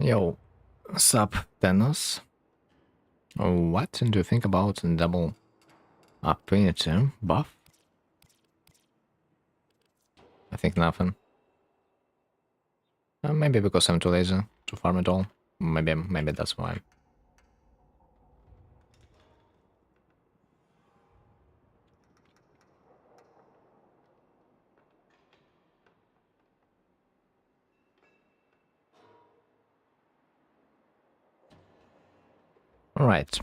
Yo, sup, Thanos? What do you think about double affinity buff? I think nothing. Maybe because I'm too lazy to farm it all. Maybe that's why. All right.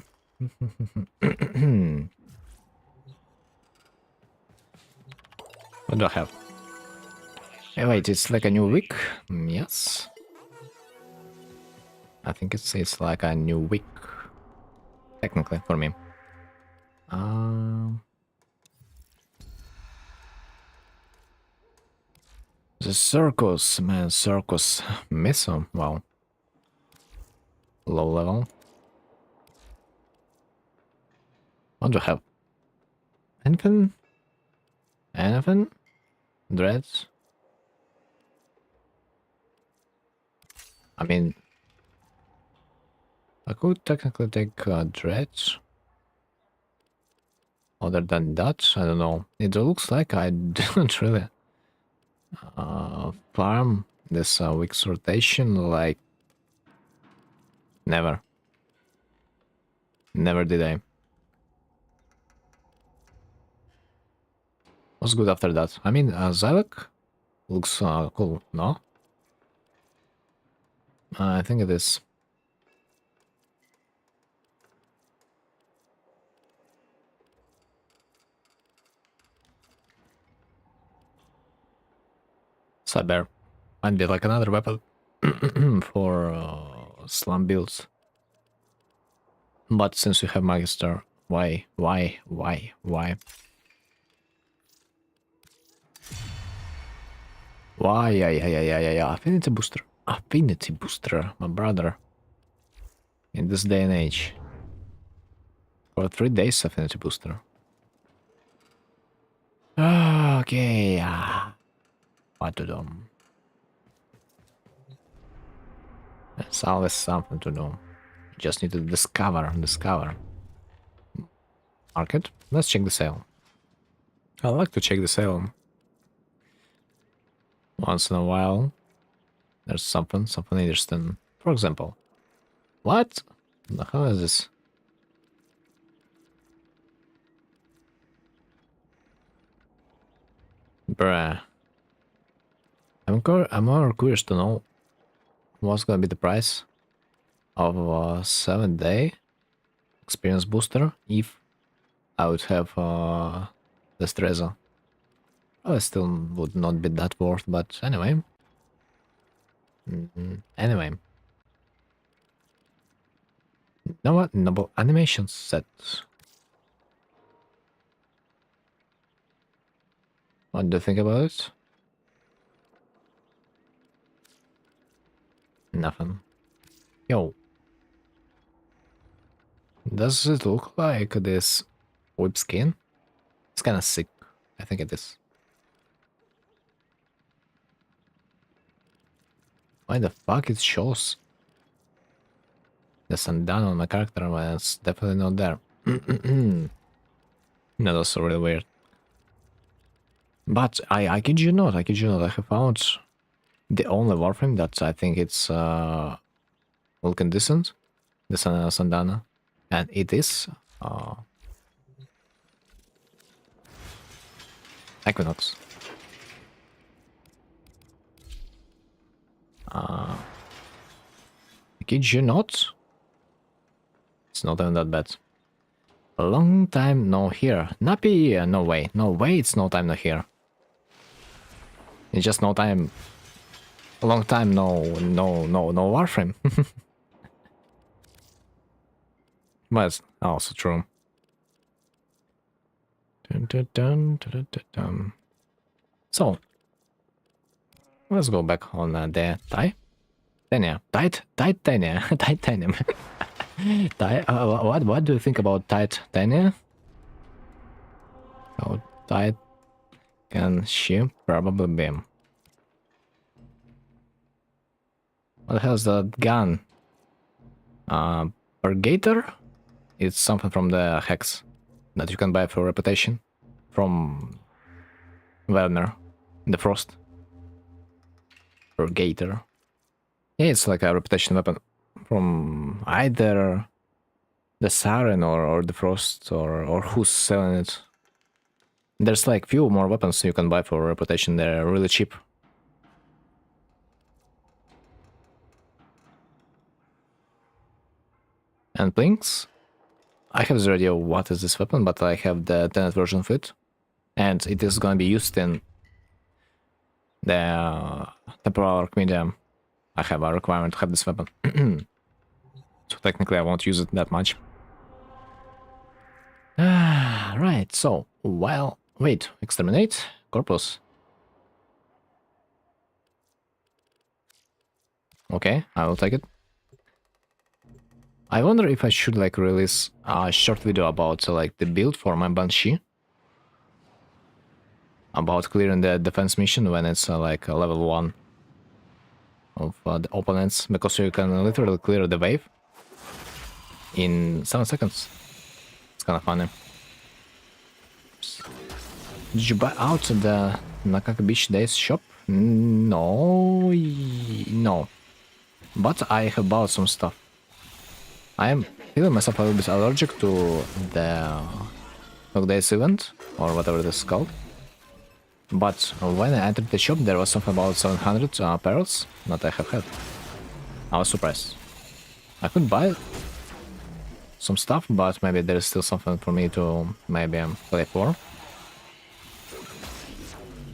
What do I have? Hey, wait, it's like a new week? Yes. I think it's like a new week, technically, for me. The circus, man, circus missile. Wow. Low level. What do I have? Anything? Anything? Dreads? I mean, I could technically take dreads. Other than that, I don't know. It looks like I didn't really farm this week's rotation, like never. Never did I. What's good after that? I mean, Zylek looks cool, no? I think it is. Cyber might be like another weapon for slum builds. But since you have Magister, why? Why? Why, yeah. Affinity booster. Affinity booster, my brother. In this day and age. For 3 days, affinity booster. Okay. What to do? There's always something to do. Just need to discover. Market. Let's check the sale. I like to check the sale. Once in a while. There's something interesting. For example. What? The hell is this? Bruh. I'm more curious to know what's gonna be the price of a 7-day experience booster if I would have the Streza. Well, it still would not be that worth, but anyway. Anyway. Noble animation set. What do you think about it? Nothing. Yo. Does it look like this whip skin? It's kinda sick. I think it is. Why the fuck it shows the sandana on my character when it's definitely not there? That was really weird. But I kid you not, I have found the only Warframe that I think it's Vulcan decent, the Sandana, and it is Equinox. I kid you not, it's not even that bad. A long time no here. Nappy, no way, it's no time no here. It's just no time. A long time no Warframe. But it's also true. So let's go back on the titanium. Titanium. What do you think about titanium? How tight can she probably be? What the hell is that gun? Purgator? It's something from the Hex that you can buy for reputation from Werner in the Frost. Purgator. Yeah, it's like a reputation weapon from either the Siren or the Frost or who's selling it. There's like few more weapons you can buy for reputation. They're really cheap. And Blinks. I have the idea what is this weapon, but I have the Tenet version of it. And it is going to be used in the temporal arc medium. I have a requirement to have this weapon. So technically I won't use it that much. Right, so, while... Wait, exterminate? Corpus. Okay, I will take it. I wonder if I should like release a short video about like the build for my Banshee. About clearing the defense mission when it's like a level 1 of the opponents. Because you can literally clear the wave in 7 seconds. It's kind of funny. Did you buy out the Nakaka Beach Days shop? No. No. But I have bought some stuff. I am feeling myself a little bit allergic to the Dog Days event, or whatever this is called. But when I entered the shop, there was something about 700 apparels that I have had. I was surprised. I could buy some stuff, but maybe there's still something for me to maybe play for.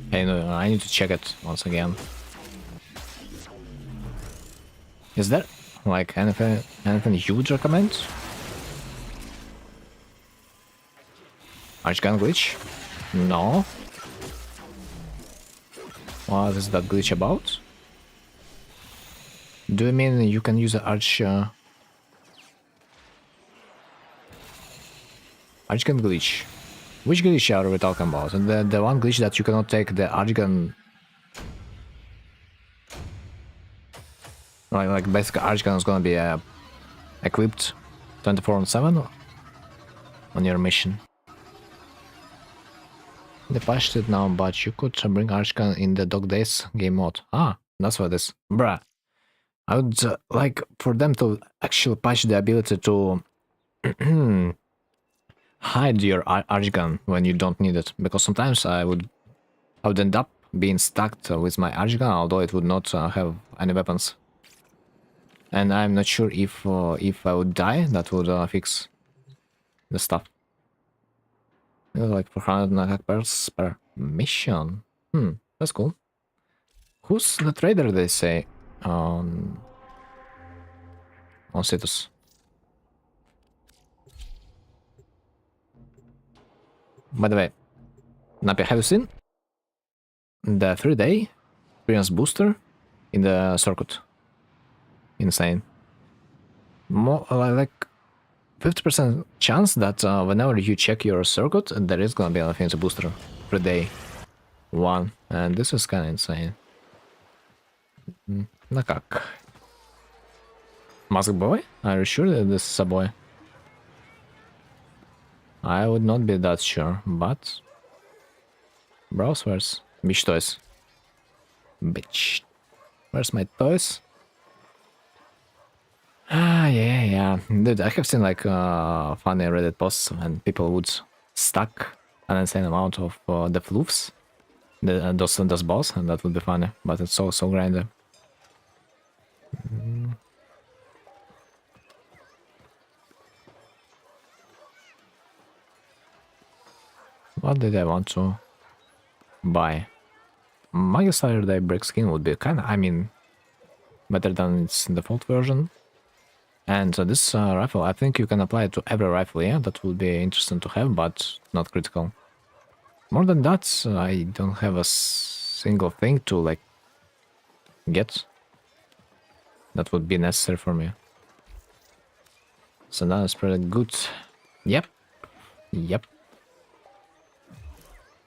Hey, no, I need to check it once again. Is there like anything you would recommend? Archgun glitch? No. What is that glitch about? Do you mean you can use an Archgun glitch? Which glitch are we talking about? The one glitch that you cannot take the Archgun... Like basically Archgun is gonna be equipped 24/7 on your mission. They patched it now, but you could bring Archgun in the Dog Days game mode. Ah, that's what it is. Bruh. I would like for them to actually patch the ability to hide your Archgun when you don't need it. Because sometimes I would end up being stuck with my Archgun, although it would not have any weapons. And I'm not sure if I would die, that would fix the stuff. Like 400 per mission. That's cool. Who's the trader, they say, on status? By the way, Nappy, have you seen the 3-day experience booster in the circuit? Insane. More like 50% chance that whenever you check your circuit, there is gonna be an offensive booster per day. 1. And this is kinda insane. Nakak. Mask boy? Are you sure that this is a boy? I would not be that sure, but... Browse, where's... Bitch toys. Bitch. Where's my toys? Ah, yeah. Dude, I have seen like funny Reddit posts and people would stack an insane amount of the floofs, those balls, and that would be funny, but it's so grindy. What did I want to buy? Magic Saturday Break Skin would be kinda, I mean, better than its default version. And this rifle, I think you can apply it to every rifle, yeah? That would be interesting to have, but not critical. More than that, I don't have a single thing to, like, get. That would be necessary for me. So that is pretty good. Yep.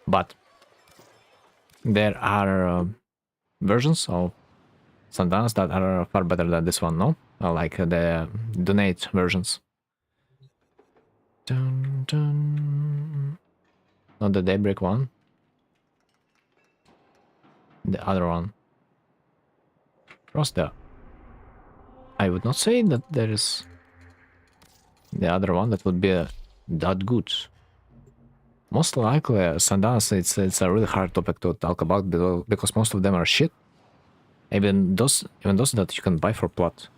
But there are versions of sandanas that are far better than this one, no? Like the donate versions. Dun, dun. Not the daybreak one. The other one. Cross there. I would not say that there is the other one that would be that good. Most likely, sandanas, it's a really hard topic to talk about because most of them are shit. Even those that you can buy for plot.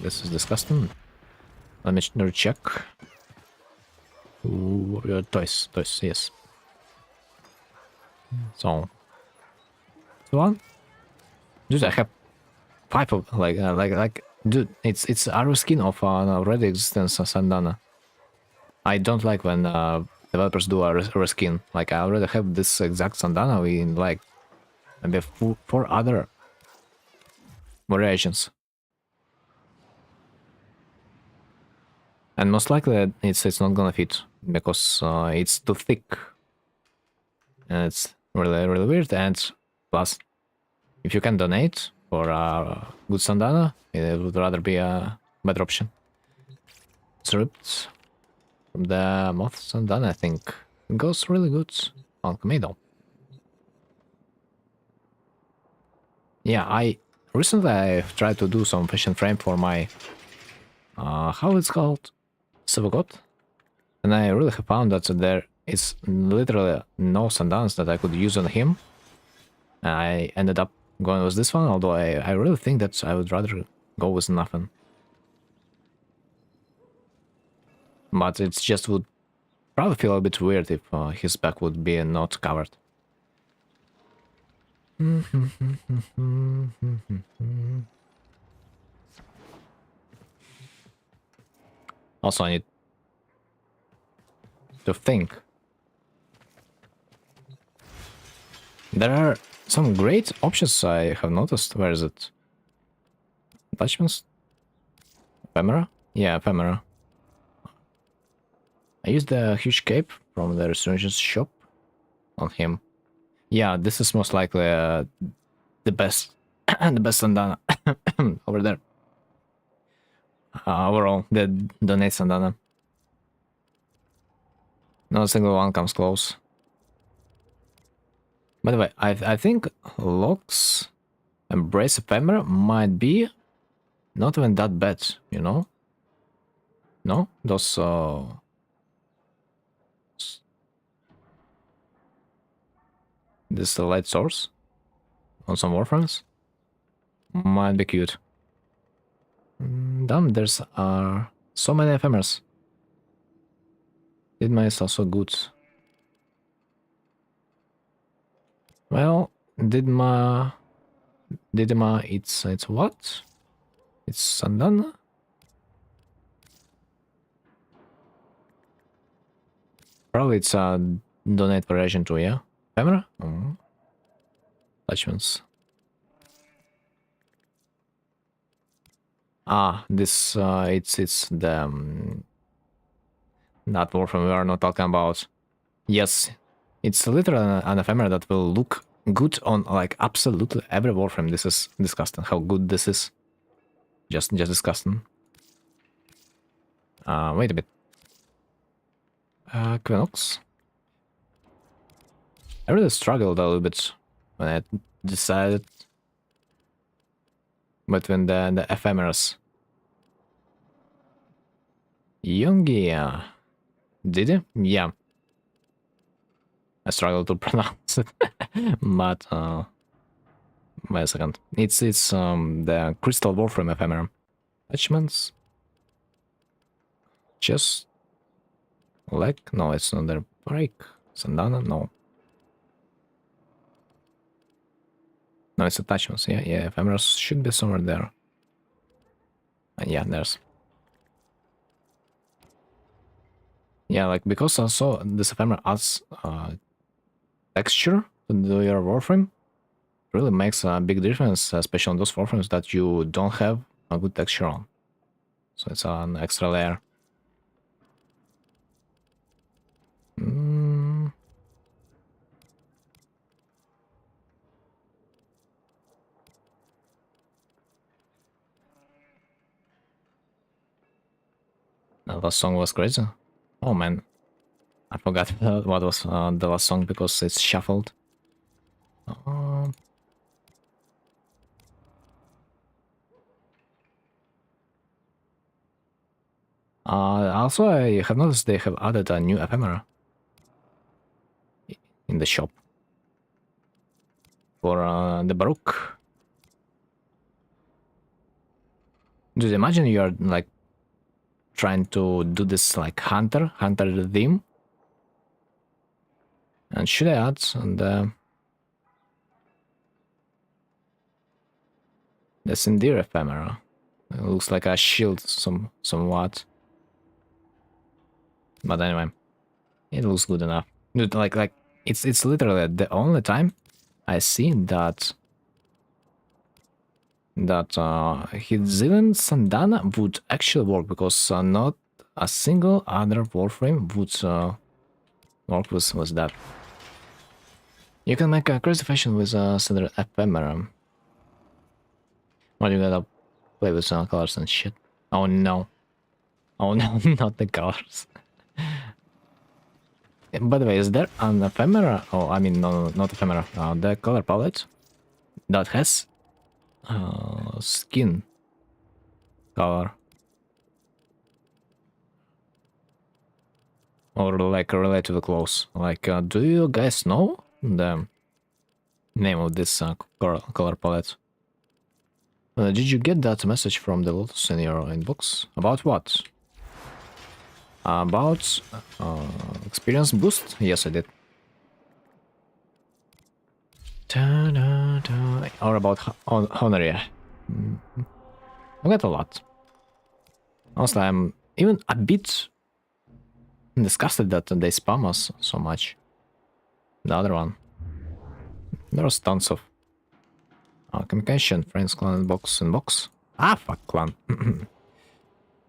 This is disgusting. Let me check. Ooh, toys, yes. So, one. Dude, I have 5 of dude. It's our skin of an already existence sandana. I don't like when developers do a reskin. Like I already have this exact sandana in like maybe 4 other variations. And most likely it's not gonna fit because it's too thick. And it's really weird. And plus, if you can donate for a good sandana, it would rather be a better option. It's ripped from the moth sandana, I think. It goes really good on Kamado. Yeah, recently I've tried to do some fashion frame for my how it's called? Savagott. And I really have found that there is literally no sandanas that I could use on him. And I ended up going with this one, although I really think that I would rather go with nothing. But it just would probably feel a bit weird if his back would be not covered. Also, I need to think. There are some great options I have noticed. Where is it? Attachments? Ephemera? Yeah, ephemera. I used the huge cape from the Resurgence shop on him. Yeah, this is most likely the best, the best sandana over there. Overall, the donate sandana. No single one comes close. By the way, I think Locks Embrace Ephemera might be not even that bad, you know? No? Those this light source on some warframes might be cute. Damn, there's so many ephemeras. Didma is also good. Well, Didma, it's what? It's Sandana? Probably it's a donate variation too, yeah? Ephemera? Attachments. This it's the that warframe we are not talking about. Yes, it's literally an ephemera that will look good on like absolutely every warframe. This is disgusting. How good this is. Just disgusting. Wait a bit. Quinox. I really struggled a little bit when I decided between the ephemeras. Yungia. Did he? Yeah. I struggle to pronounce it. But wait a second. It's the Crystal Warframe ephemera. Attachments. Just like no, it's not there. Break. Sandana, no. No, it's attachments. Yeah, ephemeras should be somewhere there. Yeah, there's. Yeah, like because also this ephemera adds texture to your warframe. Really makes a big difference, especially on those warframes that you don't have a good texture on. So it's an extra layer. last song was crazy. Oh man, I forgot what was the last song because it's shuffled. Um, Also, I have noticed they have added a new ephemera in the shop for the Baroque. Just imagine you are like trying to do this like hunter the theme, and should I add the Sindir ephemera? It looks like a shield somewhat, but anyway, it looks good enough. Dude, like it's literally the only time I see that Hidden Sandana would actually work, because not a single other Warframe would work with that. You can make a crazy fashion with Cinder Ephemera. Well, you gotta play with colors and shit. Oh no. Oh no, not the colors. By the way, is there an ephemera? Oh, I mean, no, not ephemera. The color palette that has skin color, or like relatively close. Like, do you guys know the name of this color palette? Did you get that message from the Lotus in your inbox? About what? About experience boost? Yes, I did. Da, da, da. Or about Honoria. I got a lot. Honestly, I'm even a bit disgusted that they spam us so much. The other one. There's tons of communication, friends, clan, and box. Ah, fuck, clan.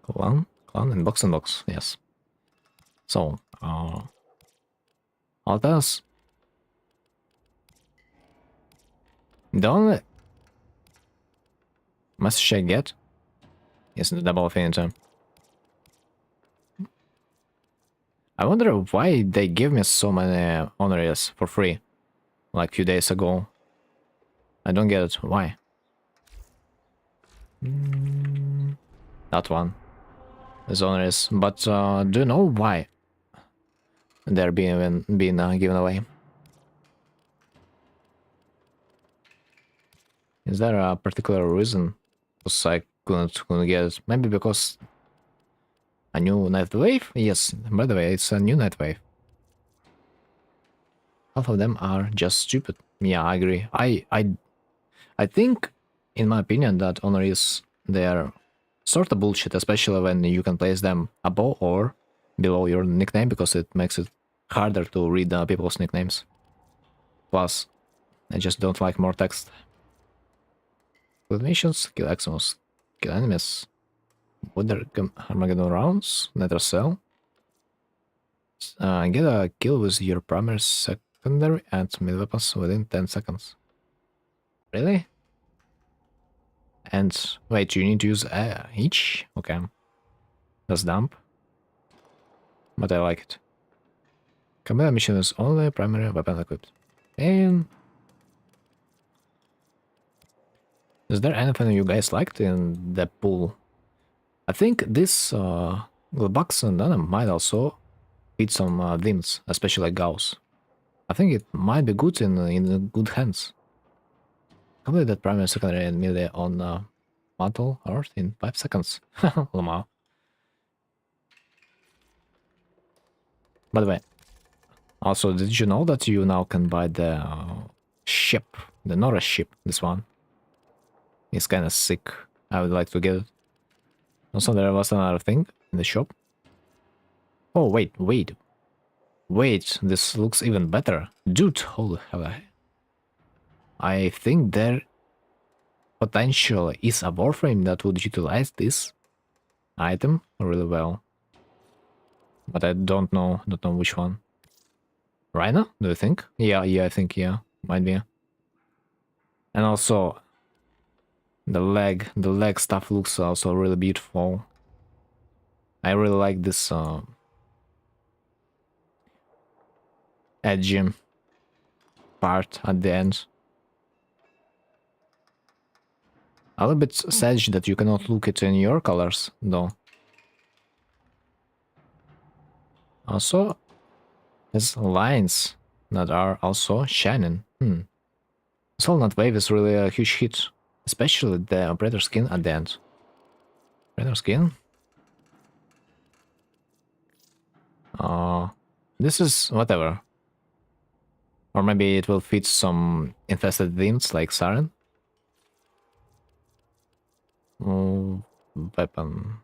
Clan, and box, yes. So, I'll tell us. The only message I get is the double affinity. I wonder why they gave me so many honoraries for free, like a few days ago. I don't get it. Why? That one is honoraries, but do you know why they're being given away? Is there a particular reason? Because I couldn't get it. Maybe because a new night wave? Yes, by the way, it's a new night wave. Half of them are just stupid. Yeah, I agree. I think, in my opinion, that honorees, they're sort of bullshit, especially when you can place them above or below your nickname, because it makes it harder to read people's nicknames. Plus, I just don't like more text. Kill missions, kill Exos, kill enemies. Wonder Armageddon rounds, Nether Cell. Get a kill with your primary, secondary, and mid weapons within 10 seconds. Really? And wait, you need to use each? Okay. That's dumb. But I like it. Combat mission is only primary weapon equipped. And is there anything you guys liked in the pool? I think this box and then might also fit some themes, especially Gauss. I think it might be good in good hands. Complete that primary, secondary, and melee on Mantle Earth in 5 seconds. Lamau. By the way, also, did you know that you now can buy the ship, the Nora ship, this one? It's kind of sick. I would like to get it. Also, there was another thing in the shop. Oh, wait. Wait, this looks even better. Dude, holy hell. I think there potentially is a Warframe that would utilize this item really well. But I don't know which one. Rhino, do you think? Yeah, I think, yeah, might be. And also, the leg stuff looks also really beautiful. I really like this edgy part at the end. A little bit sad that you cannot look it in your colors, though. Also, there's lines that are also shining. Solnut Wave is really a huge hit, especially the operator skin at the end. Operator skin? This is whatever. Or maybe it will fit some infested themes like Siren. Weapon.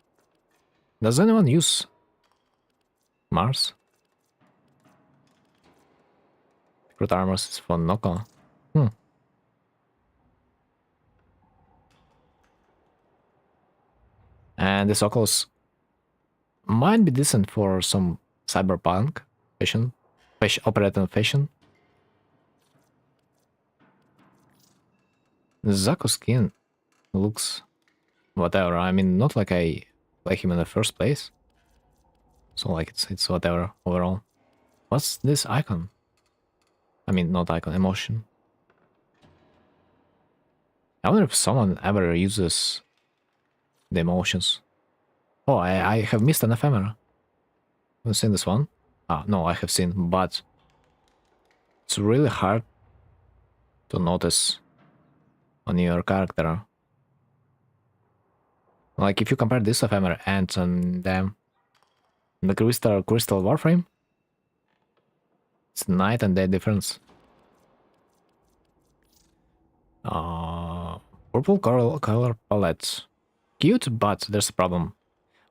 Does anyone use Mars? Secret armors is for Noko. And this Oculus might be decent for some cyberpunk fashion, operating fashion. Zaku skin looks whatever. I mean, not like I like him in the first place. So like it's whatever overall. What's this icon? I mean, not icon, emotion. I wonder if someone ever uses the emotions. Oh, I have missed an ephemera. Haven't seen this one. Ah, no, I have seen, but it's really hard to notice on your character. Like if you compare this ephemera and the crystal warframe, it's night and day difference. Purple color palette. Cute, but there's a problem.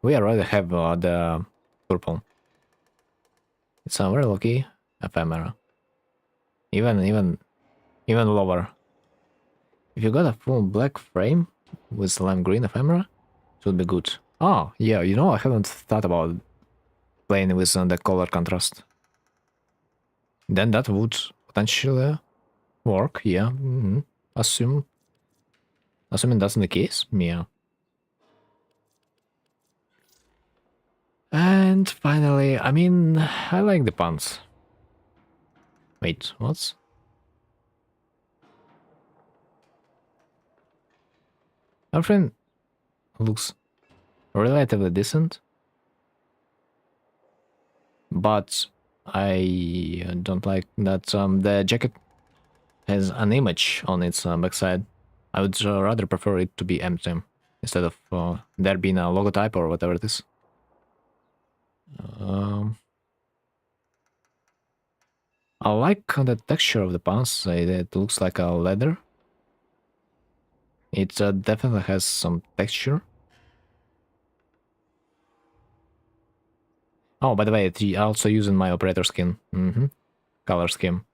We already have the purple. It's a very lucky ephemera. Even lower. If you got a full black frame with lime green ephemera, it would be good. Oh, yeah, you know, I haven't thought about playing with the color contrast. Then that would potentially work, yeah. Assuming that's the case, yeah. And finally, I mean, I like the pants. Wait, what's? Our friend looks relatively decent, but I don't like that the jacket has an image on its backside. I would rather prefer it to be empty instead of there being a logotype or whatever it is. I like the texture of the pants. It looks like a leather. It definitely has some texture. Oh, by the way, it's also using my operator skin. Color scheme.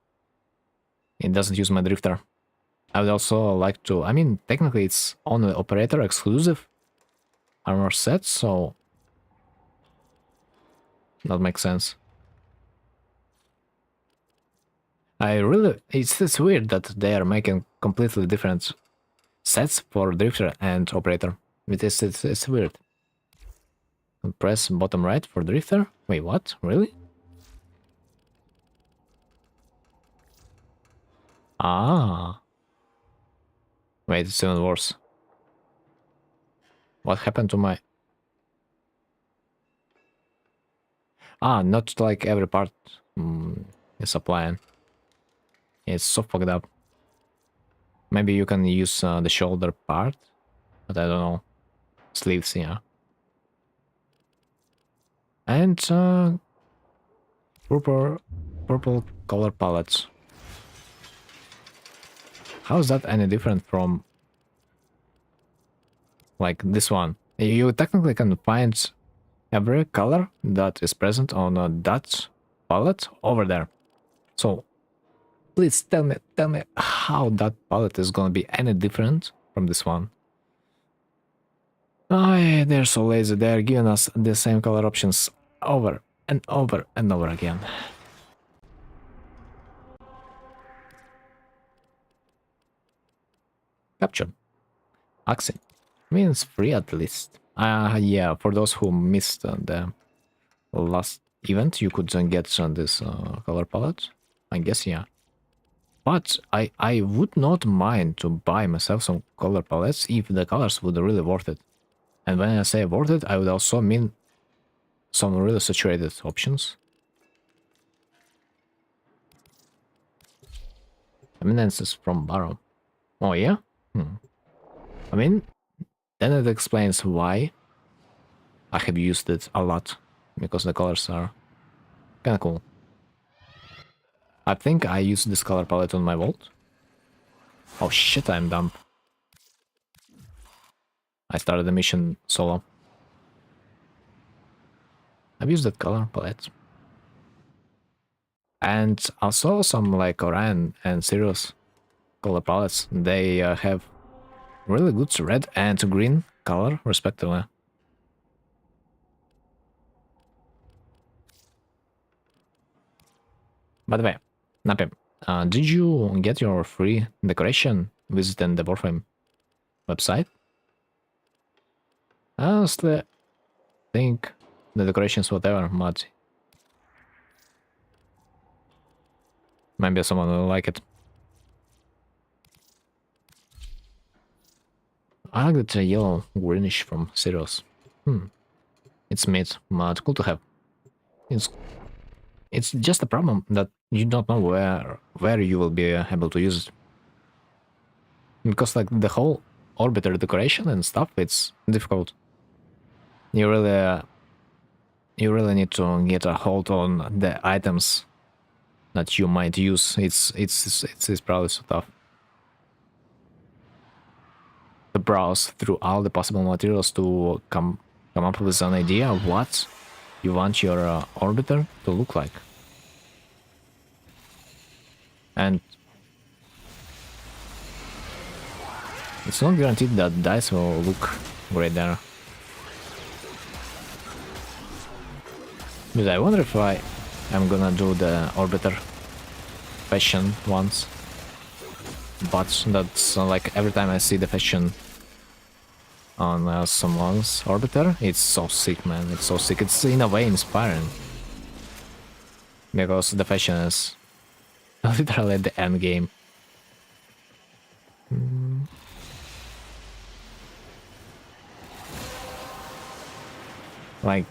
It doesn't use my drifter. I would also like to... I mean, technically it's only operator exclusive armor set, so... that makes sense. I really... It's weird that they are making completely different sets for drifter and operator. It's weird. Press bottom right for drifter? Wait, what? Really? Ah. Wait, it's even worse. What happened to my... Ah, not like every part is applying. It's so fucked up. Maybe you can use the shoulder part, but I don't know. Sleeves, yeah. And purple color palettes. How is that any different from like this one? You technically can find every color that is present on that palette over there. So please tell me how that palette is gonna be any different from this one. Oh, yeah, they're so lazy. They're giving us the same color options over and over and over again. Capture. Accent. Means free at least. Yeah, for those who missed the last event, you could get this color palette. I guess, yeah. But I would not mind to buy myself some color palettes if the colors would really worth it. And when I say worth it, I would also mean some really saturated options. Eminences from Barrow. Oh yeah? I mean, then it explains why I have used it a lot. Because the colors are kinda cool. I think I used this color palette on my vault. Oh shit, I'm dumb. I started the mission solo. I've used that color palette. And also some like Orion and Sirius color palettes. They have really good red and green color, respectively. By the way, Napi, did you get your free decoration visiting the WArframe website? Honestly, I think the decorations whatever, but maybe someone will like it. I like that yellow greenish from Sirius. It's mid, but cool to have. It's it's just a problem that you don't know where you will be able to use it. Because like the whole orbiter decoration and stuff, it's difficult. You really need to get a hold on the items that you might use. It's probably so tough to browse through all the possible materials to come up with an idea of what you want your orbiter to look like. And it's not guaranteed that dice will look great there. But I wonder if I'm gonna do the orbiter fashion once. But that's like every time I see the fashion on someone's orbiter, it's so sick, man. It's so sick. It's in a way inspiring. Because the fashion is literally the end game. Like,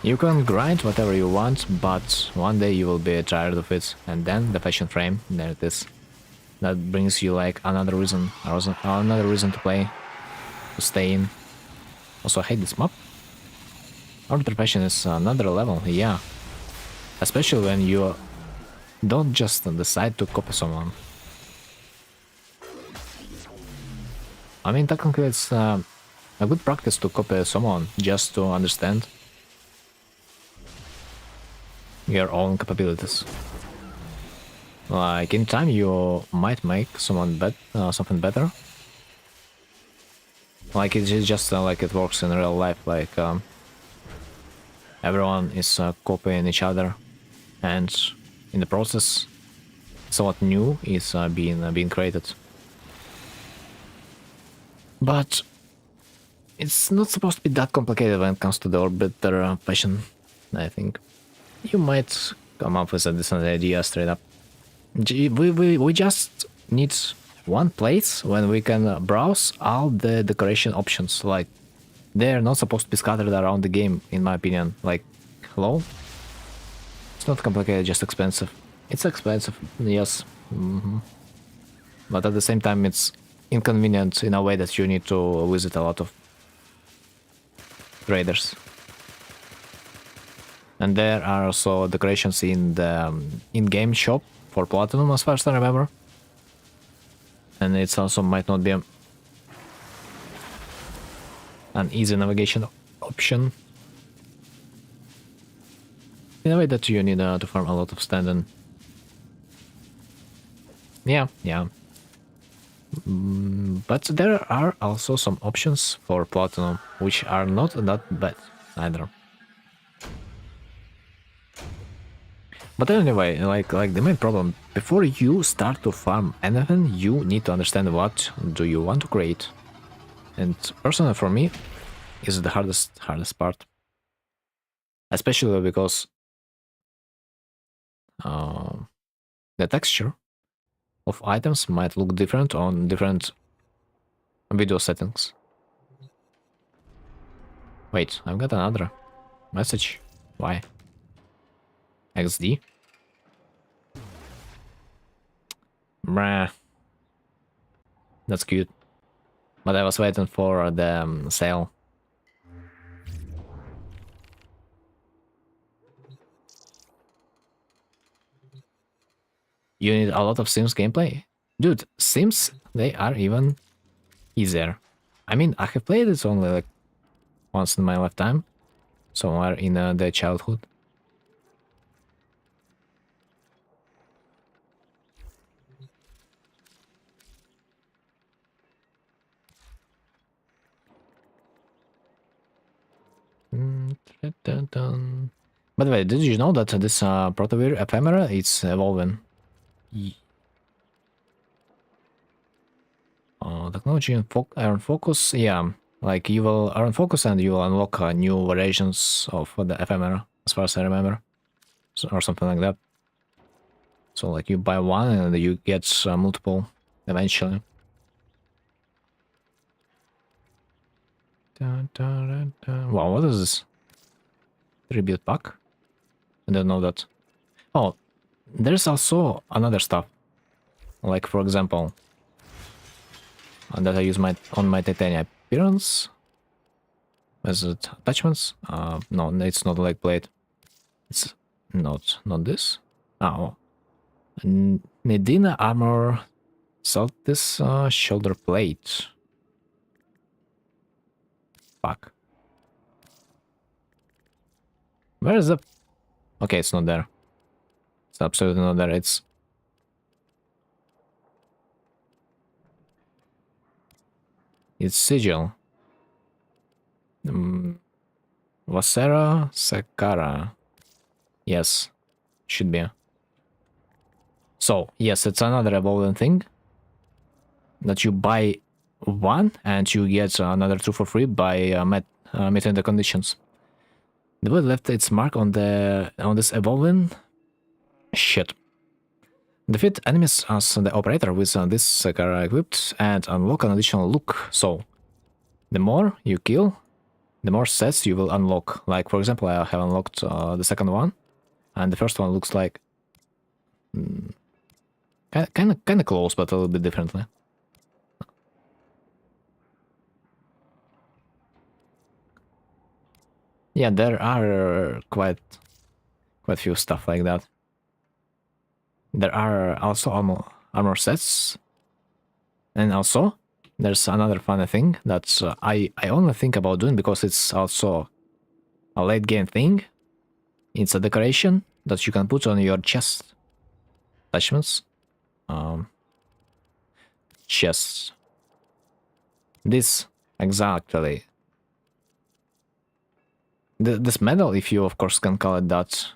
you can grind whatever you want, but one day you will be tired of it, and then the fashion frame, there it is. That brings you like another reason to play, to stay in. Also, I hate this map. Orbiter fashion is another level, yeah. Especially when you don't just decide to copy someone. I mean, technically it's a good practice to copy someone just to understand your own capabilities. Like in time you might make someone something better. Like it's just like it works in real life. Like everyone is copying each other, and in the process, somewhat new is being created. But it's not supposed to be that complicated when it comes to the orbiter fashion. I think you might come up with a decent idea straight up. We just need one place when we can browse all the decoration options. Like, they're not supposed to be scattered around the game, in my opinion. Like, hello? It's not complicated, just expensive. It's expensive, yes. But at the same time, it's inconvenient in a way that you need to visit a lot of traders. And there are also decorations in the in-game shop for Platinum, as far as I remember. And it's also might not be an easy navigation option. In a way that you need to farm a lot of standing. Yeah. But there are also some options for Platinum, which are not that bad either. But anyway, like the main problem, before you start to farm anything, you need to understand what do you want to create. And personally for me, is the hardest part. Especially because the texture of items might look different on different video settings. Wait, I've got another message. Why? XD? Bruh. That's cute. But I was waiting for the sale. You need a lot of Sims gameplay? Dude, Sims, they are even easier. I mean, I have played it only like once in my lifetime. Somewhere in the childhood. By the way, did you know that this Protowir ephemera is evolving? Technology and earn focus, yeah. Like you will earn focus and you will unlock new variations of the ephemera, as far as I remember, or something like that. So like you buy one and you get multiple eventually. Wow, what is this? Tribute pack? I don't know that. Oh, there's also another stuff. Like for example, that I use on my titanium appearance. Is it attachments? No, it's not leg plate. It's not this. Oh, Medina armor. Salt this shoulder plate. Fuck. Where is the? Okay, it's not there. It's absolutely not there. It's sigil. Vasera Sakara. Yes, should be. So, yes, it's another evolving thing that you buy one and you get another two for free by meeting the conditions. The boy left its mark on this evolving shit. Defeat enemies as the operator with this Sakara equipped and unlock an additional look. So, the more you kill, the more sets you will unlock. Like, for example, I have unlocked the second one, and the first one looks like kind of close, but a little bit differently. Yeah, there are quite few stuff like that. There are also armor sets, and also there's another funny thing that I only think about doing because it's also a late game thing. It's a decoration that you can put on your chest attachments. Chests. This exactly. This medal, if you of course can call it that,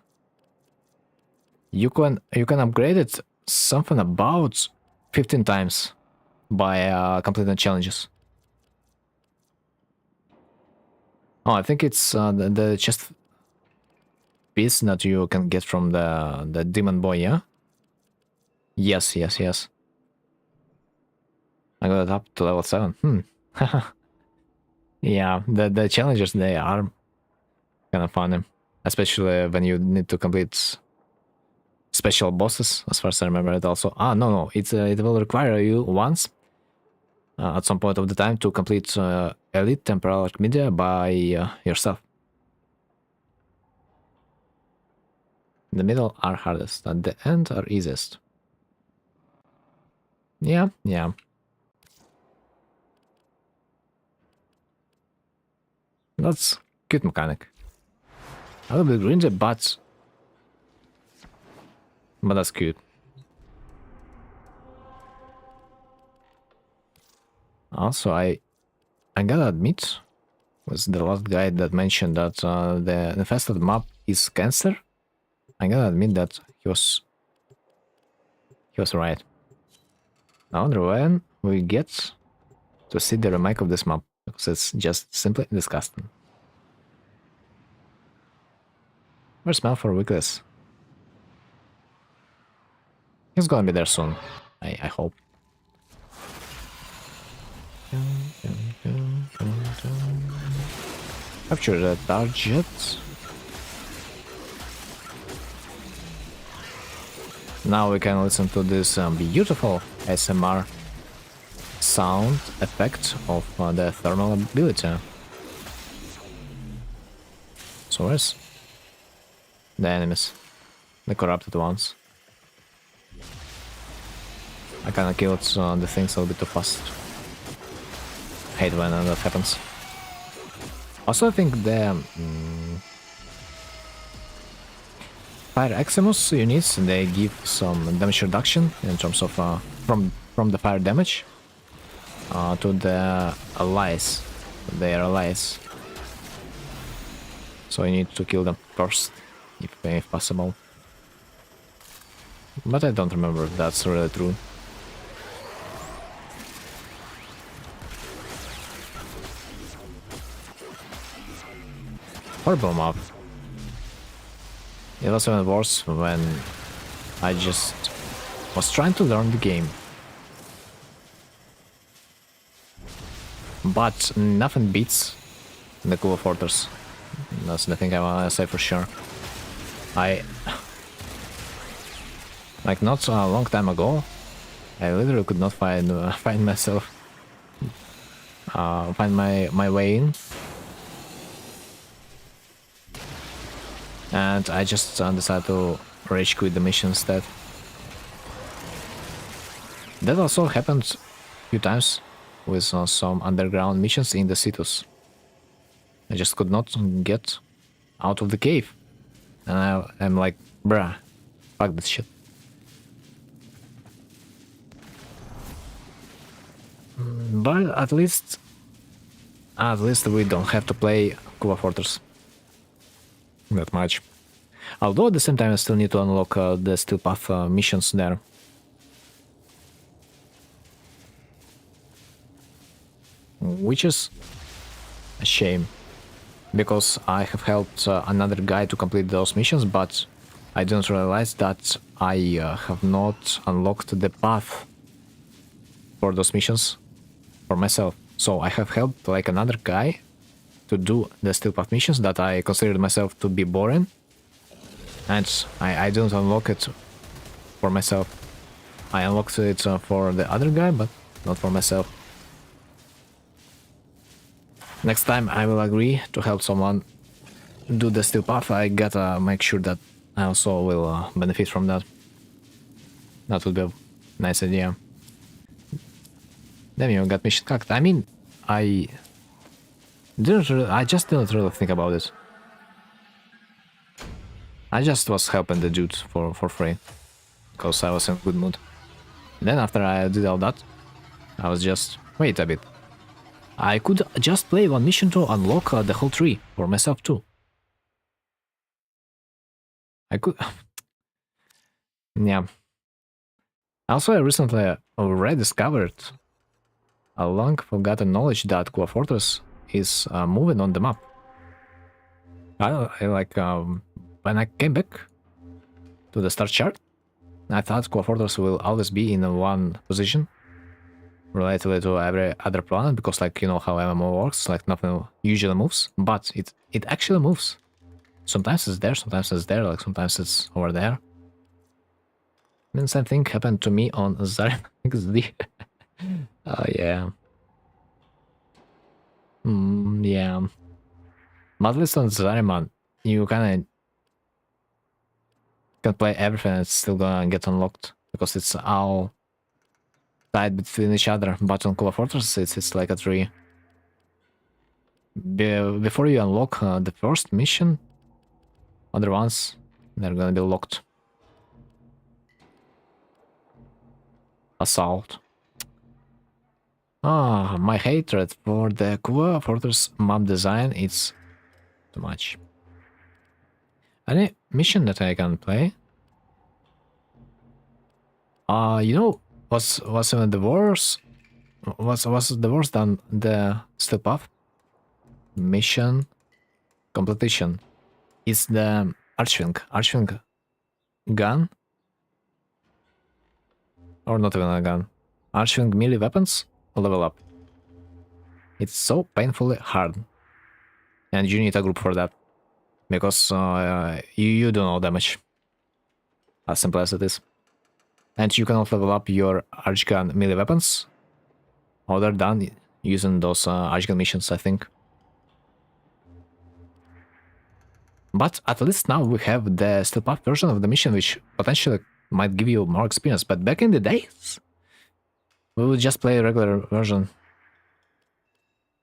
you can upgrade it something about 15 times by completing challenges. Oh, I think it's the chest piece that you can get from the demon boy, yeah? Yes. I got it up to level 7. Yeah, the challenges, they are kind of funny. Especially when you need to complete special bosses, as far as I remember it also. No, it will require you once at some point of the time to complete Elite Temporal Media by yourself. The middle are hardest, at the end are easiest. Yeah. That's good mechanic. A little bit cringy, but that's cute. Also, I gotta admit, was the last guy that mentioned that the infested map is cancer. I gotta admit that he was right. I wonder when we get to see the remake of this map, because it's just simply disgusting. Where's Mel for weeklies? He's gonna be there soon, I hope. Capture the target. Now we can listen to this beautiful ASMR sound effect of the thermal ability. So where's the enemies? The corrupted ones. I kinda killed the things a little bit too fast. Hate when that happens. Also, I think the Fire Eximus units, they give some damage reduction in terms of from the fire damage to the allies, their allies. So you need to kill them first, if possible. But I don't remember if that's really true. Horrible mob. It was even worse when I just was trying to learn the game. But nothing beats the cool fortress. That's the thing I wanna say for sure. Like not a long time ago, I literally could not find myself, find my way in. And I just decided to rage quit the mission instead. That also happened a few times with some underground missions in the cities. I just could not get out of the cave. And I'm like, bruh, fuck this shit. But at least we don't have to play Cuba Fortress that much. Although at the same time I still need to unlock the Steel Path missions there. Which is a shame, because I have helped another guy to complete those missions, but I didn't realize that I have not unlocked the path for those missions for myself. So I have helped like another guy to do the Steel Path missions that I considered myself to be boring, and I didn't unlock it for myself. I unlocked it for the other guy, but not for myself. Next time I will agree to help someone do the Steel Path. I gotta make sure that I also will benefit from that. That would be a nice idea. Damn, you got mission cocked. I mean, I just didn't really think about it. I just was helping the dude for free, because I was in a good mood. Then after I did all that, I was just, wait a bit. I could just play one mission to unlock the whole tree for myself too. I could... yeah. Also, I recently rediscovered a long forgotten knowledge that Cuba Fortress is moving on the map. I like, when I came back to the start chart, I thought Cuba Fortress will always be in one position relatively to every other planet, because like, you know how MMO works, like nothing usually moves, but it actually moves. Sometimes it's there, like sometimes it's over there. And the same thing happened to me on Zarya XD. Oh yeah. Yeah. But at least on Zaryaman, you can play everything and it's still gonna get unlocked, because it's all tied between each other. But on Cuba Fortress, it's like a tree. Before you unlock the first mission, other ones, they're gonna be locked. Assault. Ah, my hatred for the Cuba Fortress map design, it's too much. mission that I can play. You know, was even the worst. Was the worst than the steel path mission competition? Is the archwing gun, or not even a gun? Archwing melee weapons level up. It's so painfully hard, and you need a group for that because you do no damage. As simple as it is. And you cannot level up your Archgun melee weapons other than using those Archgun missions, I think. But at least now we have the steel path version of the mission, which potentially might give you more experience. But back in the days, we would just play a regular version.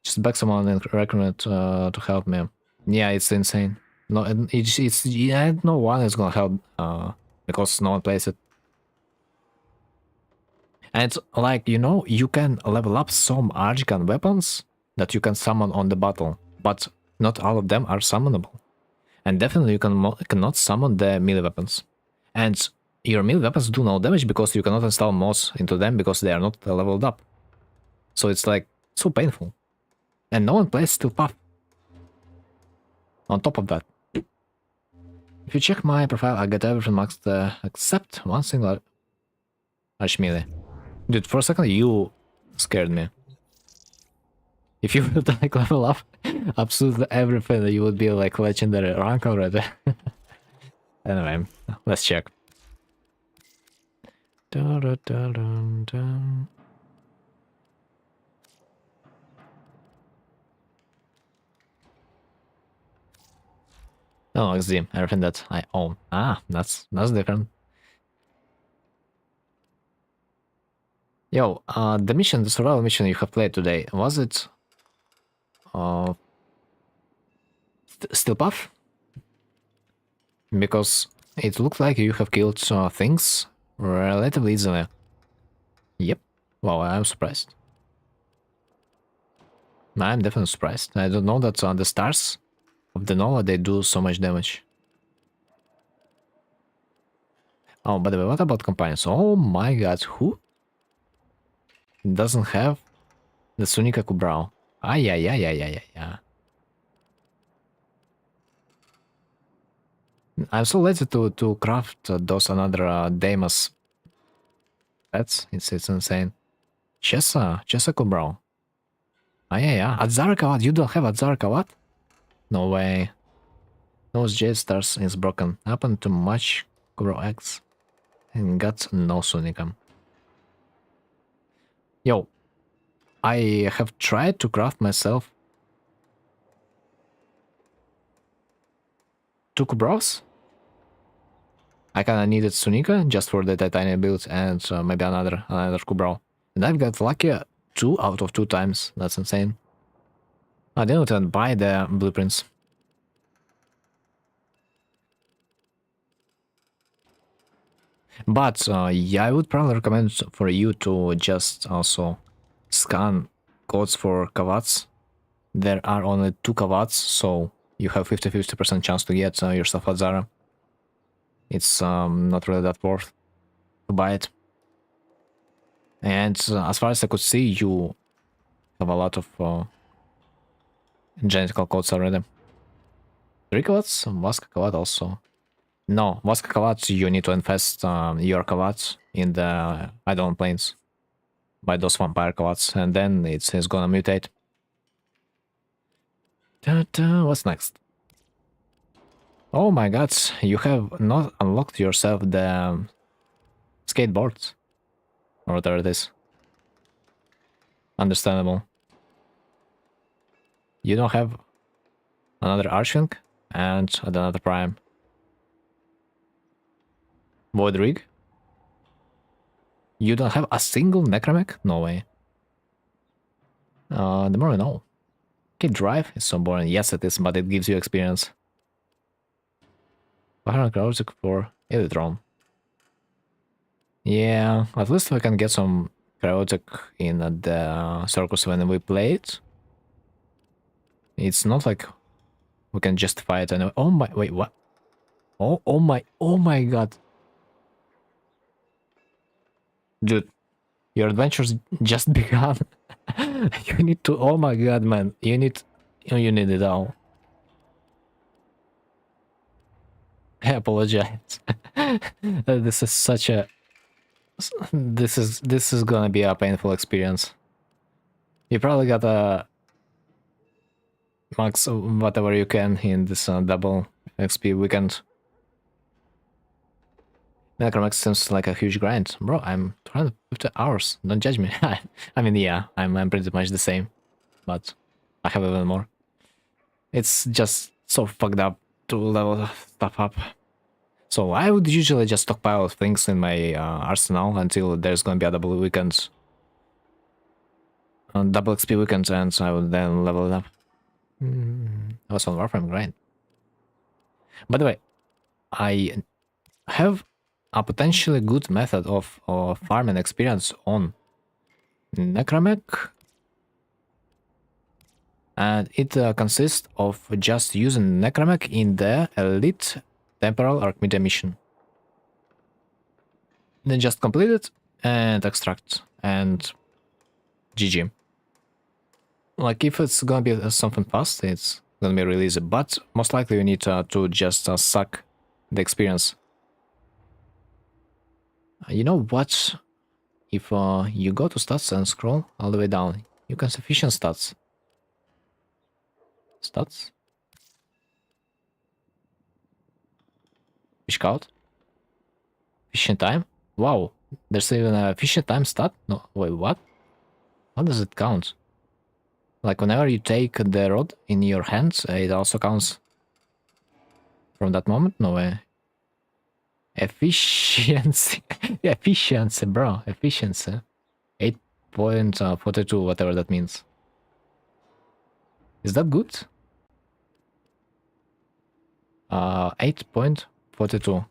Just beg someone and recruit to help me. Yeah, it's insane. No, no one is gonna help because no one plays it. And like, you know, you can level up some Archgun weapons that you can summon on the battle, but not all of them are summonable. And definitely you cannot summon the melee weapons. And your melee weapons do no damage because you cannot install mods into them because they are not leveled up. So it's like so painful. And no one plays steel path. On top of that, if you check my profile, I get everything maxed except one single Arch melee. Dude, for a second you scared me. If you would like level up absolutely everything, you would be like legendary rank already. Anyway, let's check. No XD, everything that I own. Ah, that's different. Yo, the mission, the survival mission you have played today, was it steel path? Because it looked like you have killed things relatively easily. Yep. Wow, I'm surprised. I'm definitely surprised. I don't know that the stars of the Nova, they do so much damage. Oh, by the way, what about companions? Oh my god, who doesn't have the Sunika Kubrao? Ah, yeah. I'm so lazy to craft those another Deimos pets. It's insane. Chessa Kubrao. Ah, yeah. Adzarkavat, you don't have Adzarkavat? No way. Those J stars is broken. Happened to much Kubrao X and got no Sunicum. Yo, I have tried to craft myself 2 Kubraos. I kinda needed Sunika just for the titanium build and maybe another Kubrao. And I've got lucky 2 out of 2 times. That's insane. I didn't even buy the blueprints. But yeah, I would probably recommend for you to just also scan codes for Kavats. There are only 2 Kavats, so you have 50% chance to get yourself a Zara. It's not really that worth to buy it. And as far as I could see, you have a lot of genetical codes already. 3 Kavats, Vaska Kavat also. No, Vaska Kavat, you need to infest your Kavats in the Idle Plains by those vampire Kavats, and then it's gonna mutate. What's next? Oh my god, you have not unlocked yourself the skateboards, or whatever it is. Understandable. You don't have another Archwing and another Prime. Void Rig? You don't have a single Necromech? No way. The more I know. Okay, Drive is so boring. Yes, it is, but it gives you experience. 500 Chaotic for Elytron. Yeah, at least we can get some Chaotic in the circus when we play it. It's not like we can justify it anyway. Oh my, wait, what? Oh my god. Dude, your adventure's just begun. You need to, oh my god, man. You need it all. I apologize. This is such a, this is gonna be a painful experience. You probably got a max whatever you can in this double XP weekend. Necromax seems like a huge grind. Bro, I'm 250 hours. Don't judge me. I mean, yeah, I'm pretty much the same. But I have even more. It's just so fucked up to level stuff up. So I would usually just stockpile things in my arsenal until there's gonna be a double weekend. Double XP weekend, and I would then level it up. I was on Warframe grind. By the way, I have a potentially good method of farming experience on Necromech, and it consists of just using Necromech in the Elite Temporal Archmedia mission. Then just complete it and extract, and GG. Like, if it's gonna be something fast, it's gonna be really easy, but most likely you need to just suck the experience. You know what? If you go to stats and scroll all the way down, you can see efficient stats. Stats? Fish count? Efficient time? Wow, there's even a efficient time stat? No, wait, what? How does it count? Like, whenever you take the rod in your hands, it also counts from that moment? No way. Efficiency. Efficiency, bro. Efficiency. 8.42, whatever that means. Is that good? 8.42.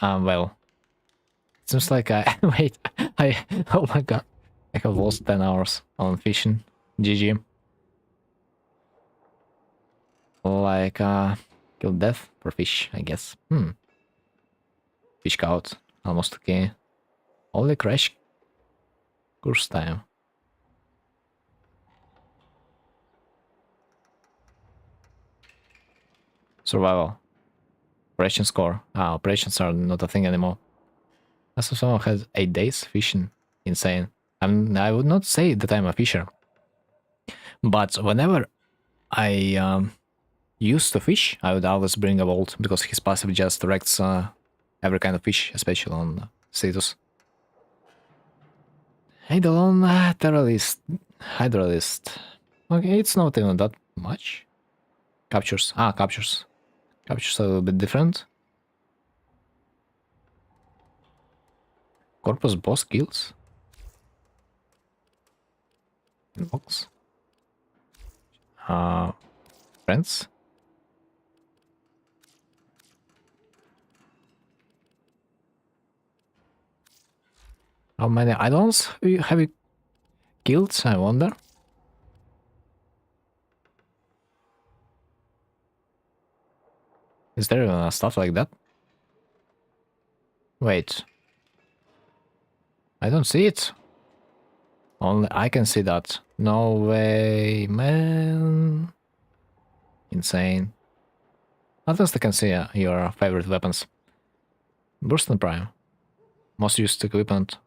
Well, it seems like I wait. Oh my god, I have lost 10 hours on fishing. GG. Like kill death for fish, I guess. Fish count almost okay. Only crash course time. Survival. Operation score. Operations are not a thing anymore. As if someone has 8 days fishing. Insane. I would not say that I'm a fisher. But whenever I used to fish, I would always bring a vault because his passive just directs every kind of fish, especially on status. Eidolon, terrorist, hydralist. Okay, it's not even that much. Captures. Captures. Captures are a little bit different. Corpus boss kills. Inbox. Friends. How many idols have you killed, I wonder? Is there stuff like that? Wait. I don't see it. Only I can see that. No way, man. Insane. At least I can see your favorite weapons. Burst and Prime. Most used equipment.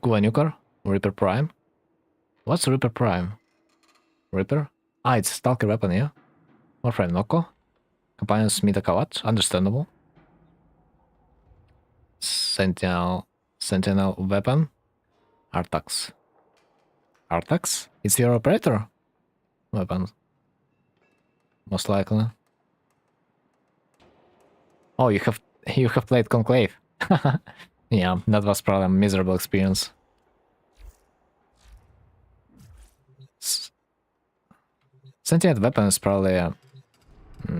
Kuva Nuker. Reaper Prime. What's Reaper Prime? Reaper? It's Stalker weapon, yeah? Warframe Noko. Companions Mida Kawat. Understandable. Sentinel weapon. Artax. Artax? It's your operator weapon. Most likely. Oh, you have played Conclave. Yeah, that was probably a miserable experience. Sentient weapon is probably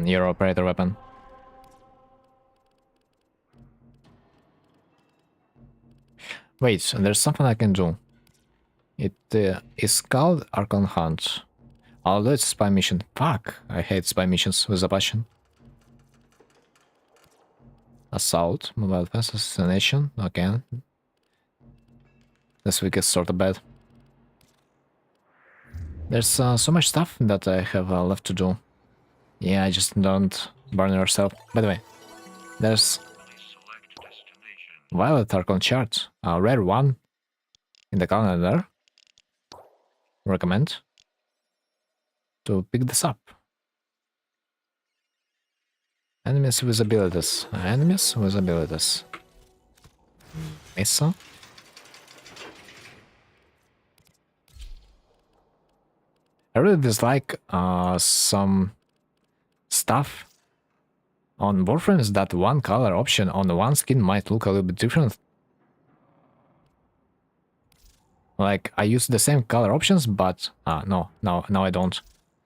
your operator weapon. Wait, there's something I can do. It is called Archon Hunt. Although it's a spy mission. Fuck, I hate spy missions with a passion. Assault, mobile defense, assassination. Okay. This week is sort of bad. There's so much stuff that I have left to do. Yeah, I just don't burn yourself. By the way, there's Violet Archon chart, a rare one in the calendar. Recommend to pick this up. Enemies with abilities. Enemies with abilities. Mesa. I really dislike some stuff on Warframes that one color option on one skin might look a little bit different. Like, I use the same color options, but... no, I don't.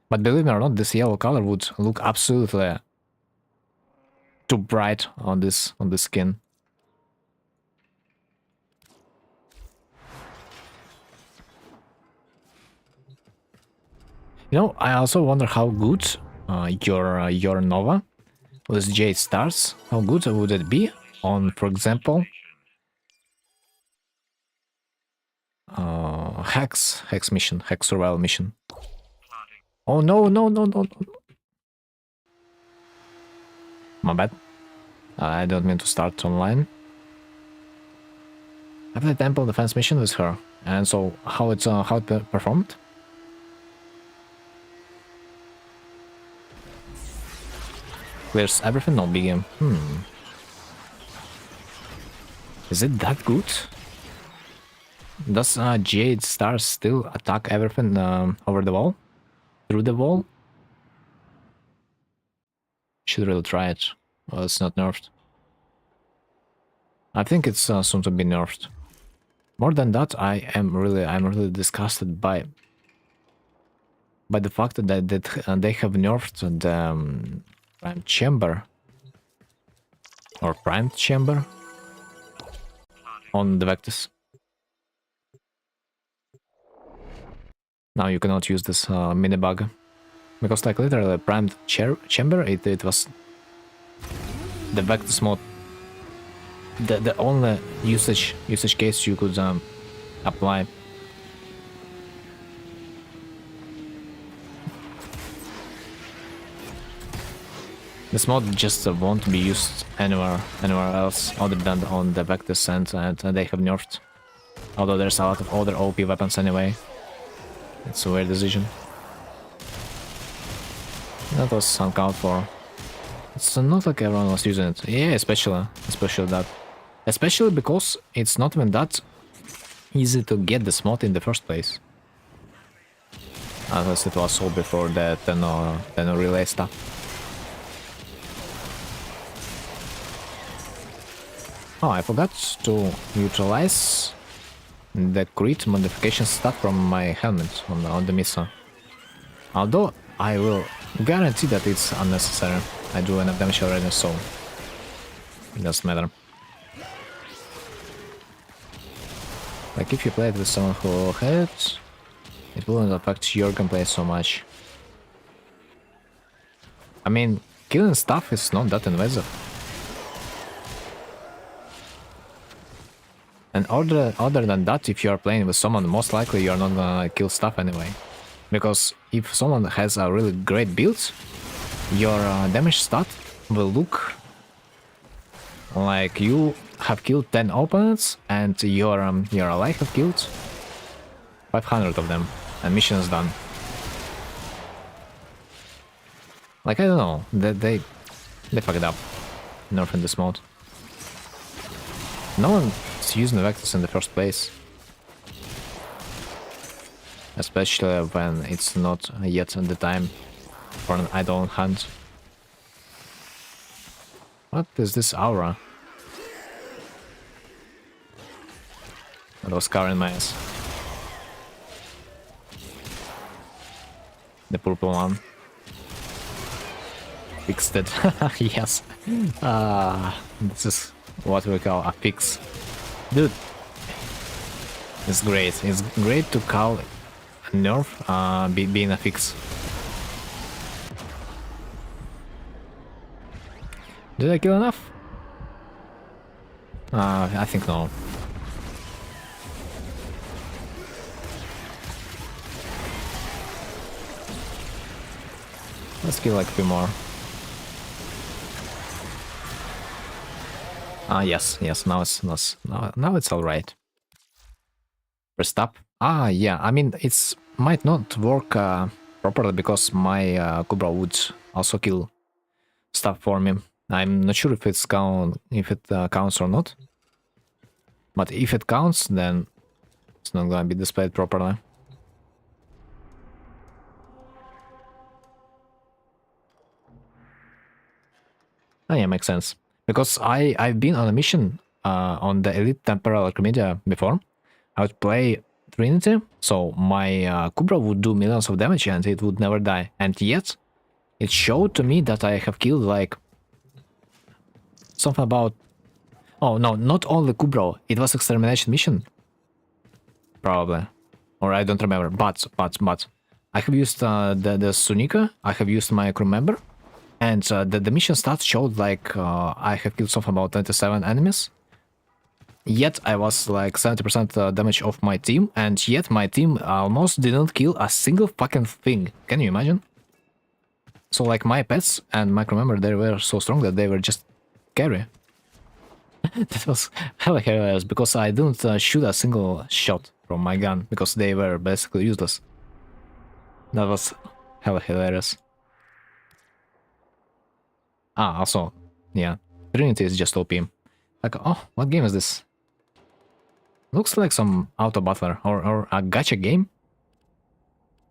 But believe me or not, this yellow color would look absolutely too bright on this skin. You know, I also wonder how good your Nova with Jade Stars, how good would it be on, for example, Hex mission, Hex survival mission. Oh no. My bad. I don't mean to start online. I played Temple Defense mission with her, and so how it performed. Clears everything, no biggie. Is it that good? Does Jade Stars still attack everything over the wall? Through the wall? Should really try it. Well, it's not nerfed. I think it's soon to be nerfed. More than that, I'm really disgusted by the fact that they have nerfed the Prime Chamber or Prime Chamber on the Vectus. Now you cannot use this mini bug because, like, literally primed chamber, it was the Vectus mode, the only usage case you could apply. This mod just won't be used anywhere else other than on the Vectus, and they have nerfed. Although there's a lot of other OP weapons anyway. It's a weird decision. That was uncalled for. It's not like everyone was using it. Yeah, especially that. Especially because it's not even that easy to get this mod in the first place. As it was so before the Tenno relay stuff. Oh, I forgot to utilize the crit modification stuff from my helmet on the Misa. Although I will guarantee that it's unnecessary. I do enough damage already, so it doesn't matter. Like, if you play it with someone who had it wouldn't affect your gameplay so much. I mean, killing stuff is not that invasive. And other than that, if you are playing with someone, most likely you are not gonna kill stuff anyway. Because if someone has a really great build, your damage stat will look like you have killed 10 opponents and your ally have killed 500 of them, and mission is done. Like, I don't know, they fucked it up, nerfing this mode. No one's using Vectus in the first place. Especially when it's not yet the time for an idle hunt. What is this aura? That was covering my ass. The purple one. Fixed it. Yes. This is what we call a fix. Dude. It's great. It's great to call nerf being a fix. Did I kill enough? I think no. Let's kill like a few more. Yes, now it's all right. Press stop. Yeah. I mean, it's might not work properly because my Cobra would also kill stuff for me. I'm not sure if it counts or not. But if it counts, then it's not gonna be displayed properly. Yeah, makes sense. Because I've been on a mission on the Elite Temporal Media before. I would play Trinity, so my Cobra would do millions of damage and it would never die. And yet, it showed to me that I have killed like something about... Oh no, not only Cobra, it was extermination mission. Probably. Or I don't remember, but I have used the Sunika, I have used my crew member, and the mission stats showed like I have killed something about 27 enemies. Yet I was like 70% damage of my team, and yet my team almost didn't kill a single fucking thing. Can you imagine? So like my pets and my crew member, they were so strong that they were just carry. That was hella hilarious because I didn't shoot a single shot from my gun because they were basically useless. That was hella hilarious. Also, yeah, Trinity is just OP. Like, oh, what game is this? Looks like some auto battler or a gacha game.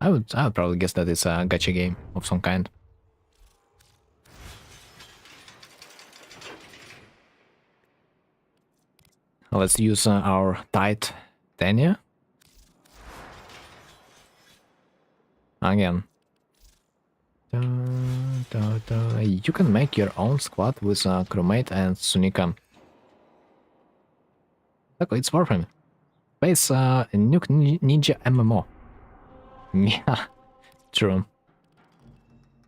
I would probably guess that it's a gacha game of some kind. Let's use our Titania. Again. You can make your own squad with crewmate and Sunika. Look, it's Warframe. Space Nuke Ninja MMO. Yeah, true.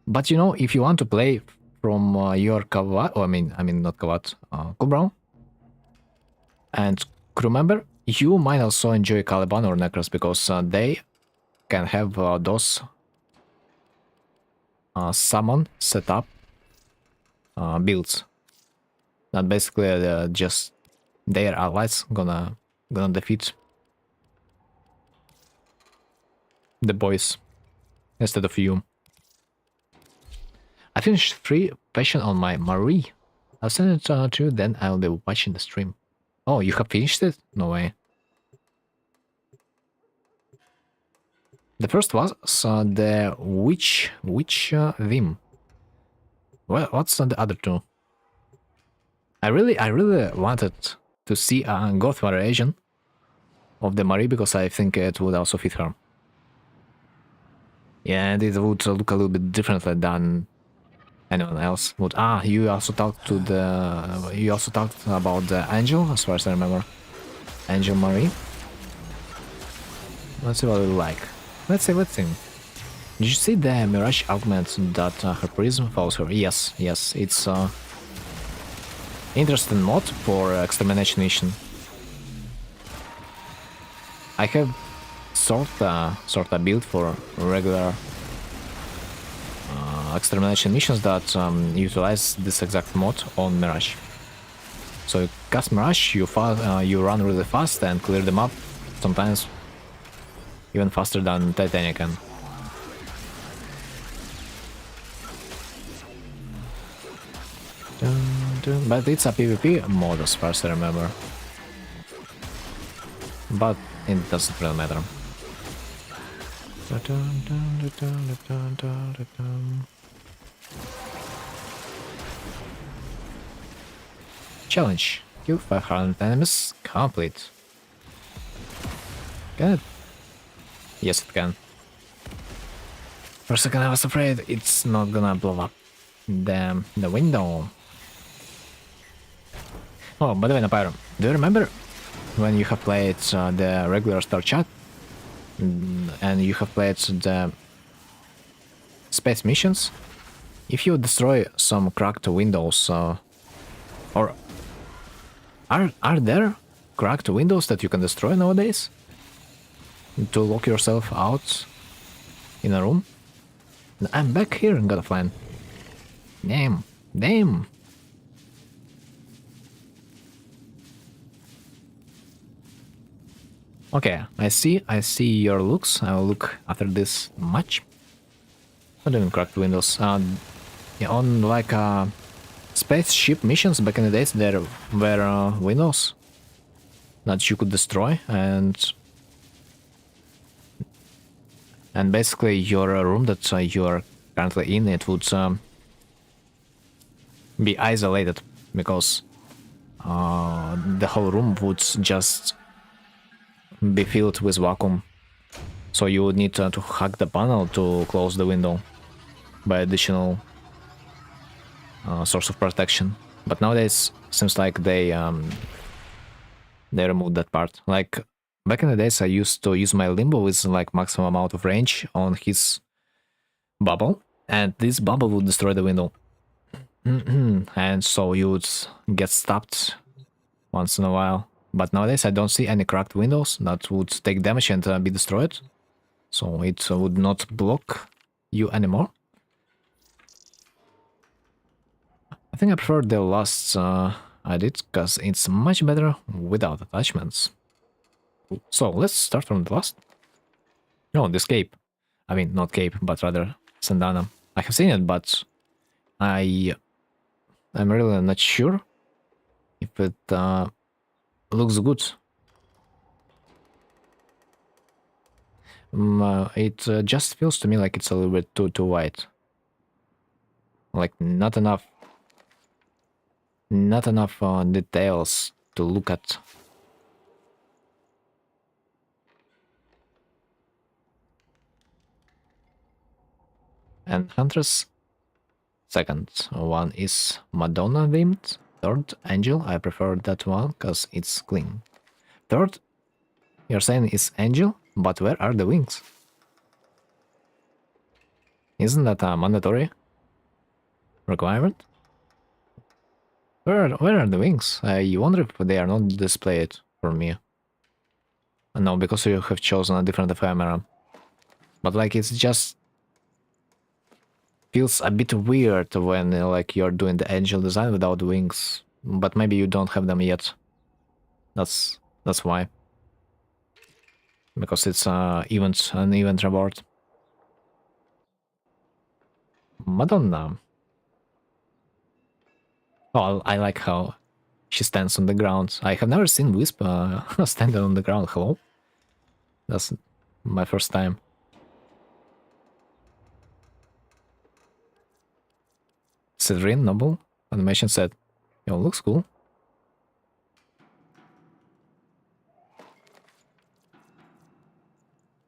But you know, if you want to play from your Kawat, I mean not Kawat, Cobra and crew member, you might also enjoy Caliban or Necros because they can have those summon setup builds. That basically just their allies gonna defeat the boys instead of you. I finished 3 passion on my Marie. I'll send it to you, then I'll be watching the stream. Oh, you have finished it? No way. The first was the Witch Vim. Well, what's the other two? I really wanted to see a goth variation of the Marie because I think it would also fit her. Yeah, and it would look a little bit differently than anyone else would. You also talked about the Angel, as far as I remember. Angel Marie. Let's see what we like. Let's see. Did you see the Mirage augment that her prism follows her? Yes, it's interesting mod for extermination mission. I have sort of build for regular extermination missions that utilize this exact mod on Mirage. So you cast Mirage, you run really fast and clear them up, sometimes even faster than Titania can. But it's a PvP mod as far as I remember. But it doesn't really matter. Challenge. Kill 500 enemies. Complete. Can it? Yes, it can. For a second I was afraid it's not gonna blow up the window. Oh, by the way, Napyro, do you remember when you have played the regular Star Chat and you have played the space missions, if you destroy some cracked windows, or are there cracked windows that you can destroy nowadays to lock yourself out in a room? I'm back here in God of Land. Damn, damn. Okay, I see your looks. I will look after this much. Not even cracked windows. Yeah, on like spaceship missions back in the days, there were windows that you could destroy, and basically your room that you are currently in, it would be isolated because the whole room would just be filled with vacuum. So you would need to hack the panel to close the window by additional source of protection. But nowadays, seems like they removed that part. Like back in the days, I used to use my limbo with like maximum amount of range on his bubble, and this bubble would destroy the window. And so you would get stopped once in a while. But nowadays, I don't see any cracked windows that would take damage and be destroyed. So it would not block you anymore. I think I prefer the last I did, because it's much better without attachments. So let's start from the last. No, this cape. I mean, not cape, but rather Sandana. I have seen it, but I'm really not sure if it looks good. It just feels to me like it's a little bit too white. Like not enough details to look at. And Huntress second one is Madonna themed. Third, Angel. I prefer that one because it's clean. Third, you're saying is Angel, but where are the wings? Isn't that a mandatory requirement? Where are the wings? I wonder if they are not displayed for me. No, because you have chosen a different ephemera. But like it's just feels a bit weird when like you're doing the angel design without wings. But maybe you don't have them yet. That's why. Because it's an event reward. Madonna. Oh, I like how she stands on the ground. I have never seen Wisp standing on the ground. Hello? That's my first time. Cedrine Noble animation said, yo, looks cool.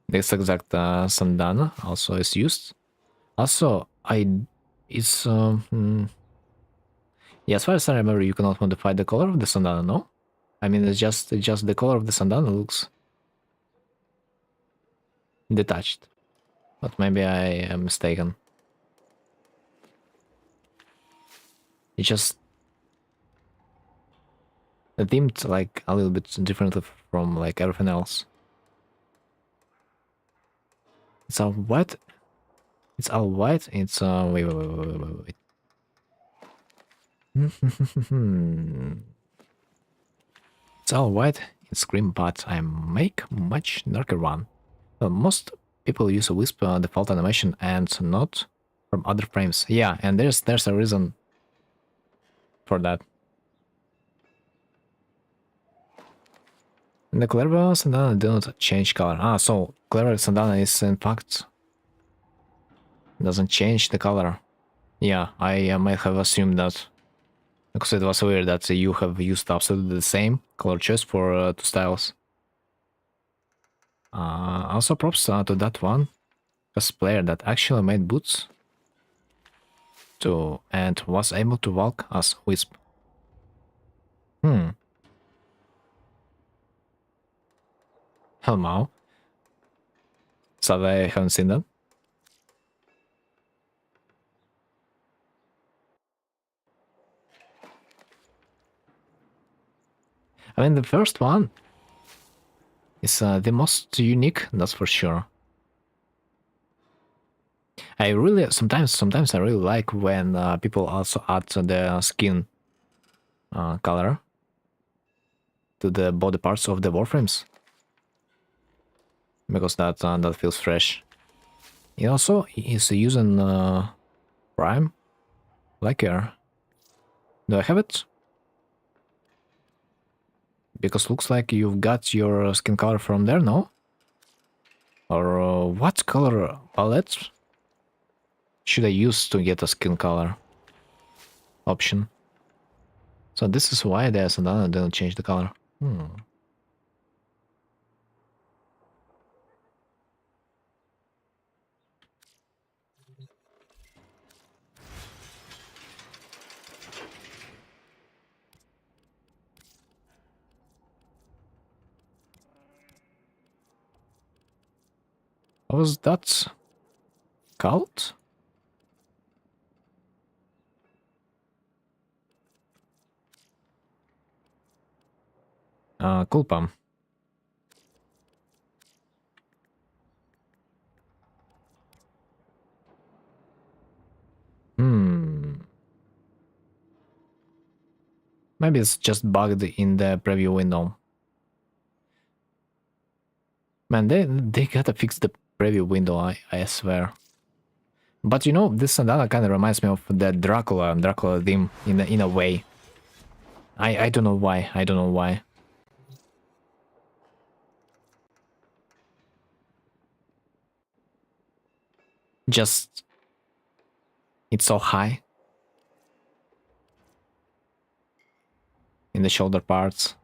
This exact Sandana also is used. Also, it's yeah, as far as I remember, you cannot modify the color of the Sandana, no? I mean, it's just the color of the Sandana looks detached. But maybe I am mistaken. It's just themed like a little bit differently from like everything else. It's all white. It's all white. It's wait. It's all white. It's green, but I make much darker one. Well, most people use a Wisp default animation and not from other frames. Yeah, and there's a reason for that. And the Clever Sandana do not change color. Ah, so Clever Sandana is in fact doesn't change the color. Yeah, I might have assumed that. Because it was weird that you have used absolutely the same color choice for two styles. Also props to that one cosplayer that actually made boots too and was able to walk as Wisp. Hello. So I haven't seen that. I mean, the first one is the most unique, that's for sure. I really sometimes I really like when people also add the skin color to the body parts of the warframes, because that feels fresh. It also is using Prime lacquer. Do I have it? Because looks like you've got your skin color from there, no? Or what color palette should I use to get a skin color option? So this is why the Sandana didn't change the color. What was that? Cult? Culpam. Maybe it's just bugged in the preview window. Man, they gotta fix the preview window, I swear. But you know, this Sandana kind of reminds me of the Dracula theme in a way. I don't know why. I don't know why. Just it's so high in the shoulder parts.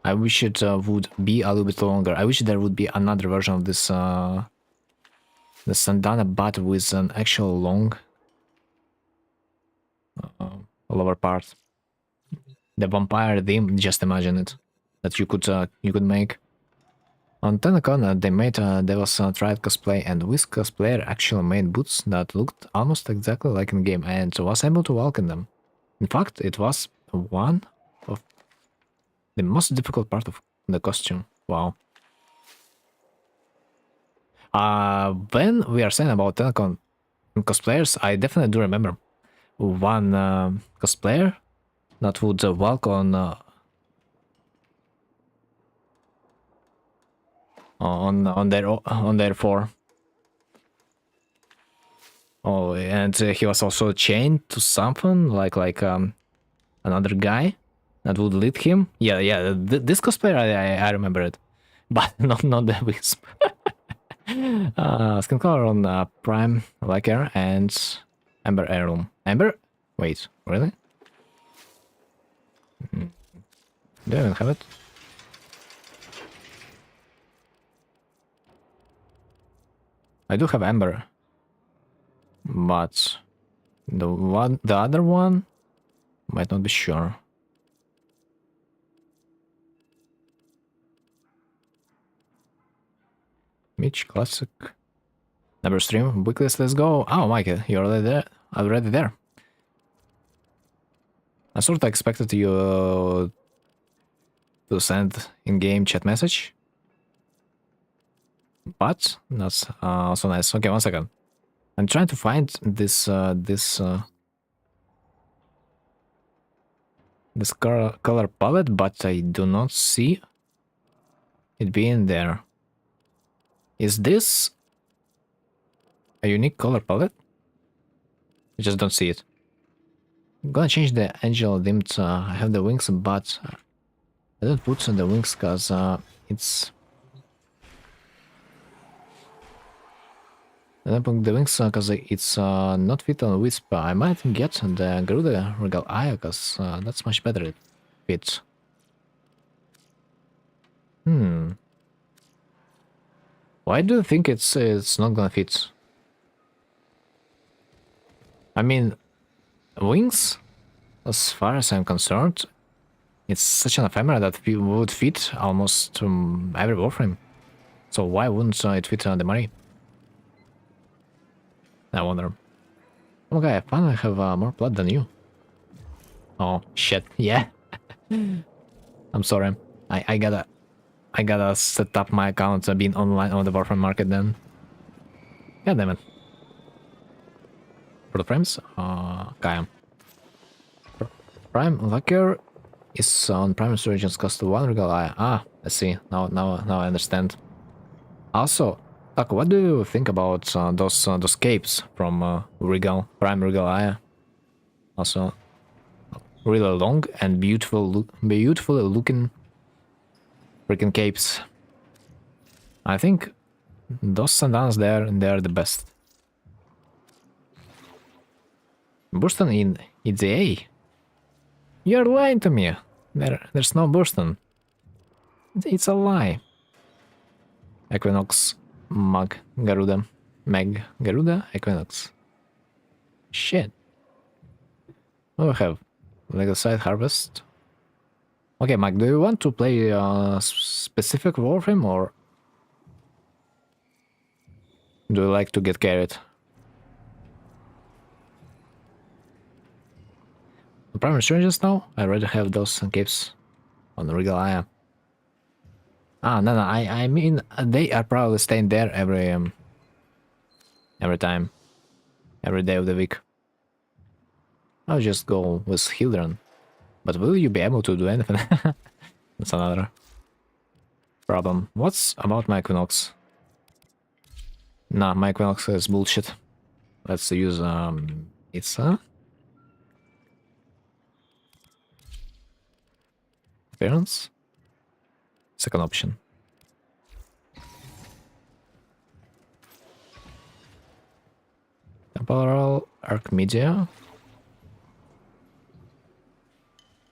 I wish it would be a little bit longer. I wish there would be another version of this the Sandana, but with an actual long lower part. The vampire theme, just imagine it, that you could make. On TennoCon, they made there was a triad cosplay, and this cosplayer actually made boots that looked almost exactly like in game, and was able to walk in them. In fact, it was one of the most difficult part of the costume. Wow. When we are saying about TennoCon cosplayers, I definitely do remember one cosplayer that would walk on their floor. Oh, and he was also chained to something like another guy that would lead him. Yeah. This cosplayer, I remember it, but not the Wisp. Skin color on Prime Lacquer and Amber Heirloom. Amber? Wait, really? Do I even have it? I do have Amber, but the other one might not be sure. Mitch Classic. Never stream. Weeklies, let's go. Oh, Michael, you're already there. Already there. I sort of expected you to send in-game chat message, but that's also nice. Okay, 1 second. I'm trying to find this color palette, but I do not see it being there. Is this a unique color palette? I just don't see it. I'm gonna change the angel theme to have the wings, but I don't put the wings because it's... I don't put the wings because it's not fit on Wisp. I might get the Garuda Regal Eye because that's much better it fits. Why do you think it's not gonna fit? I mean, wings, as far as I'm concerned, it's such an ephemera that would fit almost every warframe. So why wouldn't it fit the money? I wonder. Oh, okay, I finally have more blood than you. Oh shit! Yeah. I'm sorry. I gotta set up my account being online on the Warframe market then. God damn it. For the frames, okay. Prime Lacquer is on Prime Resurgence cost 1 regal eye. Ah, I see. Now I understand. Also, Taco, what do you think about those capes from Prime Regal eye? Also, really long and beautifully looking freaking capes. I think those sandanas they're the best. Burston in EDA? You're lying to me. There's no Burston. It's a lie. Equinox, Meg Garuda, Equinox. Shit. What do we have? Legal side harvest. Okay, Mike, do you want to play a specific Warframe or do you like to get carried? The primary strangers now? I already have those capes on the Regal Aya. Ah, no, I mean, they are probably staying there every time. Every day of the week. I'll just go with Hildren. But will you be able to do anything? That's another problem. What's about my Equinox? Nah, my Equinox is bullshit. Let's use it's appearance. Second option. Temporal Archmedia.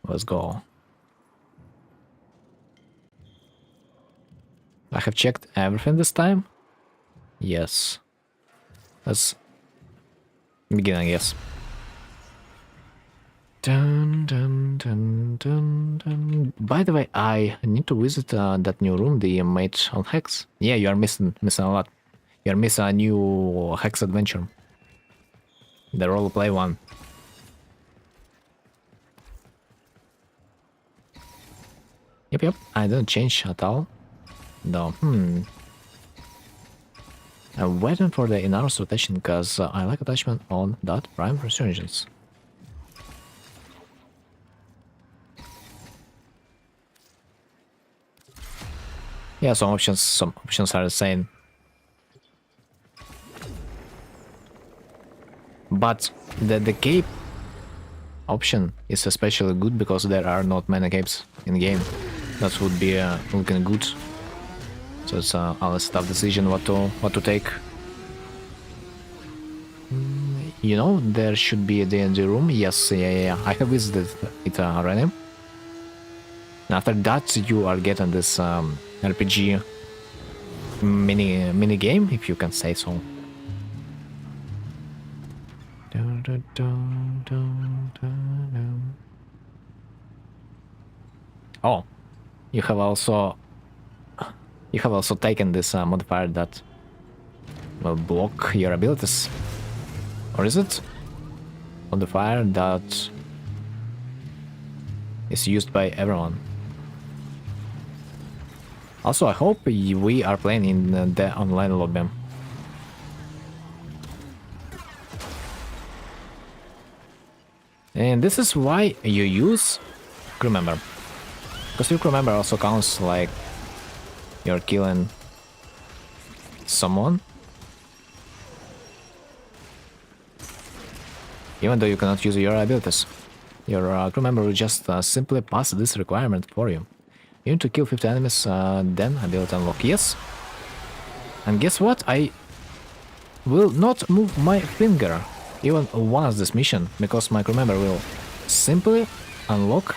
Let's go. I have checked everything this time. Yes. Let's begin, I guess. Dun, dun, dun, dun, dun. By the way, I need to visit that new room, the Mage on Hex. Yeah, you are missing a lot. You're missing a new Hex adventure. The roleplay one. Yep, I didn't change at all. No, I'm waiting for the in-house rotation because I like attachment on that Prime Resurgence. Yeah, some options are the same. But the cape option is especially good because there are not many capes in game. That would be looking good. So it's always a tough decision what to take. You know, there should be a D&D room. Yes, yeah. I have visited it already. And after that, you are getting this RPG mini game, if you can say so. Oh, you have also taken this modifier that will block your abilities, or is it modifier that is used by everyone? Also, I hope we are playing in the online lobby. And this is why you use crew member. Because your crew member also counts like you're killing someone. Even though you cannot use your abilities. Your crew member will just simply pass this requirement for you. You need to kill 50 enemies, then ability unlock. Yes. And guess what? I will not move my finger even once this mission, because my crew member will simply unlock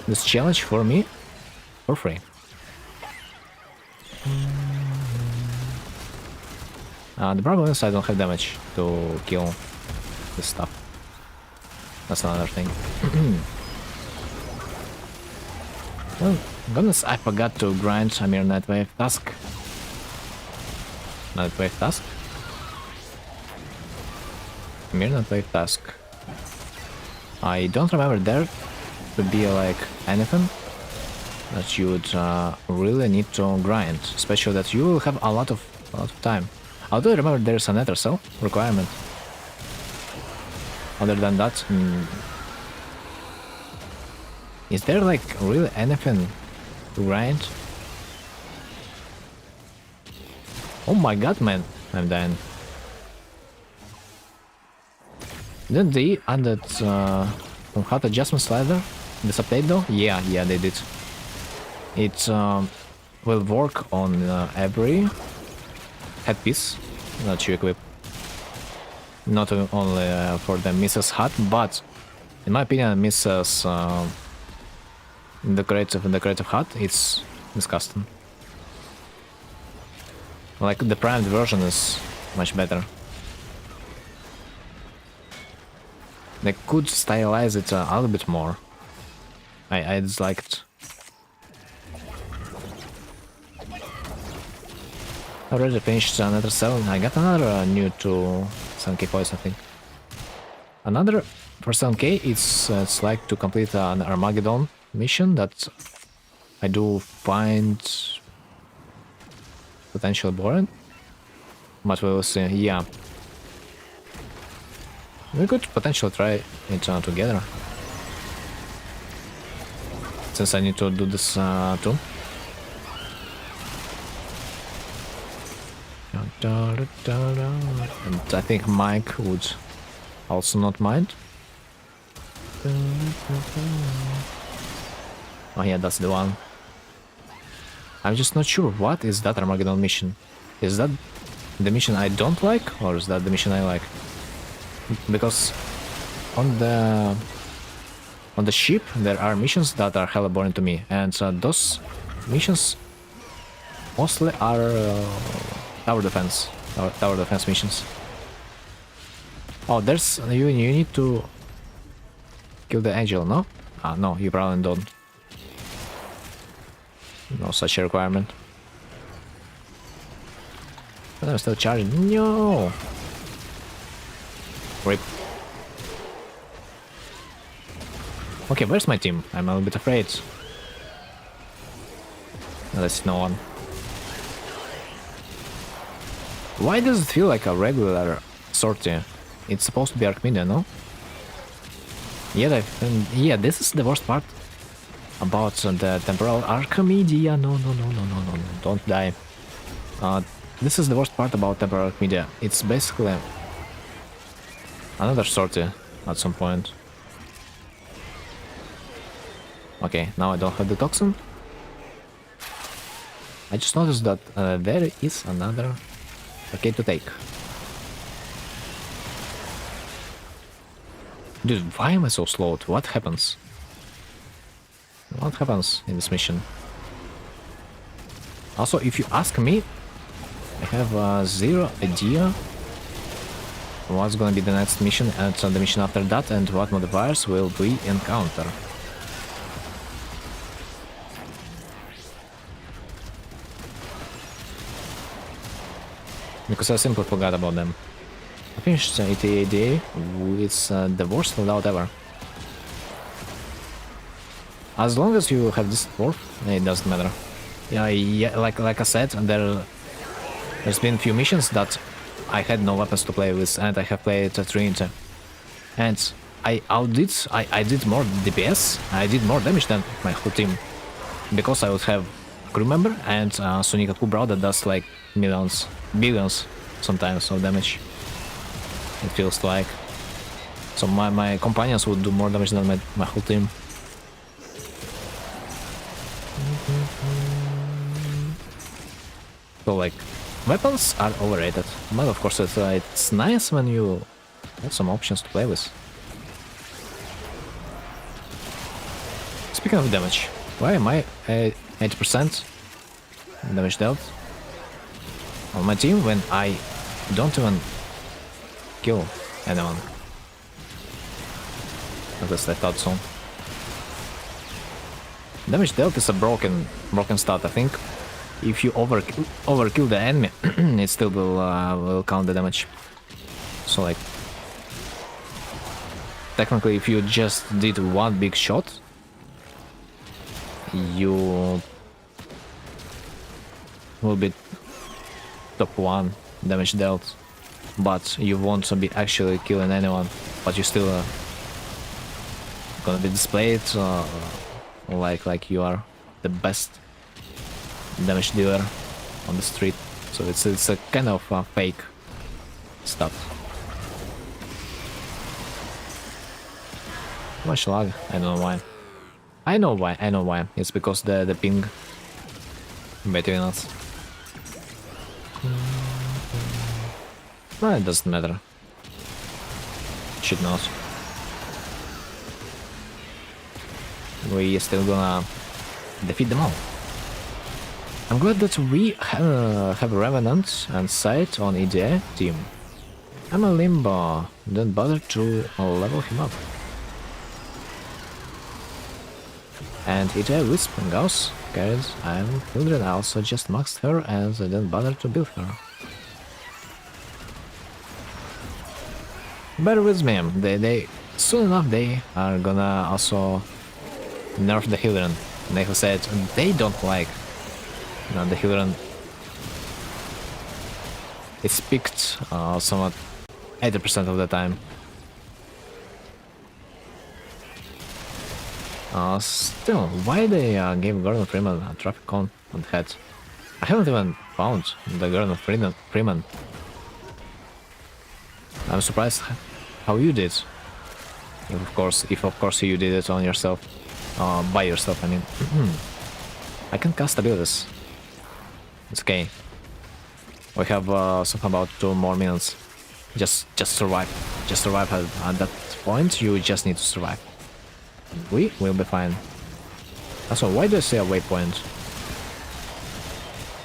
this challenge for me for free. The problem is I don't have damage to kill this stuff. That's another thing. Well, goodness, I forgot to grind a mere Nightwave task. Not wave task. Mere not wave task. I don't remember there to be like anything that you would really need to grind, especially that you will have a lot of time. Although I remember there's a nether cell requirement. Other than that, is there like really anything to grind? Oh my god, man, I'm dying. Didn't they added some hot adjustment slider in this update though? Yeah, they did. It will work on every headpiece that you equip. Not only for the Mrs. Hut, but in my opinion, Mrs. Decorative Hut, it's disgusting. Like the primed version is much better. They could stylize it a little bit more. I disliked. Already finished another cell. I got another new to 7k points, I think. Another for 7k, it's like to complete an Armageddon mission that I do find potentially boring, but we will see. Yeah, we could potentially try it together, since I need to do this too. And I think Mike would also not mind. Oh yeah, that's the one. I'm just not sure what is that Armageddon mission. Is that the mission I don't like, or is that the mission I like? Because on the ship there are missions that are hella boring to me, and those missions mostly are tower defense missions. Oh, there's you need to kill the angel, no? No, you probably don't. No such a requirement. But I'm still charging. No! Rip. Okay, where's my team? I'm a little bit afraid. There's no one. Why does it feel like a regular sortie? It's supposed to be Archmedia, no? Yeah, this is the worst part about the temporal Archimedia. No, don't die. This is the worst part about temporal Archimedia. It's basically another sortie at some point. Okay, now I don't have the toxin. I just noticed that there is another arcade to take. Dude, why am I so slowed? What happens? What happens in this mission? Also, if you ask me, I have zero idea what's gonna be the next mission and the mission after that, and what modifiers will we encounter. Because I simply forgot about them. I finished 88 it's the worst loadout ever. As long as you have this dwarf, it doesn't matter. Yeah, like I said, there's been few missions that I had no weapons to play with, and I have played Trinity. And I did more DPS, I did more damage than my whole team. Because I would have crew member and Sonika Kubra that does like billions sometimes of damage. It feels like. So my companions would do more damage than my whole team. So like, weapons are overrated, but of course it's nice when you have some options to play with. Speaking of damage, why am I 80% damage dealt on my team when I don't even kill anyone? At least I thought so. Damage dealt is a broken stat, I think. if you overkill the enemy, it still will count the damage. So like, technically, if you just did one big shot, you will be top 1 damage dealt, but you won't be actually killing anyone, but you still gonna be displayed like you are the best damage dealer on the street. So it's a kind of fake stuff. Much lag, I don't know why. I know why. It's because the ping between us. Well, it doesn't matter. Should not. We still gonna defeat them all. I'm glad that we have Revenant and Sight on EDA team. I'm a Limbo. Don't bother to level him up. And EDA Wisp and Gauss carried. I'm Hildred. I also just maxed her and I didn't bother to build her. Bear with me. They soon enough they are gonna also nerf the Hildren. They have said they don't like the Hildren. It's picked somewhat 80% of the time. Still, why they gave Gordon Freeman a traffic cone on the head? I haven't even found the Gordon Freeman. I'm surprised how you did. If of course you did it on yourself, by yourself. I mean, I can cast abilities. It's okay. We have something about 2 more minutes. Just survive. Just survive at that point. You just need to survive. We will be fine. Also, why do I say a waypoint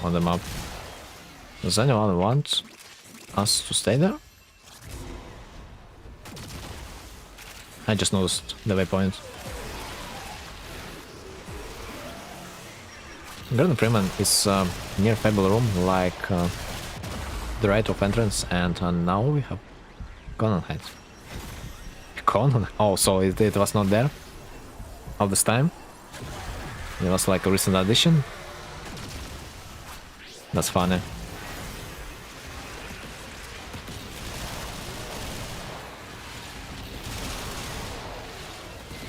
on the map? Does anyone want us to stay there? I just noticed the waypoint. Gordon Freeman is near Fable Room, like the right of entrance, and now we have Conan Head. Conan? Oh, so it was not there all this time? It was like a recent addition? That's funny.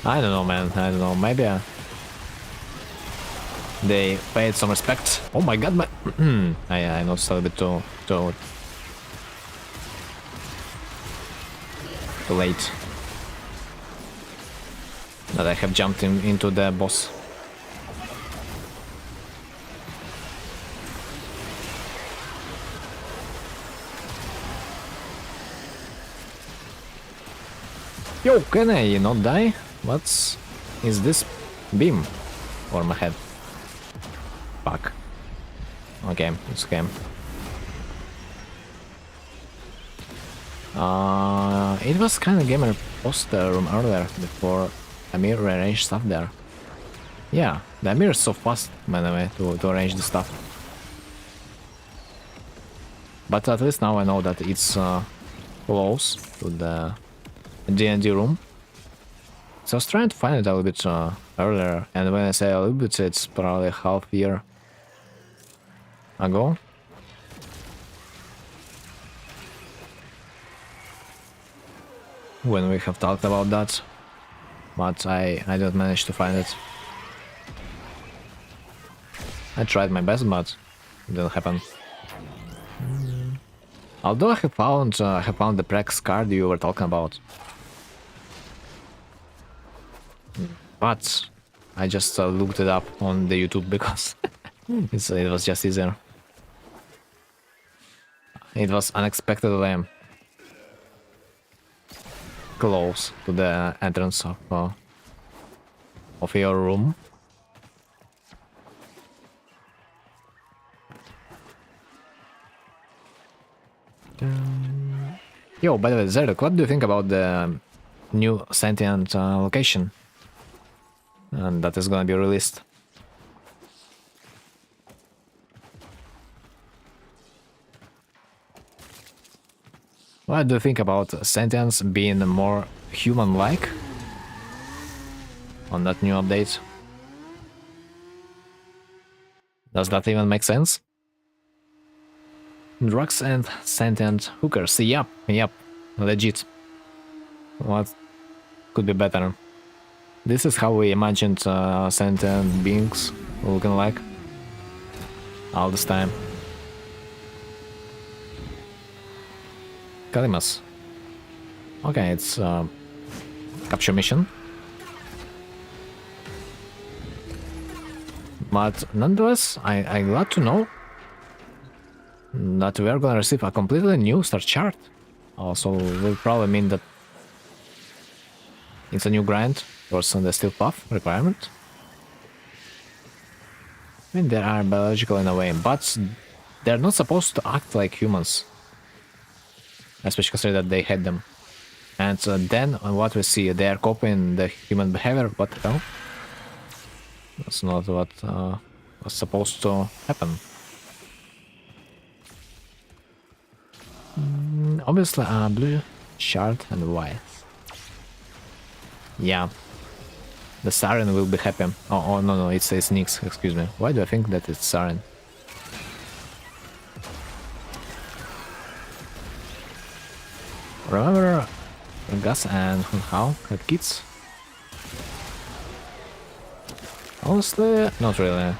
I don't know, man. I don't know. Maybe they paid some respect. Oh my god, I noticed a little bit too late that I have jumped into the boss. Yo, can I not die? What is this beam for my head? Fuck. Okay, it's okay. It was kind of gamer poster room earlier before Amir rearranged stuff there. Yeah, the Amir is so fast, by the way, to arrange the stuff. But at least now I know that it's close to the D&D room. So I was trying to find it a little bit earlier, and when I say a little bit, it's probably half year ago. When we have talked about that, but I didn't manage to find it. I tried my best, but it didn't happen. Although I have found the Prex card you were talking about. But I just looked it up on the YouTube because it was just easier. It was unexpectedly close to the entrance of your room. Yo, by the way, Zerdok, what do you think about the new sentient location? And that is gonna be released. What do you think about sentience being more human-like on that new update? Does that even make sense? Drugs and sentient hookers. Yep, legit. What could be better? This is how we imagined sentient beings looking like all this time. Kalimas. Okay, it's capture mission. But nonetheless, I'm glad to know that we are gonna receive a completely new star chart. Also, will probably mean that it's a new grind towards the steel path requirement. I mean, they are biological in a way, but they're not supposed to act like humans. Especially considering that they had them. And then what we see, they are copying the human behavior. What the hell? That's not what was supposed to happen. Obviously, blue, shard, and white. Yeah. The Siren will be happy. Oh no, it's Nyx, excuse me. Why do I think that it's Siren? Remember Gus and Hunhao had kids? Honestly, not really.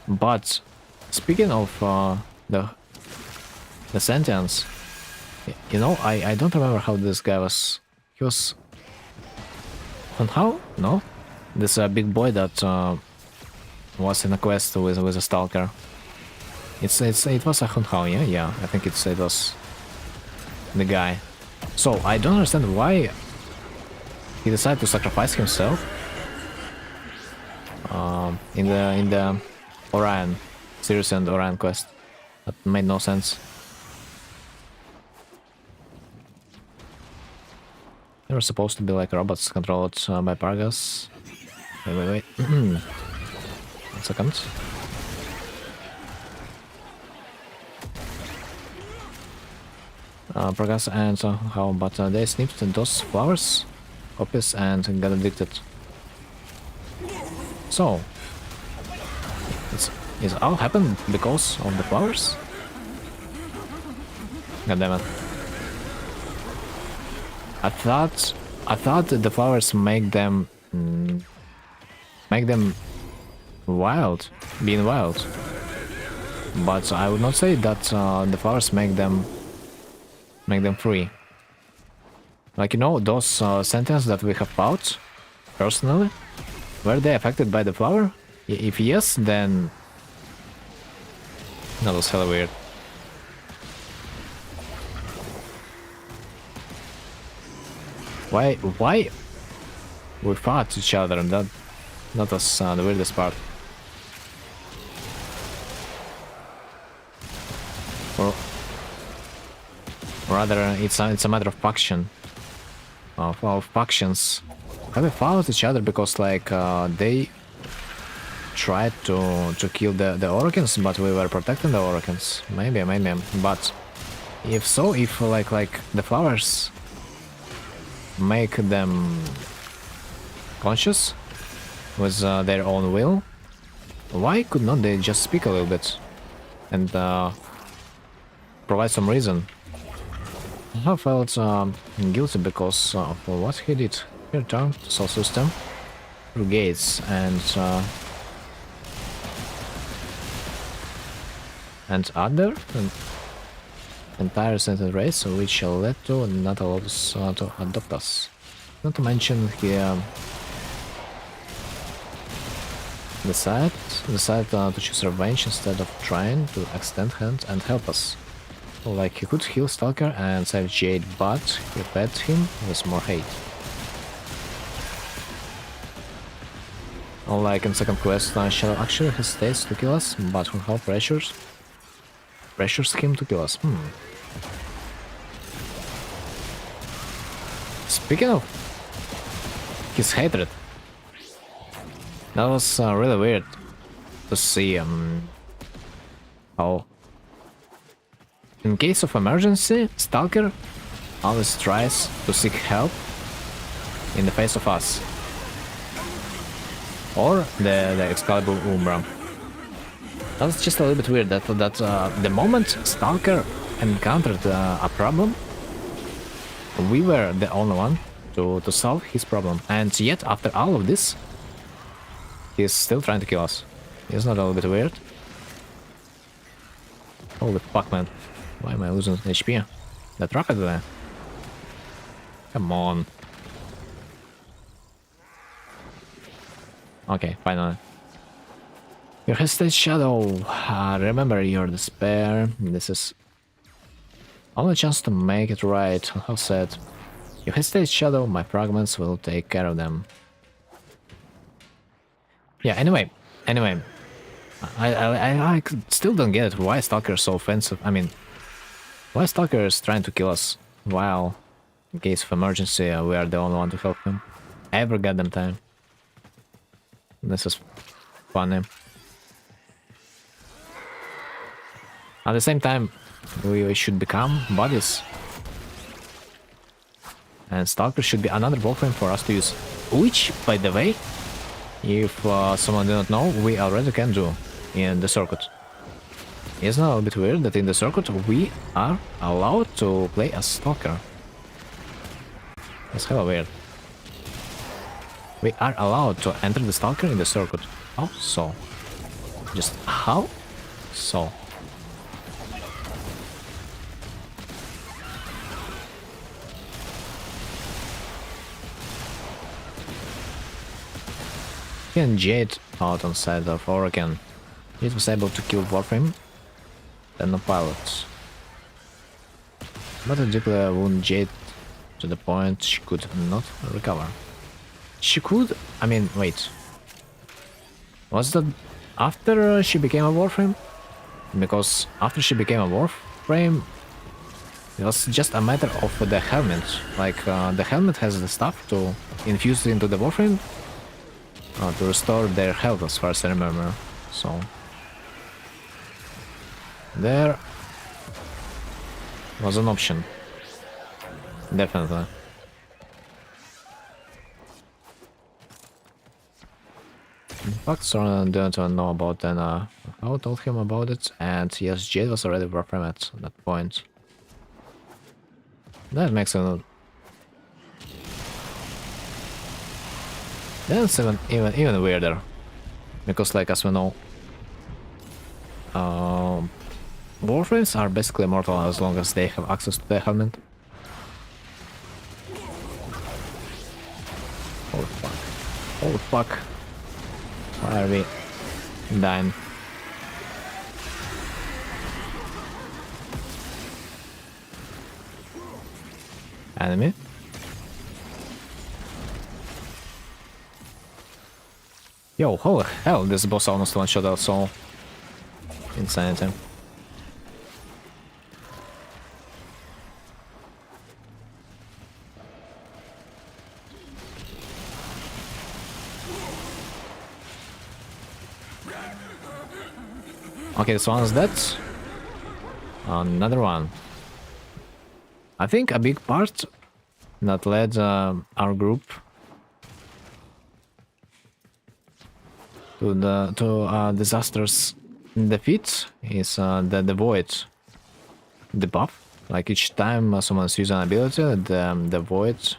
But speaking of the sentience, you know, I don't remember how this guy was. He was Hunhao? No, this big boy that was in a quest with a stalker. It was a Hunhao, yeah. I think it was the guy. So I don't understand why he decided to sacrifice himself in the Orion Sirius and Orion quest. That made no sense. They were supposed to be like robots controlled by Pargas. Wait. 1 second. Pargas and how, but they sniffed those flowers, copies, and got addicted. So, it's all happened because of the flowers? God damn it. I thought that the flowers make them wild, being wild. But I would not say that the flowers make them free. Like, you know, those sentences that we have fought personally, were they affected by the flower? If yes, then that was hella weird. Why we fought each other, and that was the weirdest part. Or rather, it's a matter of faction, of factions. Have we fought each other because like they tried to kill the Oricans, but we were protecting the Oricans? Maybe. But if so, if like the flowers make them conscious with their own will, why could not they just speak a little bit and provide some reason? I felt guilty because of what he did. He returned to Sol System through gates and other entire sentient race, which led to not allow us to adopt us. Not to mention he decided to choose revenge instead of trying to extend hand and help us. Like, he could heal Stalker and save Jade, but he fed him with more hate. Unlike in second quest, Shadow actually hesitates to kill us, but Hunhao pressures him to kill us. Speaking of his hatred, that was really weird to see how In case of emergency, Stalker always tries to seek help in the face of us. Or the Excalibur Umbra. That's just a little bit weird that the moment Stalker encountered a problem, we were the only one to solve his problem. And yet, after all of this, he's still trying to kill us. Isn't that a little bit weird? Holy fuck, man. Why am I losing HP? That rocket there. Come on. Okay, finally. Your hesitate shadow. Remember your despair. This is only chance to make it right. How sad. You hesitate shadow, my fragments will take care of them. Yeah, anyway. I still don't get it. Why Stalker is so offensive? I mean, why Stalker is trying to kill us while, in case of emergency, we are the only one to help him. Every goddamn time. This is funny. At the same time, we should become buddies. And Stalker should be another WArframe for us to use. Which, by the way, if someone did not know, we already can do in the circuit. Isn't it a little bit weird that in the circuit we are allowed to play as Stalker? That's hella weird. We are allowed to enter the Stalker in the circuit. How so? Just how so? And Jade out on side of Oregon. It was able to kill WArframe, then the pilot. But it deeply wound Jade to the point she could not recover. She could? I mean, wait. Was that after she became a WArframe? Because after she became a WArframe, it was just a matter of the helmet. Like, the helmet has the stuff to infuse into the WArframe to restore their health, as far as I remember. So there was an option. Definitely. In fact, Soren didn't know about then I told him about it, and yes, Jade was already WArframe at that point. That makes it. That's even weirder, because like as we know, WArframes are basically immortal as long as they have access to the helmet. Holy fuck! Holy fuck! Why are we dying? Enemy. Yo, holy hell, this boss almost one-shot out, so insanity. Okay, this one is dead. Another one. I think a big part that led our group to disastrous defeat is the void debuff. Like each time someone's using an ability, the void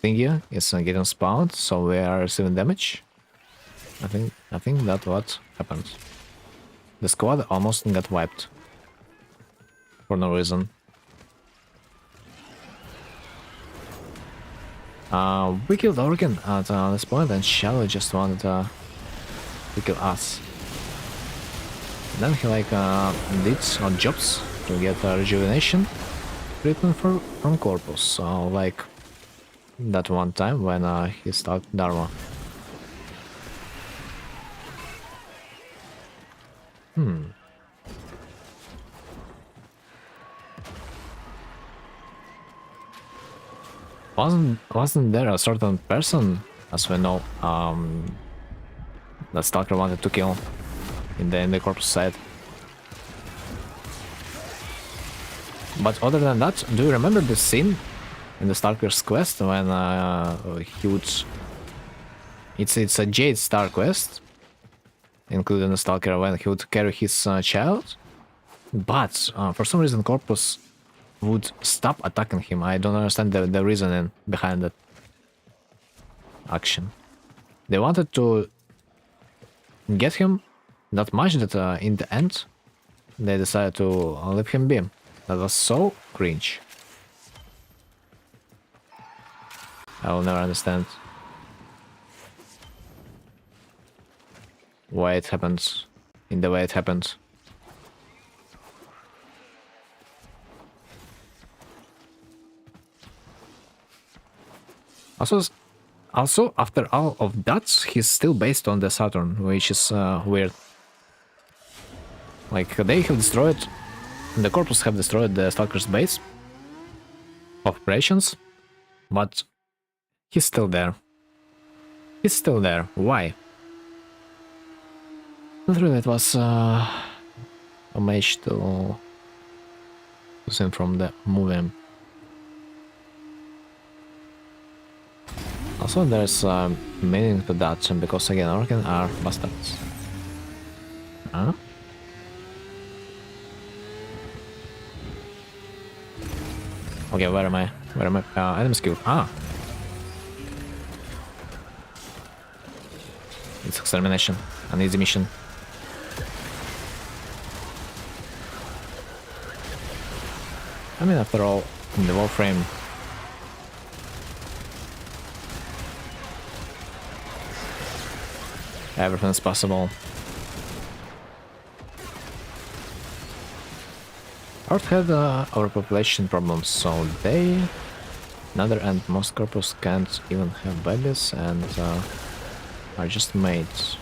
thingy is getting spawned, so we are receiving damage. I think that's what happened. The squad almost got wiped for no reason. We killed Oregon at this point, and Shadow just wanted to kill us. Then he like did odd jobs to get rejuvenation treatment from Corpus. So like that one time when he stalked Dharma. Wasn't there a certain person, as we know, that Stalker wanted to kill in the Corpus side? But other than that, do you remember the scene in the Stalker's quest when he would... It's a Jade Star quest, including the Stalker, when he would carry his child. But for some reason Corpus would stop attacking him. I don't understand the reasoning behind that action. They wanted to get him that much that in the end they decided to leave him be. That was so cringe. I will never understand why it happens in the way it happens. Also, after all of that, he's still based on the Saturn, which is weird. Like, they have destroyed... The Corpus have destroyed the Stalker's base of operations, but he's still there. He's still there. Why? Not really, it was homage to scene from the movie. Also, there's meaning to that, because again, Organ are bastards. Huh? Okay, where am I? Where am I? Enemy skill. Ah! It's extermination. An easy mission. I mean, after all, in the WArframe, everything's possible. Earth had overpopulation problems, so they... Another and most Corpus can't even have babies and are just mates.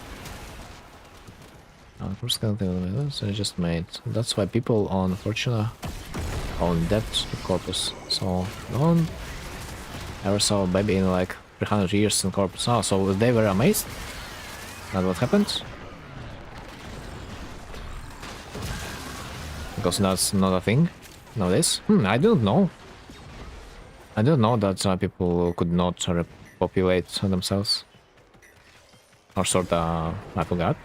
Corpus can't even have babies, are just mates. That's why people on Fortuna own debt to Corpus. So no one ever saw a baby in like 300 years in Corpus. Oh, so they were amazed? That's what happened? Because that's not a thing nowadays. I don't know. I don't know that people could not repopulate themselves. Or sorta, I forgot.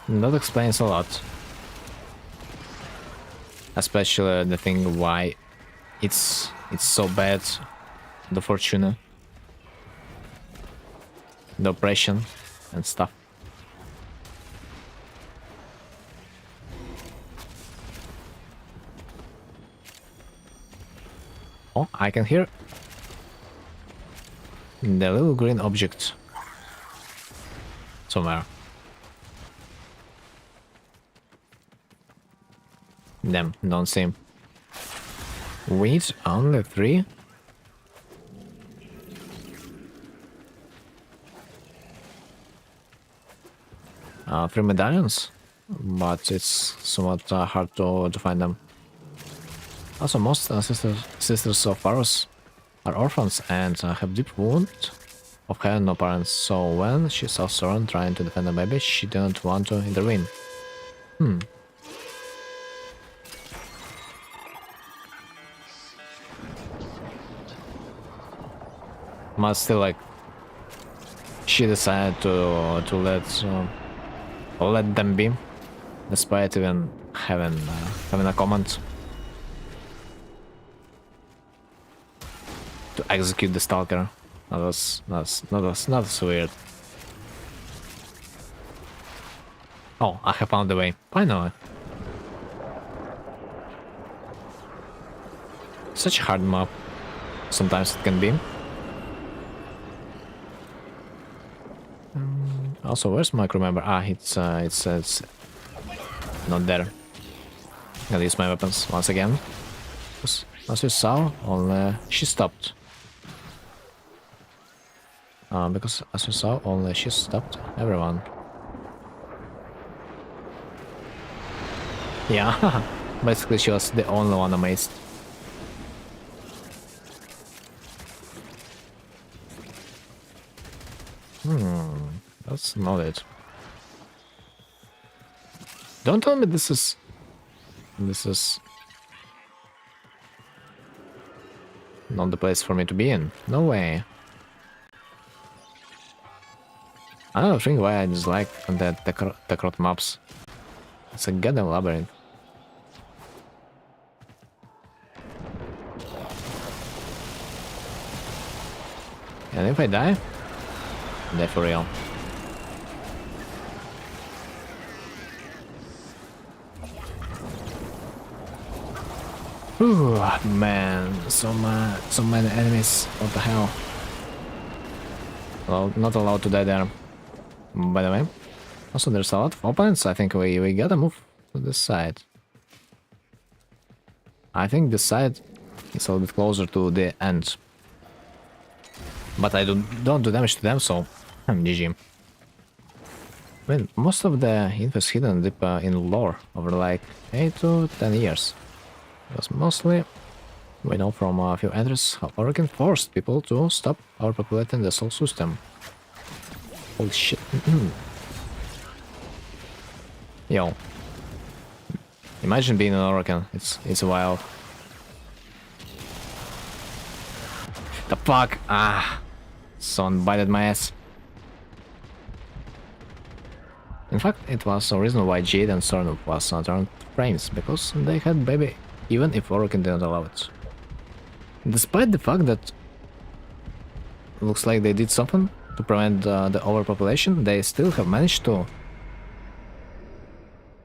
That explains a lot. Especially the thing why it's so bad, the Fortuna. The oppression and stuff. Oh, I can hear the little green object somewhere. Damn, don't see him. Wait, only 3? 3 medallions, but it's somewhat hard to find them. Also, most sisters of Varus are orphans and have deep wound of having no parents, so when she saw Soren trying to defend a baby, she didn't want to intervene. But still, like, she decided to let them be, despite even having a command to execute the Stalker. That's weird. Oh, I have found the way. I know it. Such a hard map. Sometimes it can be. Also, where's my crew member? Ah, it's not there. I'll use my weapons once again. As you saw, only she stopped. Because as you saw, only she stopped everyone. Yeah, basically she was the only one amazed. That's not it. Don't tell me this is... not the place for me to be in. No way. I don't think why I dislike the Tekrot maps. It's a goddamn labyrinth. And if I die for real. Ooh, man, so many enemies. What the hell? Well, not allowed to die there. By the way, also there's a lot of opponents. I think we gotta move to this side. I think this side is a little bit closer to the end. But I don't do damage to them, so I'm GG. I mean, most of the info is hidden deep in lore over like 8 to 10 years. Because mostly we know from a few entries how Orokin forced people to stop overpopulating the soul system. Holy shit. Yo. Imagine being an Orokin. It's wild. The fuck? Ah. Son bited my ass. In fact, it was a reason why Jade and Sorn was turned frames, because they had baby, even if Orokin didn't allow it. Despite the fact that looks like they did something to prevent the overpopulation, they still have managed to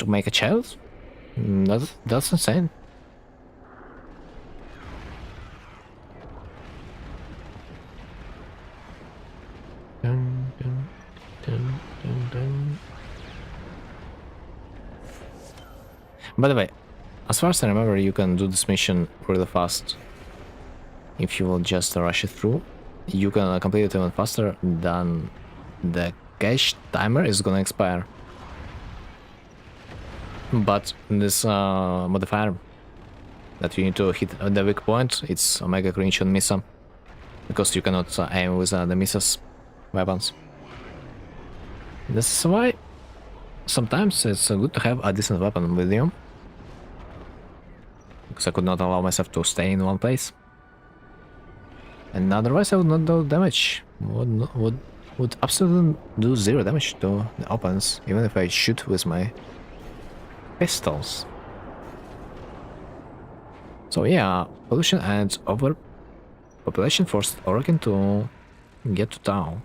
make a child? That's insane. Dun, dun, dun, dun, dun. By the way, as far as I remember, you can do this mission really fast. If you will just rush it through, you can complete it even faster than the cache timer is gonna expire. But this modifier that you need to hit at the weak point, it's Omega Cringe on Misa, because you cannot aim with the Misa's weapons. This is why sometimes it's good to have a decent weapon with you, because I could not allow myself to stay in one place, and otherwise I would not do damage. Would absolutely do 0 damage to the opponents, even if I shoot with my pistols. So yeah, pollution and overpopulation forced Orokin to get to town.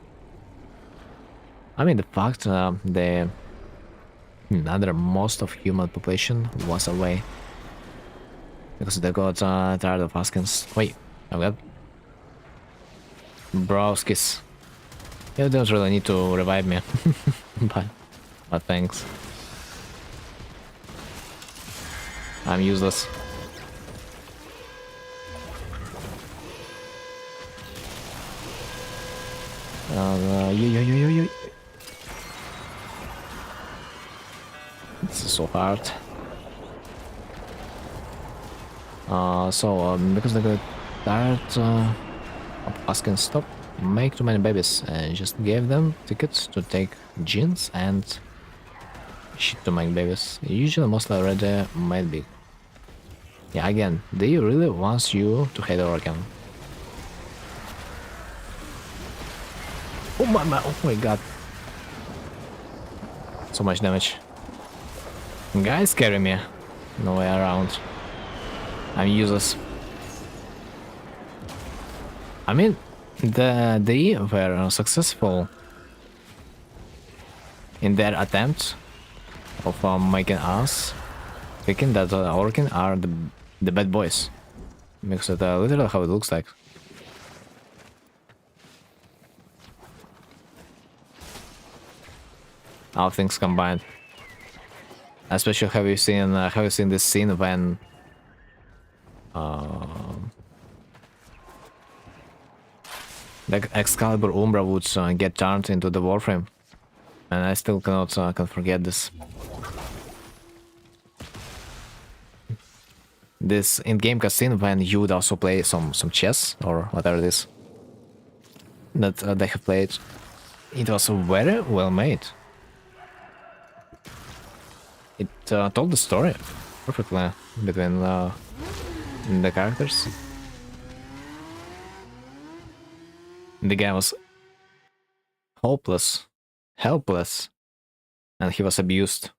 I mean, the fact the most of human population was away because they got tired of asking. Wait, I've got Browskis. You don't really need to revive me, but thanks. I'm useless. This is so hard. Because they got tired of asking stop, make too many babies, and just gave them tickets to take jeans and shit to make babies. Usually mostly already might be. Yeah, again, they really wants you to hate Orokin. Oh my god. So much damage. Guys carry me. No way around. I'm useless. I mean, they were successful in their attempt of making us thinking that Orokin are the bad boys. Because that's literally how it looks like. All things combined. Especially have you seen this scene when the Excalibur Umbra would get turned into the Warframe, and I still cannot can forget this. This in-game cutscene when you would also play some chess or whatever it is that they have played. It was very well made. It told the story perfectly between the characters. The guy was hopeless, helpless, and he was abused.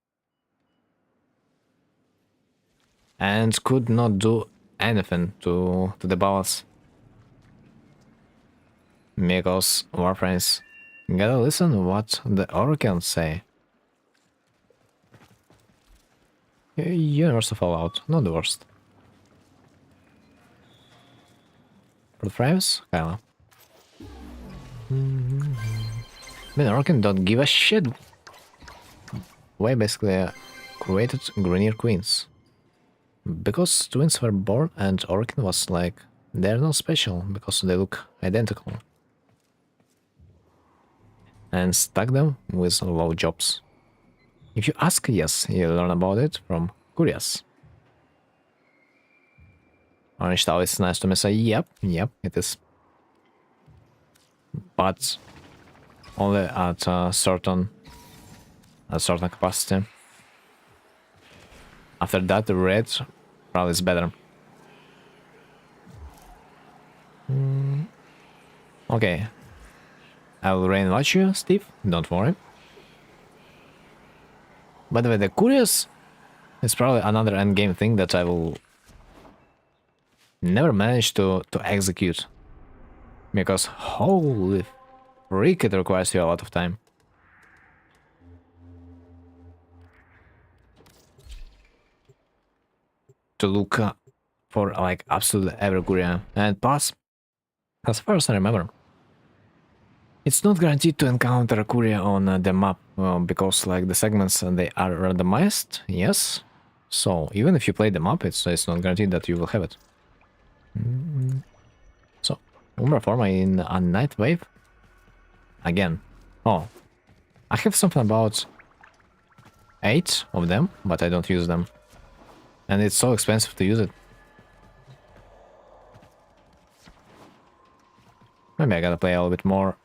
And could not do anything to the boss. Because Warframes gotta listen what the Orcans say. Universal Fallout, not the worst. For frames, kinda. Man, Orcan don't give a shit. Why basically created Grenier Queens. Because twins were born and Orcan was like, they're not special because they look identical. And stuck them with low jobs. If you ask yes, you learn about it from Curious. Orange Tau is nice to me say, yep, it is. But only at a certain capacity. After that, the red probably is better. Okay. I will rain-watch you, Steve. Don't worry. By the way, the Curious is probably another endgame thing that I will never manage to execute. Because holy freak, it requires you a lot of time. To look for like absolutely every Curia. And plus, as far as I remember, it's not guaranteed to encounter a Curia on the map because like the segments they are randomized, yes. So even if you play the map, it's not guaranteed that you will have it. So, Umbra Forma in a Night Wave? Again. Oh. I have something about 8 of them, but I don't use them. And it's so expensive to use it. Maybe I gotta play a little bit more.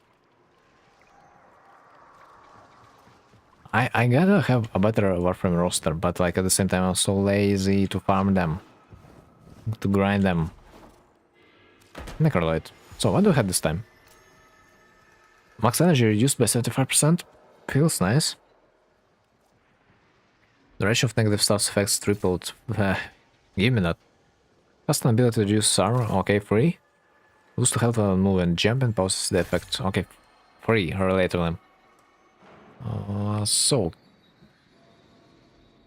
I gotta have a better Warframe roster, but like at the same time I'm so lazy to farm them. To grind them. Necroloid. So what do we have this time? Max energy reduced by 75%. Feels nice. The ratio of negative status effects tripled. Give me that. Custom ability to reduce armor. Okay, free. Boost to health and move and jump and pauses the effect. Okay, free relatively.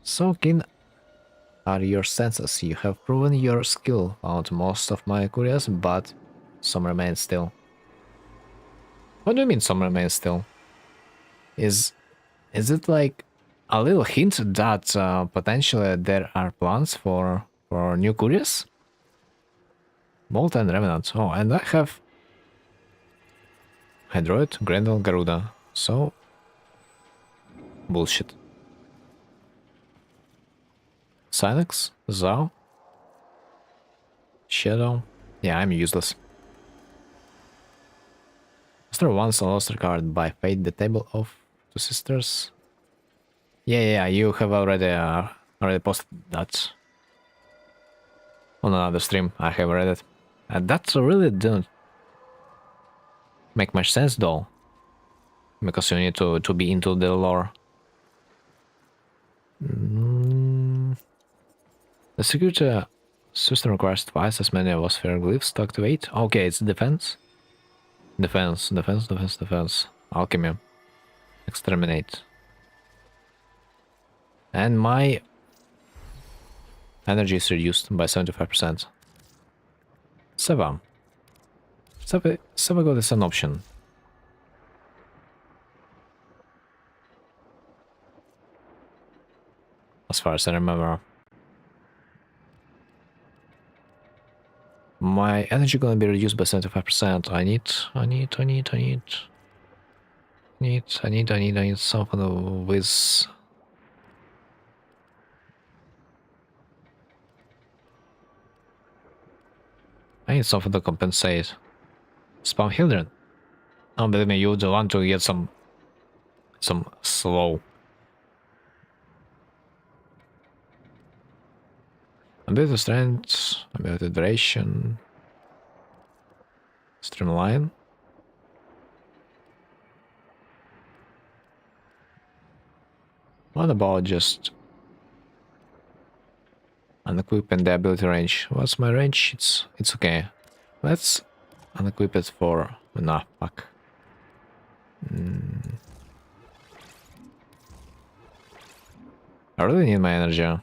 So keen are your senses. You have proven your skill. Found most of my curious, but some remain still. What do you mean some remain still? Is it like a little hint that potentially there are plans for new curious? Bolt and Revenant. Oh, and I have Hydroid, Grendel, Garuda. So bullshit. Silex, Zao, Shadow. Yeah, I'm useless. Master once lost a card by fate. The table of two sisters. Yeah, you have already posted that on another stream. I have read it. And that really didn't make much sense though, because you need to be into the lore. The security system requires twice as many atmosphere glyphs to activate. Okay, it's defense. Defense. Alchemy. Exterminate. And my energy is reduced by 75%. Seva. Seva God is an option. As far as I remember. My energy gonna be reduced by 75%. I need something with... I need something to compensate. Spam Hildren. Oh, believe me, you would want to get some slow. Ability strength, ability duration, streamline. What about just unequipping the ability range? What's my range? It's okay. Let's unequip it for nah, fuck. I really need my energy.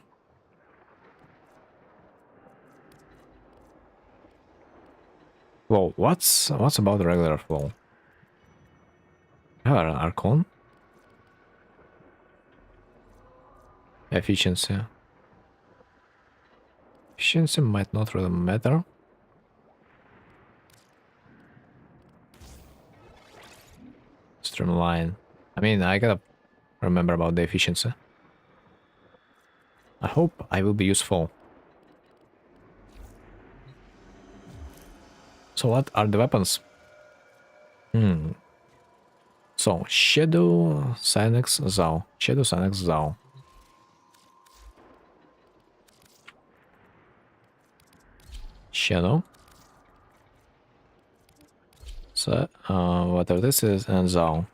Flow. What's about the regular flow? Archon? Efficiency. Efficiency might not really matter. Streamline. I mean, I gotta remember about the efficiency. I hope I will be useful. So what are the weapons? So, Shadow, Synex, Zao. Shadow, Synex, Zao. Shadow. So, whatever this is, and Zao.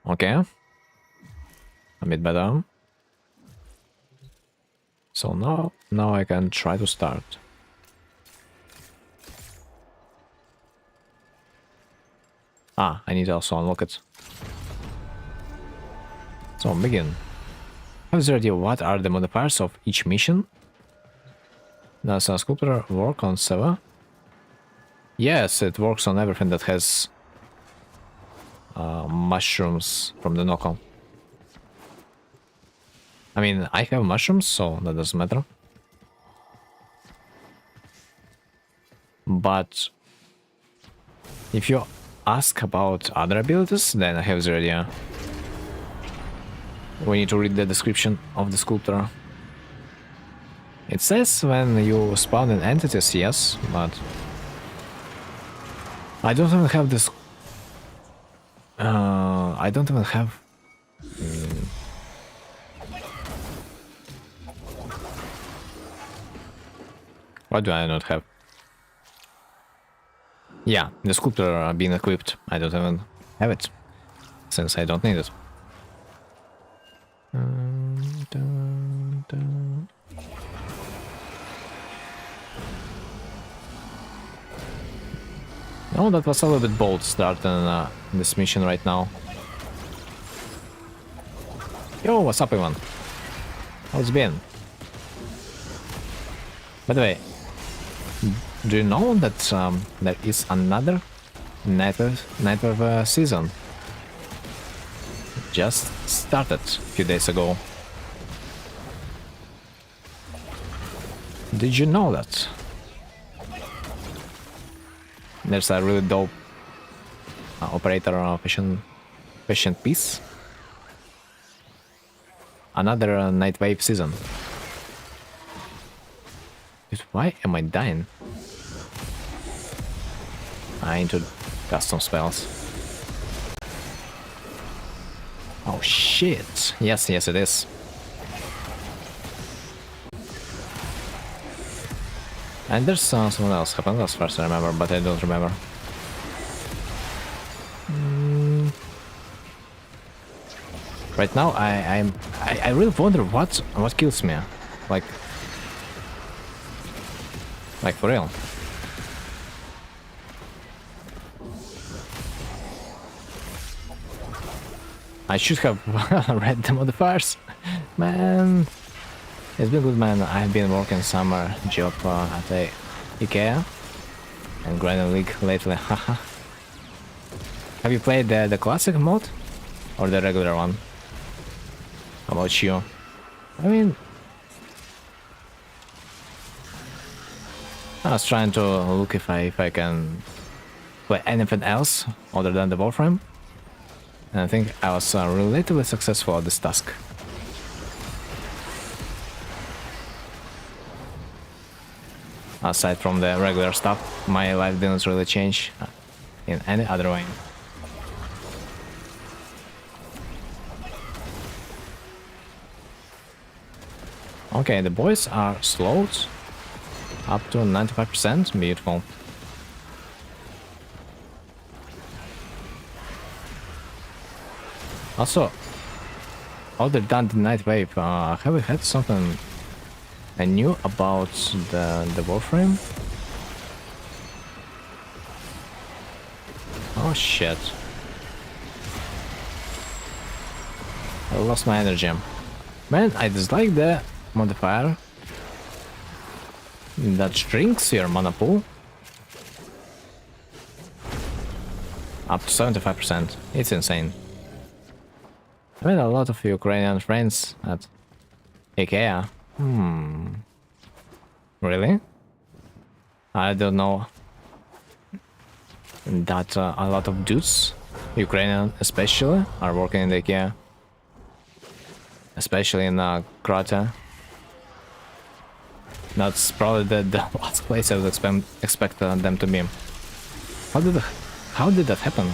Okay. A bit better. So now I can try to start. Ah, I need to also unlock it. So begin. Have the idea what are the modifiers of each mission? Does a sculptor work on Seva? Yes, it works on everything that has mushrooms from the knockout. I mean, I have mushrooms, so that doesn't matter. But if you ask about other abilities, then I have the idea. We need to read the description of the sculptor. It says when you spawn in entities, yes, but I don't even have this. I don't even have. What do I not have? Yeah, the sculptor being equipped. I don't even have it, since I don't need it. Oh, that was a little bit bold starting this mission right now. Yo, what's up, everyone? How's it been? By the way, do you know that there is another Nightwave season? Just started a few days ago. Did you know that? There's a really dope operator patient piece. Another Nightwave season. Dude, why am I dying? I need to custom spells. Oh shit! Yes, yes it is. And there's someone else happened as far as I remember, but I don't remember. Right now, I really wonder what kills me, like for real. I should have read the modifiers, man. It's been good, man. I've been working summer job at a IKEA and grinding league lately. Haha. Have you played the classic mode or the regular one? How about you? I mean, I was trying to look if I can play anything else other than the WArframe, and I think I was relatively successful at this task. Aside from the regular stuff, my life didn't really change in any other way. Okay, the boys are slowed up to 95%. Beautiful. Also, other than the night wave, have we had something new about the WArframe? Oh shit. I lost my energy. Man, I dislike the modifier that shrinks your mana pool up to 75%. It's insane. I made a lot of Ukrainian friends at IKEA. Really? I don't know that a lot of dudes, Ukrainian especially, are working in the IKEA. Especially in Croatia. That's probably the last place I would expect them to be. How did that happen?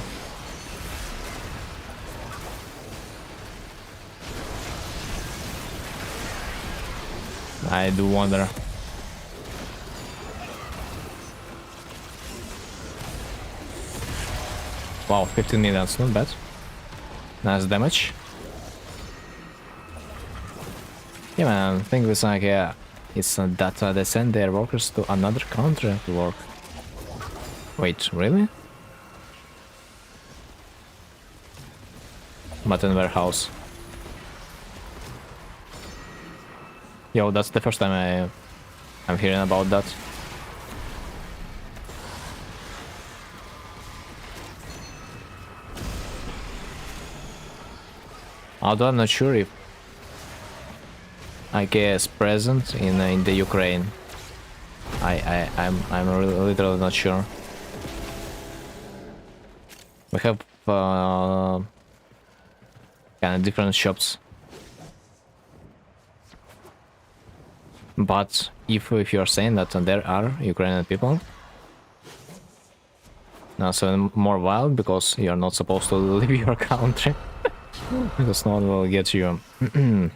I do wonder. Wow, 15 million, that's not bad. Nice damage. Yeah, man, the thing with IKEA is that they send their workers to another country to work. Wait, really? But in warehouse. Yo, that's the first time I'm hearing about that. Although I'm not sure if IKEA is present in the Ukraine. I'm really, literally not sure. We have kind of different shops. But if you're saying that there are Ukrainian people, now so more wild because you're not supposed to leave your country, because no one will get you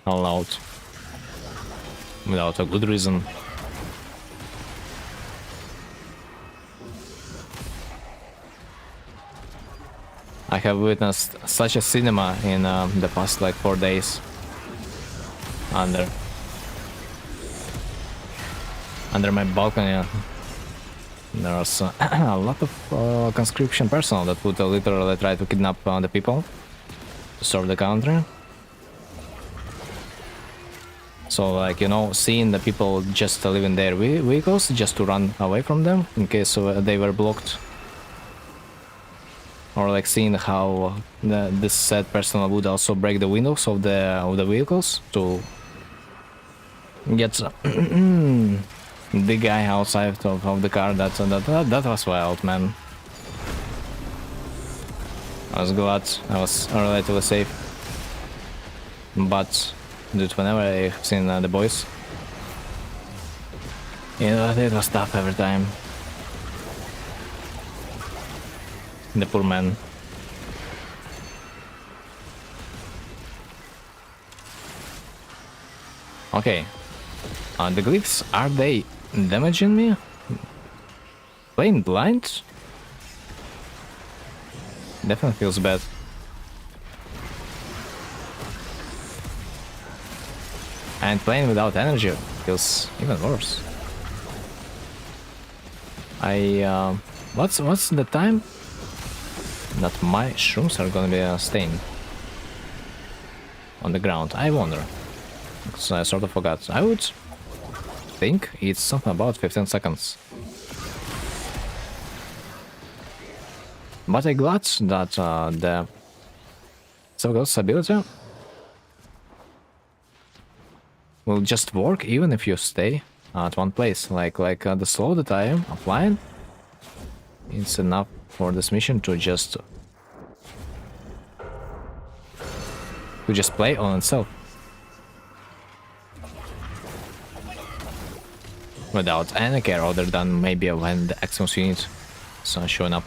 allowed without a good reason. I have witnessed such a cinema in the past like 4 days under my balcony. There was a lot of conscription personnel that would literally try to kidnap the people to serve the country. So, like, you know, seeing the people just leaving their vehicles just to run away from them in case they were blocked. Or like seeing how this said personnel would also break the windows of the vehicles to get the guy outside of the car. That was wild, man. I was glad I was relatively safe, but dude, whenever I've seen the boys, you know, it was tough every time. The poor man. Okay. The glyphs, are they damaging me? Playing blind? Definitely feels bad. And playing without energy feels even worse. What's the time that my shrooms are gonna be staying on the ground? I wonder. So I sort of forgot. I would think it's something about 15 seconds. But I'm glad that the Silver's ability will just work even if you stay at one place. Like the slow that I am applying, it's enough for this mission to just play on itself. without any care other than maybe when the Xbox unit is showing up.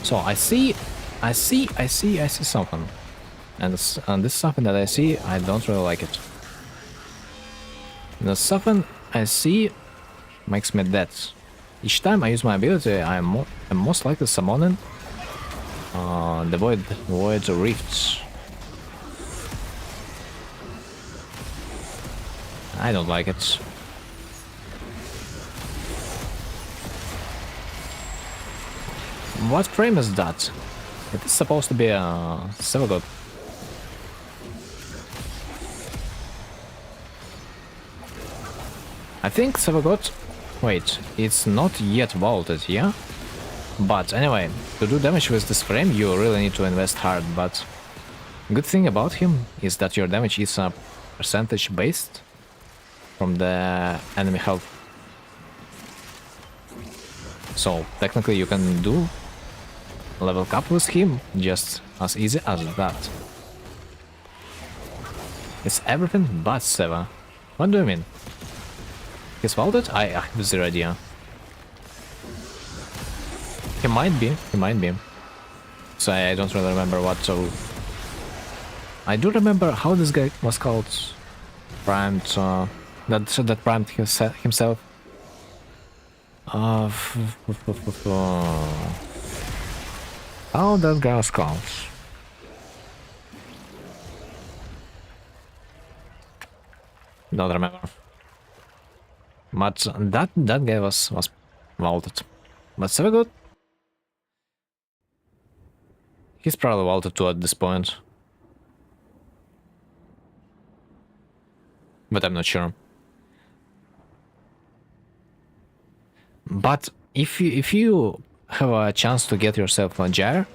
So I see something, and this is something that I see. I don't really like it. The something I see makes me dead. Each time I use my ability, I'm most likely summoning the void rifts. I don't like it. What frame is that? It is supposed to be a silver god. I think silver god. Wait, it's not yet vaulted, yeah? But anyway, to do damage with this frame, you really need to invest hard. But good thing about him is that your damage is percentage based from the enemy health. So technically you can do level cap with him just as easy as that. It's everything but 7. What do you mean? He's vaulted? I have zero idea. He might be. So I don't really remember what, so... I do remember how this guy was called. Primed, that primed himself. How that guy was called. Don't remember. But that guy was vaulted. But so good. He's probably vaulted too at this point. But I'm not sure. But if you have a chance to get yourself a gyre,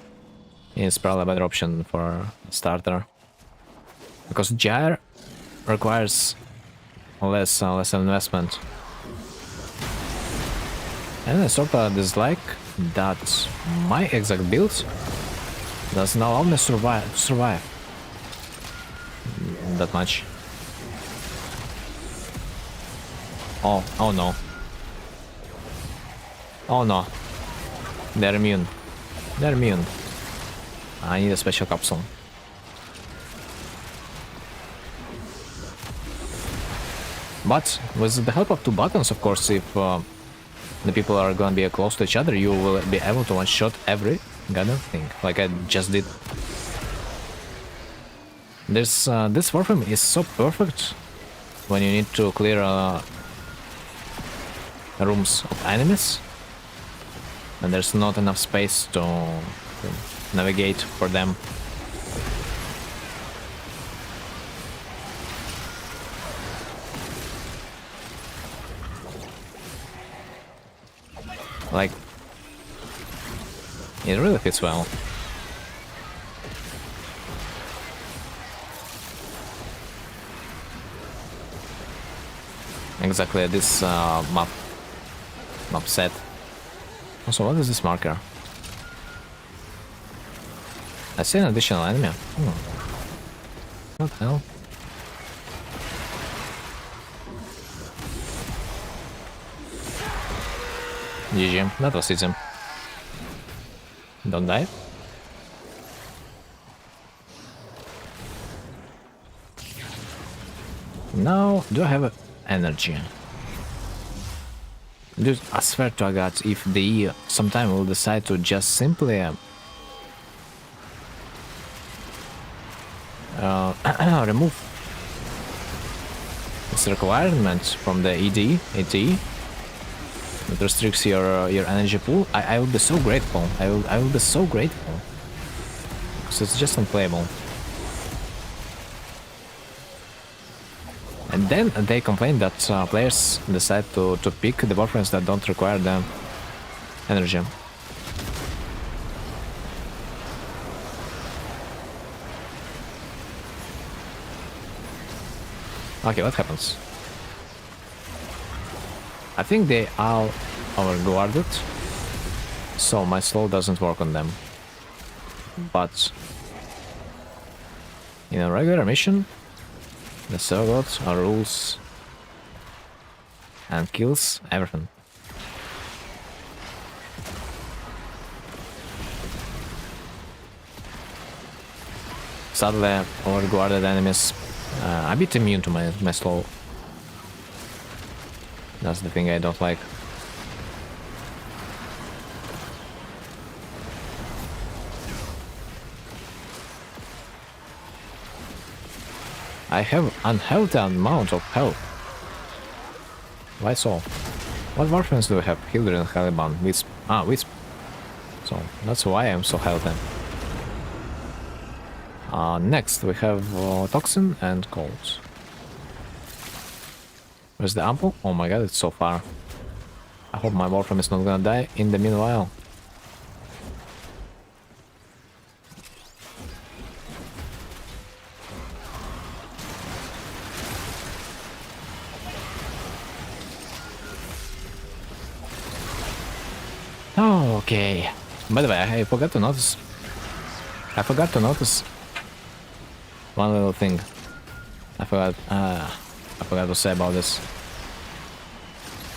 it's probably a better option for a starter. Because gyre requires less investment. And I sort of dislike that my exact build doesn't allow me to survive that much. Oh no. Oh no. They're immune. I need a special capsule. But with the help of 2 buttons, of course, if the people are gonna be close to each other, you will be able to one-shot every goddamn thing, like I just did. This Warframe is so perfect when you need to clear rooms of enemies, and there's not enough space to navigate for them. Like, it really fits well. Exactly this map set. Also, what is this marker? I see an additional enemy. What the hell? GG, that was easy. Don't die. Now, do I have energy? Dude, I swear to God, if the sometime will decide to just simply remove this requirement from the ATE that restricts your energy pool, I will be so grateful. I will be so grateful, because it's just unplayable. And then they complain that players decide to pick the Warframes that don't require the energy. Okay, what happens? I think they are overguarded, so my slow doesn't work on them. But in a regular mission, The server gods are rules and kills everything. Sadly, overguarded enemies a bit immune to my slow. That's the thing I don't like. I have unhealthy amount of health. Why so? What warframes do we have? Hilder and Caliban. Wisp. Ah, Wisp. So, that's why I'm so healthy. Next we have Toxin and Cold. Where's the ample? Oh my god, it's so far. I hope my warframe is not gonna die in the meanwhile. Oh, okay. By the way, I forgot to notice. One little thing. I forgot to say about this.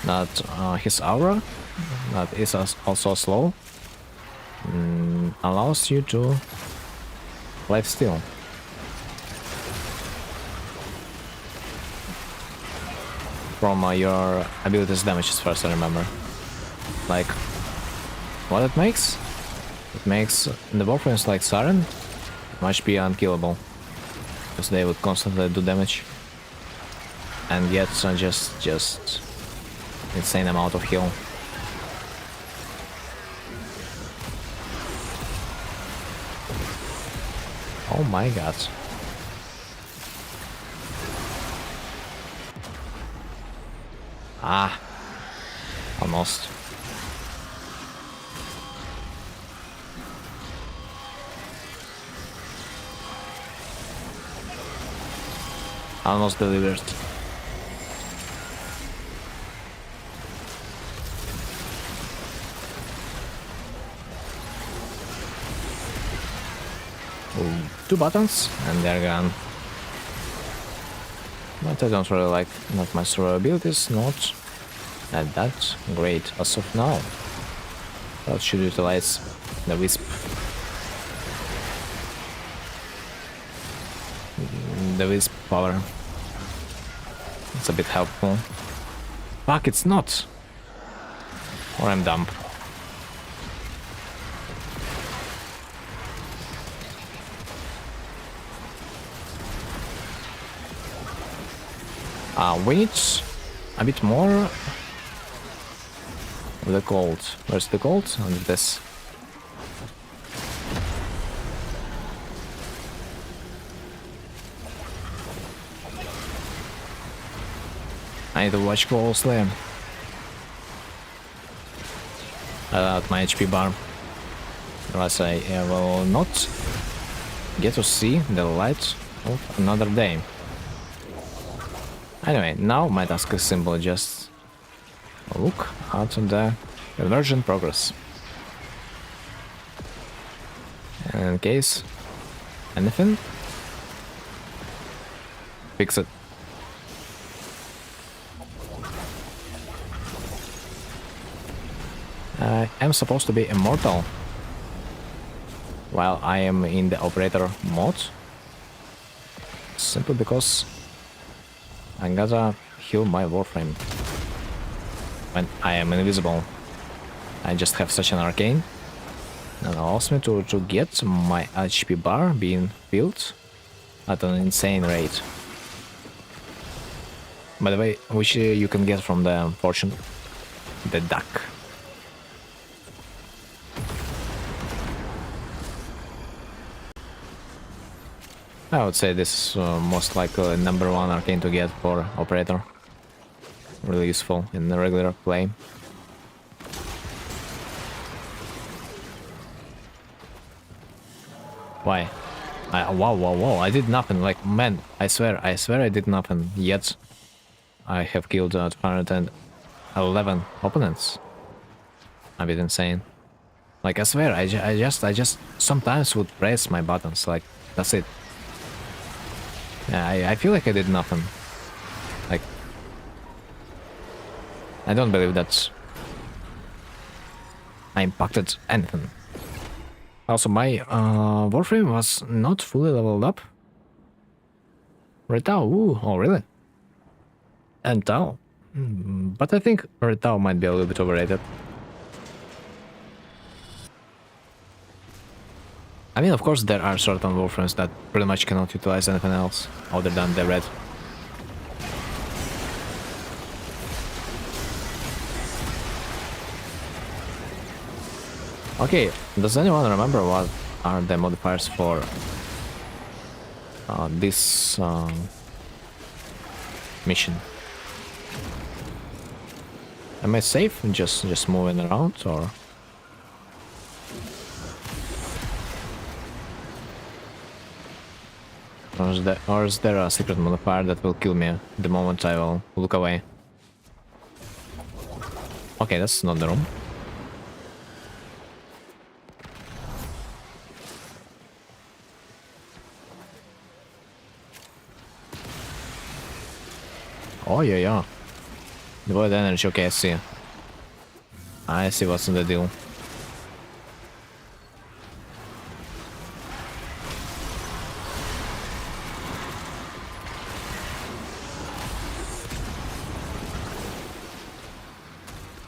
That his aura, that is also slow, allows you to live still. From your abilities damage as far as I remember. Like, what it makes? It makes the warframes like Siren much be unkillable. Because they would constantly do damage. And yet just insane amount of heal. Oh my god. Ah. Almost. Almost delivered. Ooh, 2 buttons and they're gone. But I don't really like not my survivability, not that great as of now. I should utilize the Wisp. The Wisp power. It's a bit helpful. Fuck, it's not! Or I'm dumb. We need a bit more of the gold. Where's the gold? Under this. I need to watch closely. At my HP bar. Otherwise I will not get to see the light of another day. Anyway, now my task is simple, just look at the conversion progress. In case anything, fix it. I am supposed to be immortal while I am in the operator mode, simply because I gotta heal my warframe when I am invisible. I just have such an arcane that allows me to get my HP bar being filled at an insane rate. By the way, which you can get from the fortune, the duck. I would say this is most likely #1 arcane to get for operator. Really useful in the regular play. Why? Wow, I did nothing, like, man, I swear I did nothing, yet I have killed 211 opponents. A bit insane. Like, I swear, I just sometimes would press my buttons, like, that's it. I feel like I did nothing. Like, I don't believe that I impacted anything. Also, my Warframe was not fully leveled up. Retao, ooh, oh really? And Tao. But I think Retao might be a little bit overrated. I mean, of course, there are certain Warframes that pretty much cannot utilize anything else other than the red. Okay, does anyone remember what are the modifiers for this mission? Am I safe just moving around, or? Or is there a secret modifier that will kill me the moment I will look away? Okay, that's not the room. Oh yeah, yeah. The void energy, okay, I see. I see what's in the deal.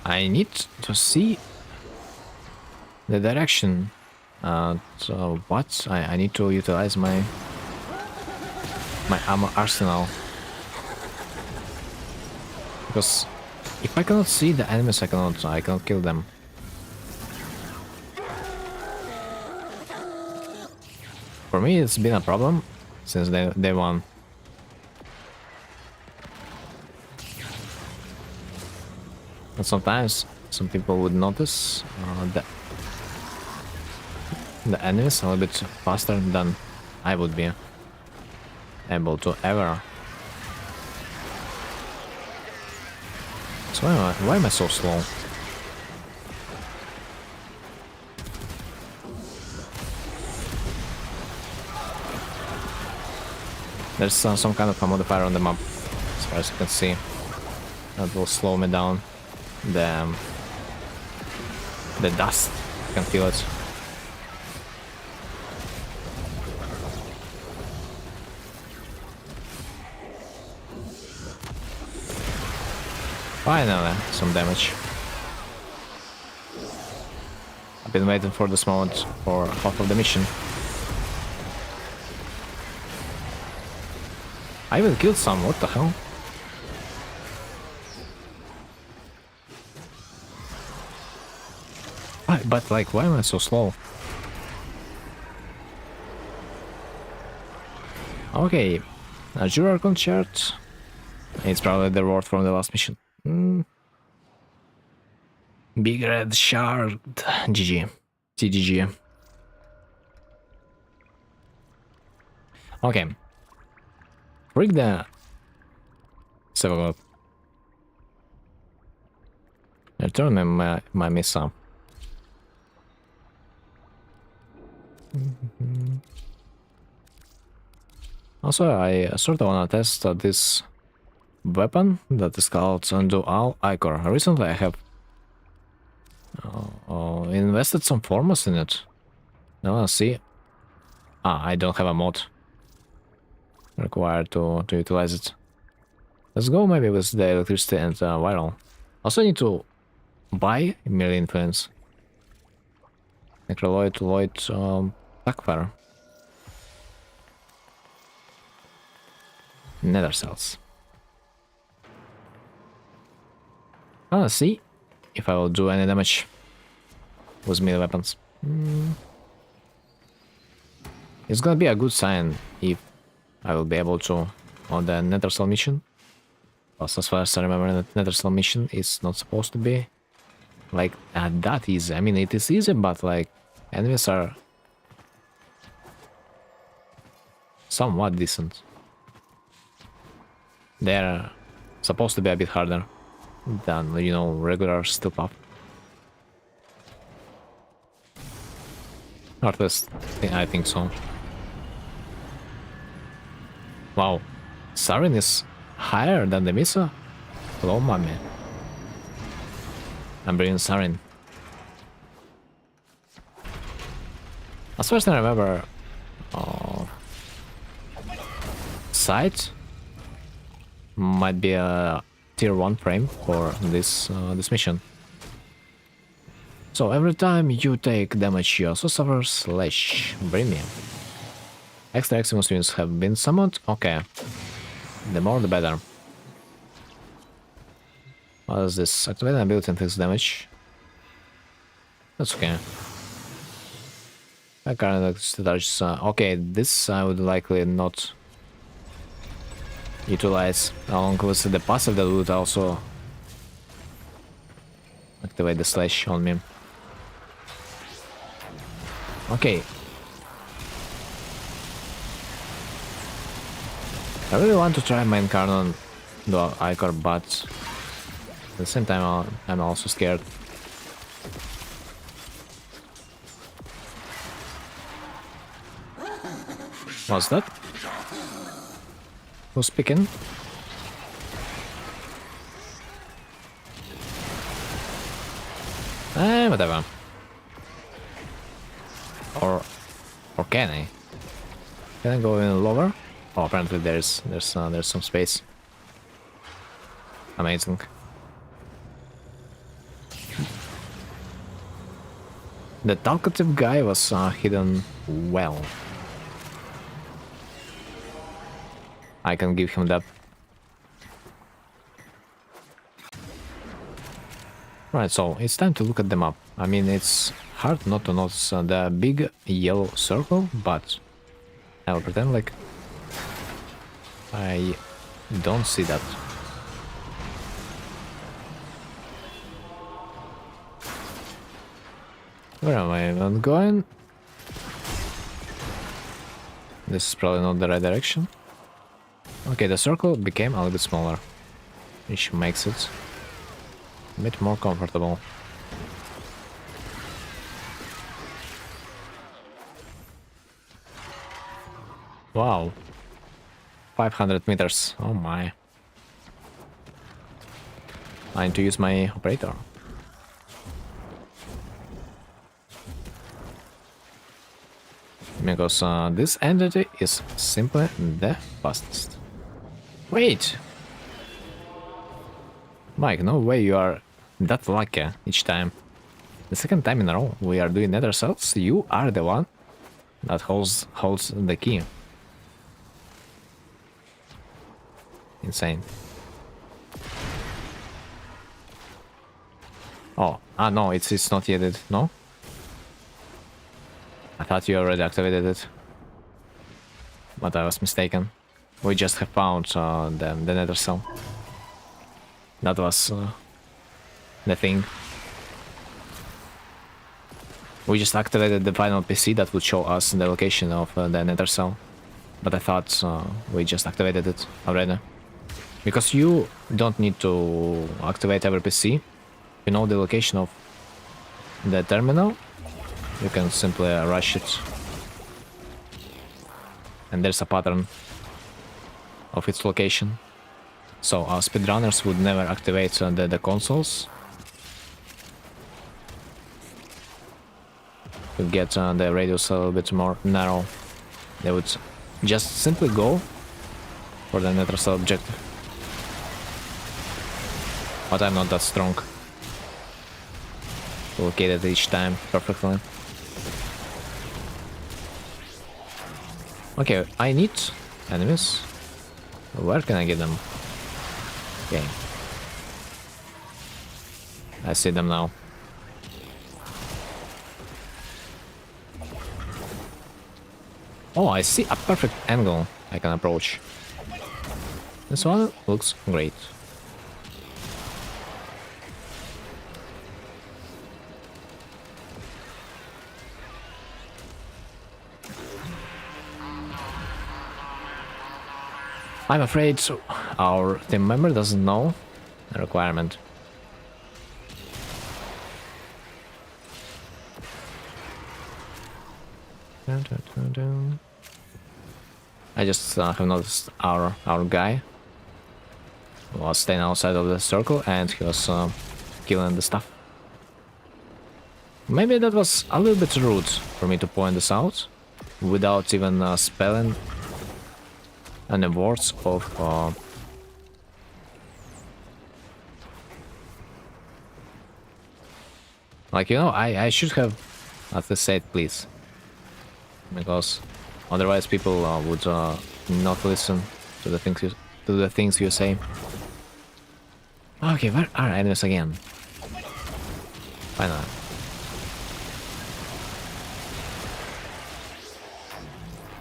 I need to see the direction. So what? I need to utilize my ammo arsenal. Because if I cannot see the enemies, I cannot kill them. For me, it's been a problem since day one. And sometimes some people would notice the enemies a little bit faster than I would be able to ever. So why am I so slow? There's some kind of a modifier on the map, as far as you can see, that will slow me down. The dust, you can feel it. Finally, some damage. I've been waiting for this moment for half of the mission. I even killed some, what the hell? But like, why am I so slow? Okay, a Juror concert. It's probably the reward from the last mission. Big red shard. GG. TGG. Okay. Freak the... Let's have a look. Return my missile. Also, I sort of want to test this weapon that is called Dual Ichor. Recently, I have invested some formats in it. I want to see. I don't have a mod required to utilize it. Let's go maybe with the electricity and viral. Also, I need to buy Merely Influence. Necroloid, Lloyd, Blackfire. Nether cells. Let's see if I will do any damage with melee weapons. It's gonna be a good sign if I will be able to on the Nether cell mission. Also, as far as I remember, the Nether cell mission is not supposed to be like that easy. I mean, it is easy, but like enemies are somewhat decent. They're supposed to be a bit harder than, you know, regular steel pop. Or at least I think so. Wow. Sarin is higher than the Misa? Hello, mommy. I'm bringing Sarin. As far as I remember, Sight might be a tier 1 frame for this this mission. So every time you take damage, you also suffer slash. Bring me. Extra Eximus units have been summoned. Okay. The more the better. What is this? Activate an ability and takes damage. That's okay. I can't touch. Okay, this I would likely not utilize. Along with the passive that would also activate the slash on me. Okay. I really want to try main cannon dual Icor, but at the same time I'm also scared. What's that? Who's speaking? Whatever. Or can I? Can I go in lower? Oh, apparently there's some space. Amazing. The talkative guy was hidden well. I can give him that. Right, so it's time to look at the map. I mean, it's hard not to notice the big yellow circle, but I will pretend like I don't see that. Where am I even going? This is probably not the right direction. Okay, the circle became a little bit smaller, which makes it a bit more comfortable. Wow. 500 meters. Oh my. I need to use my operator. Because this entity is simply the fastest. Wait! Mike, no way you are that lucky each time. The second time in a row we are doing nether cells, you are the one that holds the key. Insane. Oh, no, it's not yet, no? I thought you already activated it. But I was mistaken. We just have found the nether cell. That was the thing. We just activated the final PC that would show us the location of the nether cell. But I thought we just activated it already. Because you don't need to activate every PC. You know the location of the terminal. You can simply rush it. And there's a pattern of its location. So speedrunners would never activate the consoles to get the radius a little bit more narrow. They would just simply go for the nether cell objective. But I'm not that strong to locate it each time perfectly. Okay, I need enemies. Where can I get them? Okay. I see them now. Oh, I see a perfect angle I can approach. This one looks great. I'm afraid our team member doesn't know the requirement. I just have noticed our guy was staying outside of the circle and he was killing the stuff. Maybe that was a little bit rude for me to point this out without even spelling any words of like, you know, I should have at least said please, because otherwise people would not listen to the things you say. Okay, where are enemies again? Finally.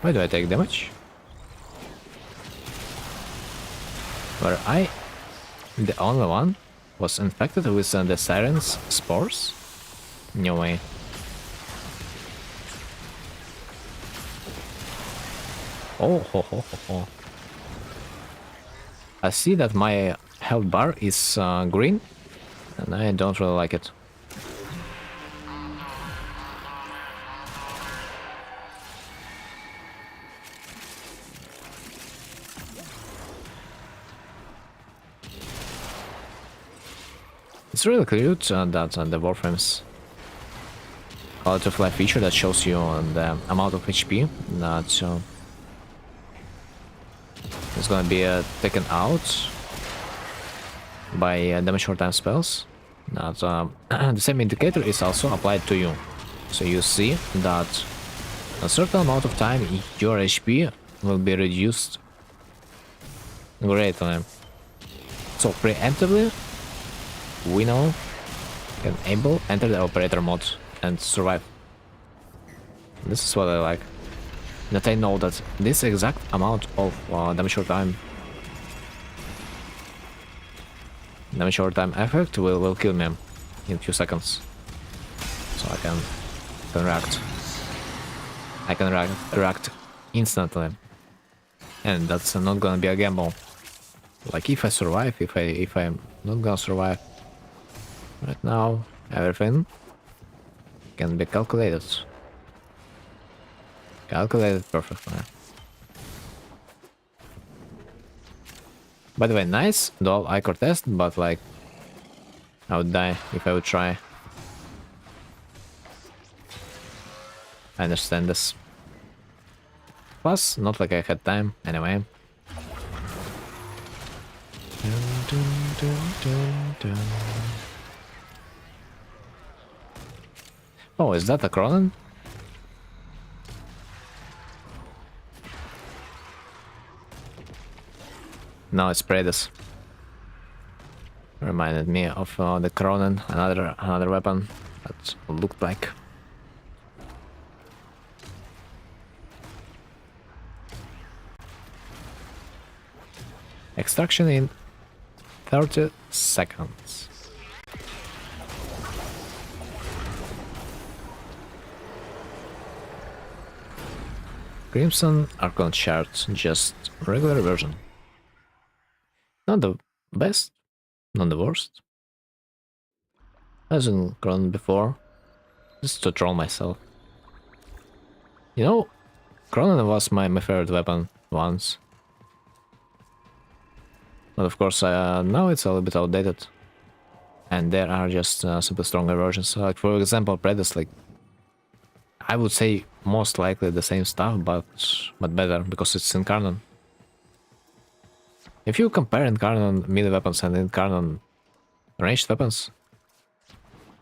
Why do I take damage? Were I the only one was infected with the siren's spores? No way. Oh, ho, ho, ho, ho. I see that my health bar is green, and I don't really like it. It's really cute that the Warframe's quality of life feature that shows you the amount of HP that is gonna be taken out by damage short time spells. That the same indicator is also applied to you, so you see that a certain amount of time your HP will be reduced greatly. So preemptively, we now can enter the operator mode and survive. This is what I like. That I know that this exact amount of damage short time effect will kill me in a few seconds. So I can react. I can react instantly, and that's not gonna be a gamble. Like if I survive, if I'm not gonna survive right now, everything can be calculated. Calculated perfectly. By the way, nice dual ichor test, but like I would die if I would try. I understand this. Plus, not like I had time anyway. Oh, is that a Cronin? No, it's Predis. Reminded me of the Cronin, another weapon that looked like. Extraction in 30 seconds. Crimson Archon Shard, just regular version. Not the best, not the worst. As in Crown before, just to troll myself. You know, Cronin was my favorite weapon once. But of course, now it's a little bit outdated. And there are just simply stronger versions. Like for example, Predis, like I would say most likely the same stuff, but better because it's Incarnon. If you compare Incarnon melee weapons and Incarnon ranged weapons,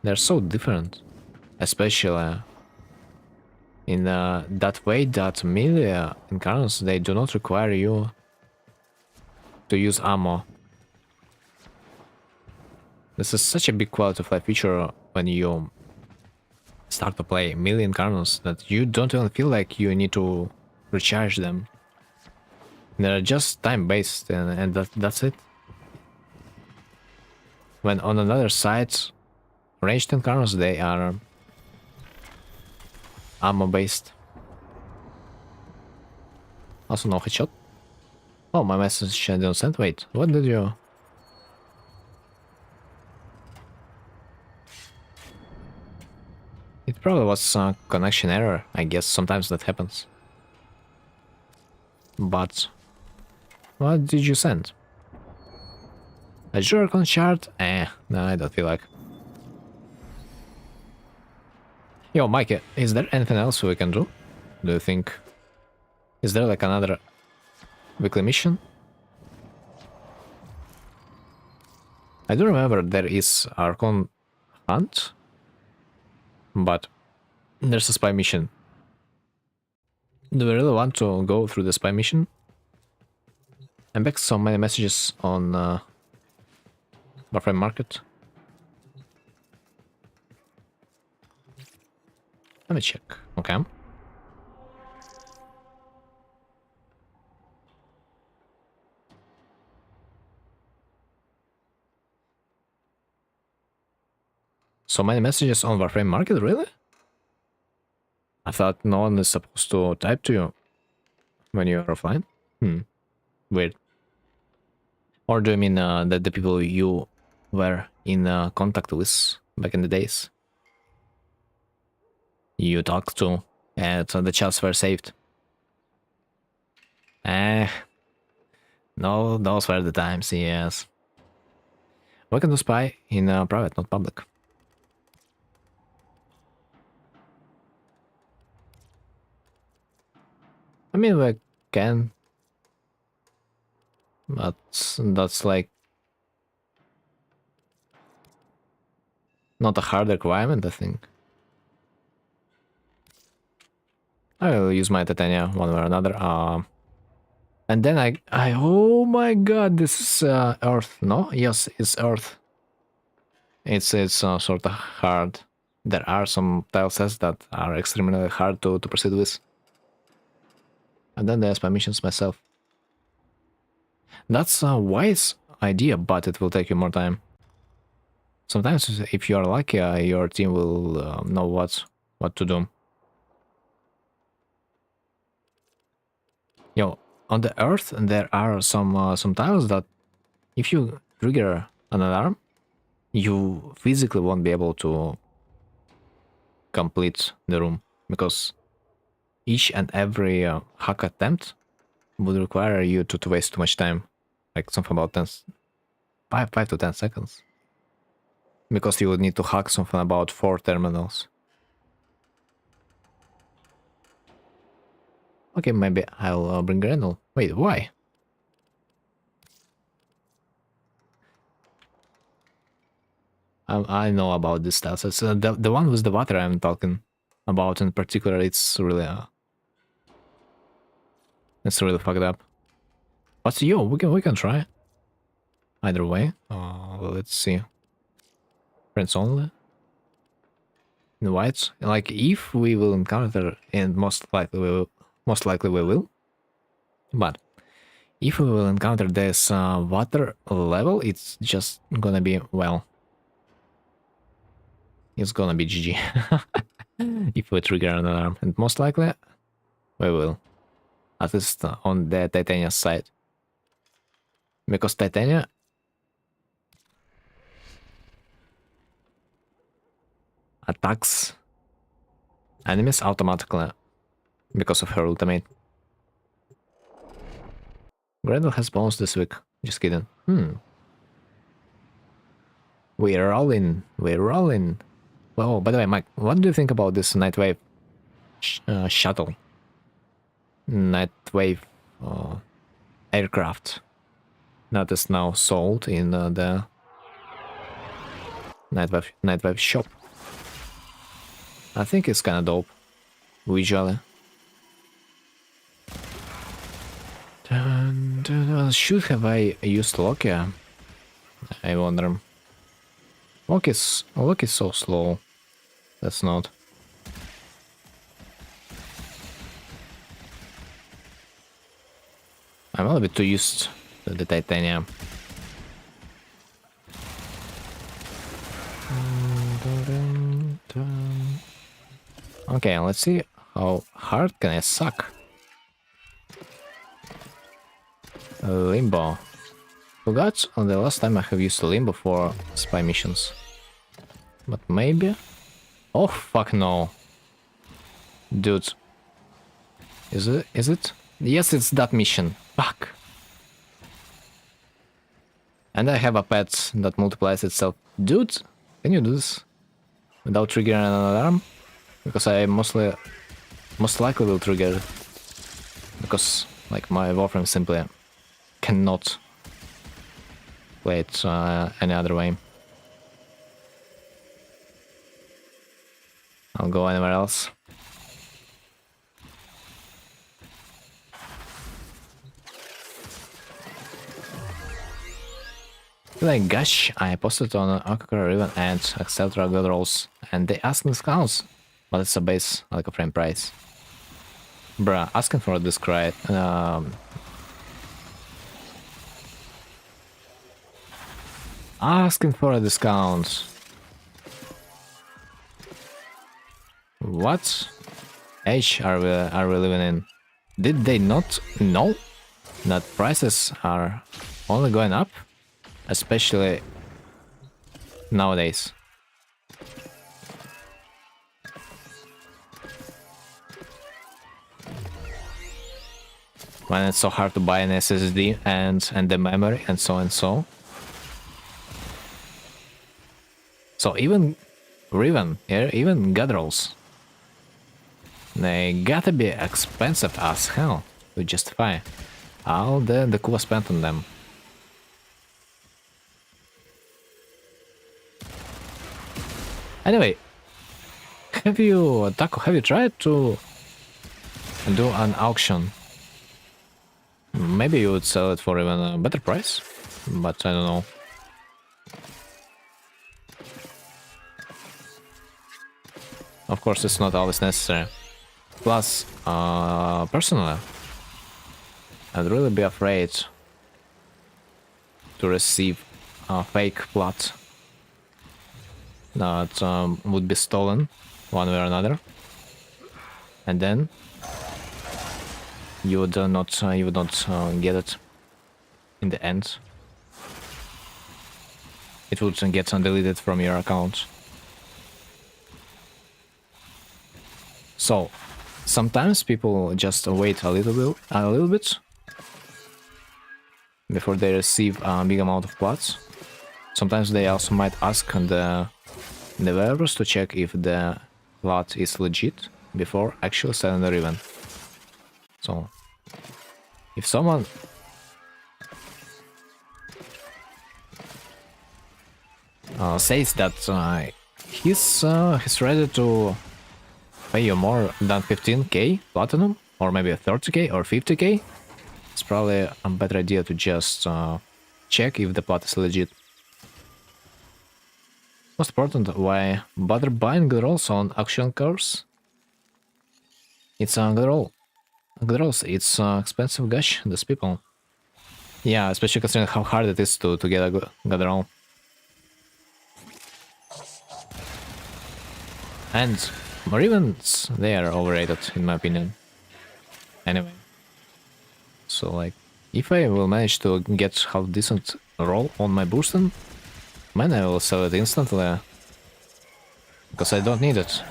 they're so different, especially in that way that melee Incarnons, they do not require you to use ammo. This is such a big quality of life feature when you start to play melee Incarnons that you don't even feel like you need to recharge them. They're just time-based and that's it. When on another side, ranged Incarnons, they are ammo-based. Also no headshot. Oh, my message didn't send. Wait, what did you... It probably was a connection error, I guess. Sometimes that happens. But what did you send? A Jurkon shard? No, I don't feel like. Yo, Mike, is there anything else we can do? Do you think? Is there like another weekly mission? I do remember there is Archon Hunt, but there's a spy mission. Do we really want to go through the spy mission? I'm back so many messages on WArframe Market. Let me check. Okay. So many messages on WArframe Market, really? I thought no one is supposed to type to you when you are offline. Weird. Or do you mean that the people you were in contact with back in the days? You talked to and the chats were saved? No, those were the times, yes. We can do spy in private, not public. I mean, we can. But that's like not a hard requirement, I think. I will use my Titania one way or another. And then I oh my god, this is Earth, no? Yes, it's Earth. It's sort of hard. There are some tile sets that are extremely hard to proceed with. And then there's my missions myself. That's a wise idea, but it will take you more time. Sometimes, if you are lucky, your team will know what to do. Yo, on the Earth, there are some tiles that, if you trigger an alarm, you physically won't be able to complete the room, because each and every hack attempt would require you to waste too much time, like something about 5 to 10 seconds, because you would need to hack something about 4 terminals. Okay, maybe I'll bring Grendel. Wait, why? I know about this stuff. It's the one with the water I'm talking about in particular. It's really fucked up. But yo, we can try. Either way. Let's see. Friends only. Invite. Like, if we will encounter, and most likely we will. But if we will encounter this water level, it's just gonna be, well, it's gonna be GG. If we trigger an alarm, and most likely we will, at least on the Titania side, because Titania attacks enemies automatically because of her ultimate. Grendel has bones this week. Just kidding. We're rolling. Well, by the way, Mike, what do you think about this Nightwave shuttle? Nightwave aircraft that is now sold in the Nightwave shop. I think it's kind of dope, visually. Should have I used Loki? I wonder. Loki's so slow. That's not. I'm a little bit too used to the Titanium. Okay, let's see how hard can I suck. Limbo. Forgot on the last time I have used Limbo for spy missions. But maybe? Oh fuck no. Dude. Is it? Yes, it's that mission. Fuck. And I have a pet that multiplies itself. Dude, can you do this without triggering an alarm? Because I most likely will trigger it. Because, like, my Warframe simply cannot play it any other way. I'll go anywhere else. Like gosh, I posted on Akakura Riven and etc. good rolls, and they asked me discounts, but it's a base like a frame price. Bruh, asking for a discount. Asking for a discount. What age are we living in? Did they not know that prices are only going up? Especially nowadays. When it's so hard to buy an SSD and the memory and so and so. So even Riven here, even God rolls, they gotta be expensive as hell to justify all the Kuba spent on them. Anyway, have you, Taco, have you tried to do an auction? Maybe you would sell it for even a better price, but I don't know. Of course, it's not always necessary. Plus, personally, I'd really be afraid to receive a fake plot that would be stolen one way or another, and then you would not get it in the end. It would get deleted from your account. So sometimes people just wait a little bit before they receive a big amount of plots. Sometimes they also might ask the developers to check if the plot is legit before actually selling the Riven. So if someone says that he's ready to pay you more than 15k platinum, or maybe 30k or 50k, it's probably a better idea to just check if the plot is legit. Most important, why bother buying good rolls on auction cars? It's a good roll. Good rolls, it's expensive, gosh, these people. Yeah, especially considering how hard it is to get a good roll. And Rivens, they are overrated, in my opinion. Anyway. So, like, if I will manage to get half decent roll on my boosting, man, I will sell it instantly. Because I don't need it.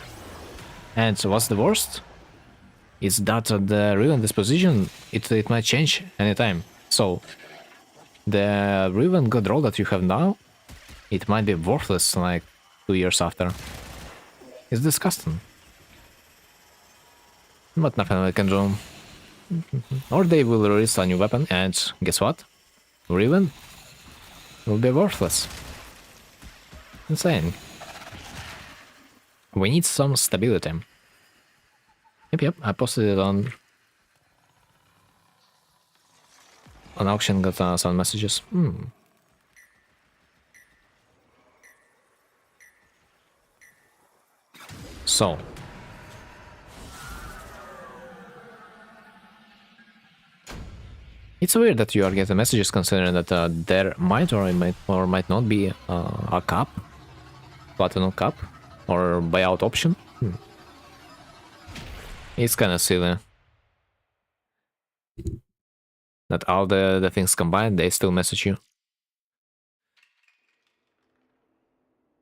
And what's the worst? Is that the Riven disposition, it might change anytime. So, the Riven good roll that you have now, it might be worthless like 2 years after. It's disgusting. But nothing we can do. Or they will release a new weapon and guess what? Riven will be worthless. Insane. We need some stability. Yep, I posted it on auction, got some messages. So. It's weird that you are getting messages considering that there might or might not be a cap, platinum cap, or buyout option. It's kind of silly that all the things combined, they still message you.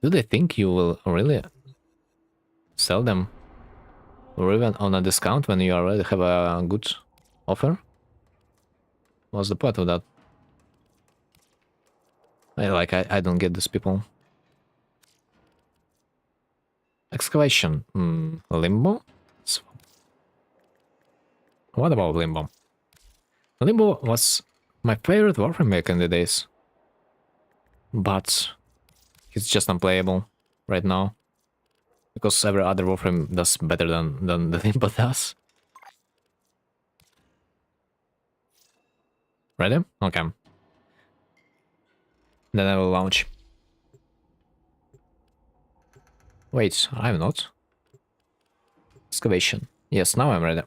Do they think you will really sell them or even on a discount when you already have a good offer? What's the point of that? I don't get these people. Excavation. Limbo? What about Limbo? Limbo was my favorite Warframe back in the days. But it's just unplayable right now. Because every other Warframe does better than the Limbo does. Ready? Okay. Then I will launch. Wait, I'm not. Excavation. Yes, now I'm ready.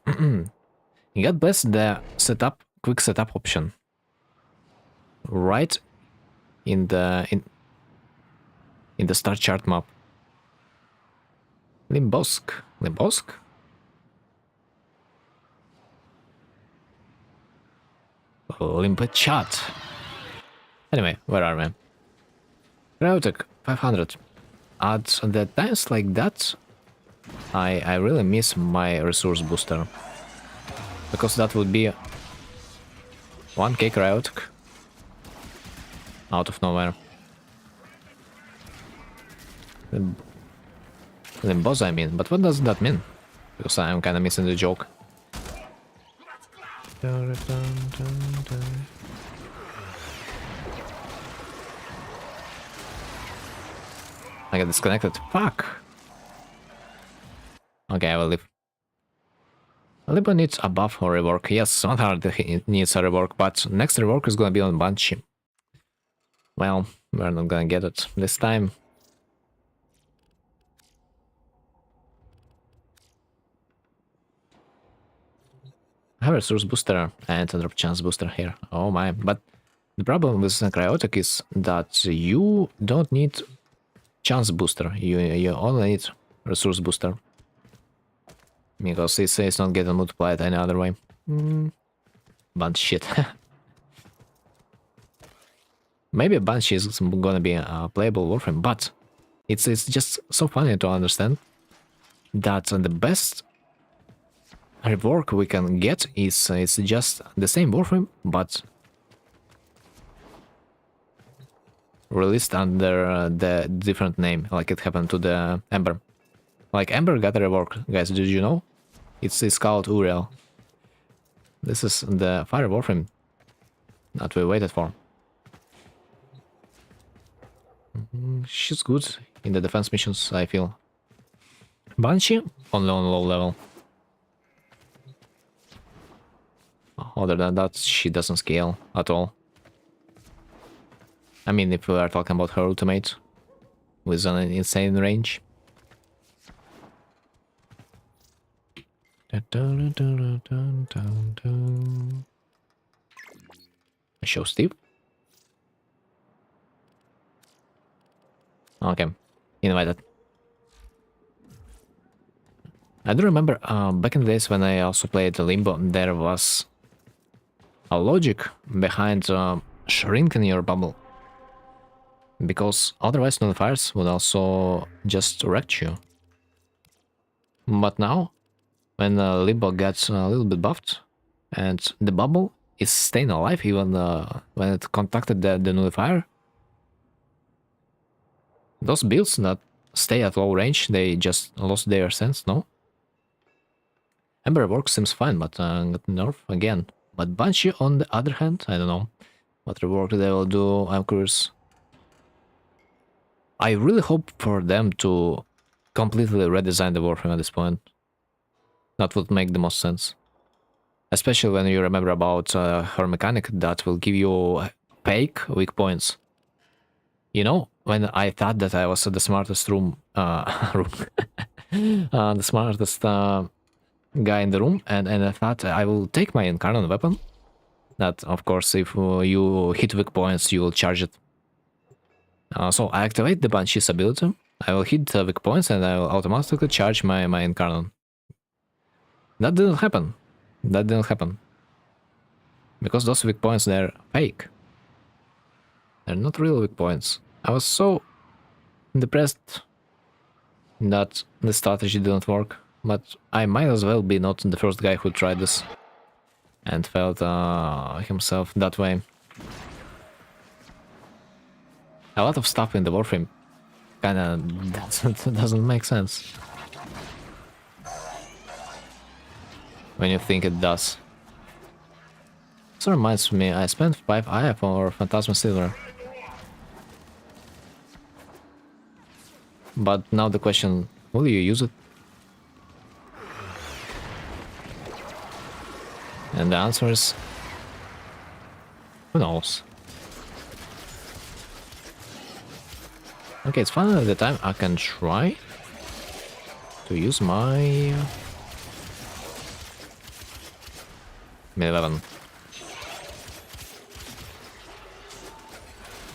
God bless the setup, quick setup option. Right in the start chart map. Limbosk. Limbosk? Limpachat. Anyway, where are we? Krautek, 500. At the times like that, I really miss my resource booster. Because that would be 1k Krautek out of nowhere. Limbos, I mean, but what does that mean? Because I'm kinda missing the joke. I got disconnected. Fuck! Okay, I will leave. Limbo needs a buff or rework. Yes, 100 needs a rework, but next rework is gonna be on Banshee. Well, we're not gonna get it this time. I have a resource booster and a drop chance booster here. Oh my, but the problem with Cryotic is that you don't need chance booster, you only need resource booster. Because it's not getting multiplied any other way. But shit. Maybe Banshee is gonna be a playable Warframe, but it's just so funny to understand that the best rework we can get is it's just the same Warframe, but released under the different name, like it happened to the Ember. Like Ember got a rework, guys. Did you know? It's called Uriel. This is the Fire Warframe that we waited for. She's good in the defense missions, I feel. Banshee only on low level. Other than that, she doesn't scale at all. I mean, if we are talking about her ultimate with an insane range. Show Steve. Okay, invited. I do remember back in the days when I also played Limbo, there was a logic behind shrinking your bubble. Because otherwise nullifiers would also just wreck you. But now, when Limbo gets a little bit buffed, and the bubble is staying alive even when it contacted the nullifier, those builds that stay at low range, they just lost their sense, no? Ember work seems fine, but got nerf again. But Banshee, on the other hand, I don't know what rework they will do, I'm curious. I really hope for them to completely redesign the Warframe at this point. That would make the most sense. Especially when you remember about her mechanic that will give you fake weak points. You know, when I thought that I was the smartest the smartest guy in the room, and I thought I will take my incarnate weapon. That, of course, if you hit weak points, you will charge it. So I activate the Banshee's ability, I will hit weak points, and I will automatically charge my incarnate. That didn't happen. That didn't happen. Because those weak points, they're fake. They're not real weak points. I was so depressed that the strategy didn't work, but I might as well be not the first guy who tried this. and felt himself that way. A lot of stuff in the Warframe kinda doesn't make sense when you think it does. This reminds me, I spent 5 IF for Phantasma Silver. But now the question, will you use it? And the answer is, who knows? Okay, it's finally the time I can try to use my mid-weapon.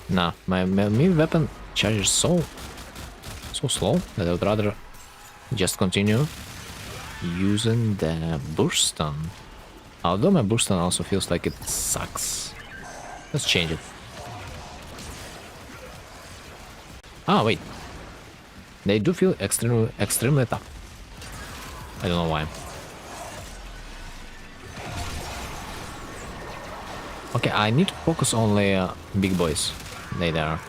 Nah, my mid-weapon charges so slow that I would rather just continue using the burst stun. Although my burst stun also feels like it sucks. Let's change it. Ah, wait. They do feel extremely tough. I don't know why. Okay, I need to focus only big boys. They there.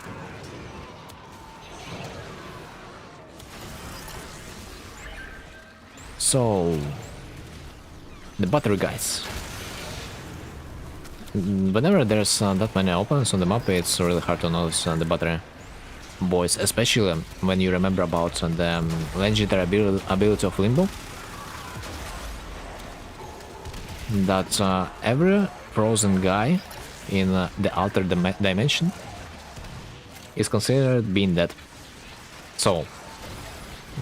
So, the battery guys. Whenever there's that many opponents on the map, it's really hard to notice the battery boys, especially when you remember about the legendary ability of Limbo. That every frozen guy in the altered dimension is considered being dead. So,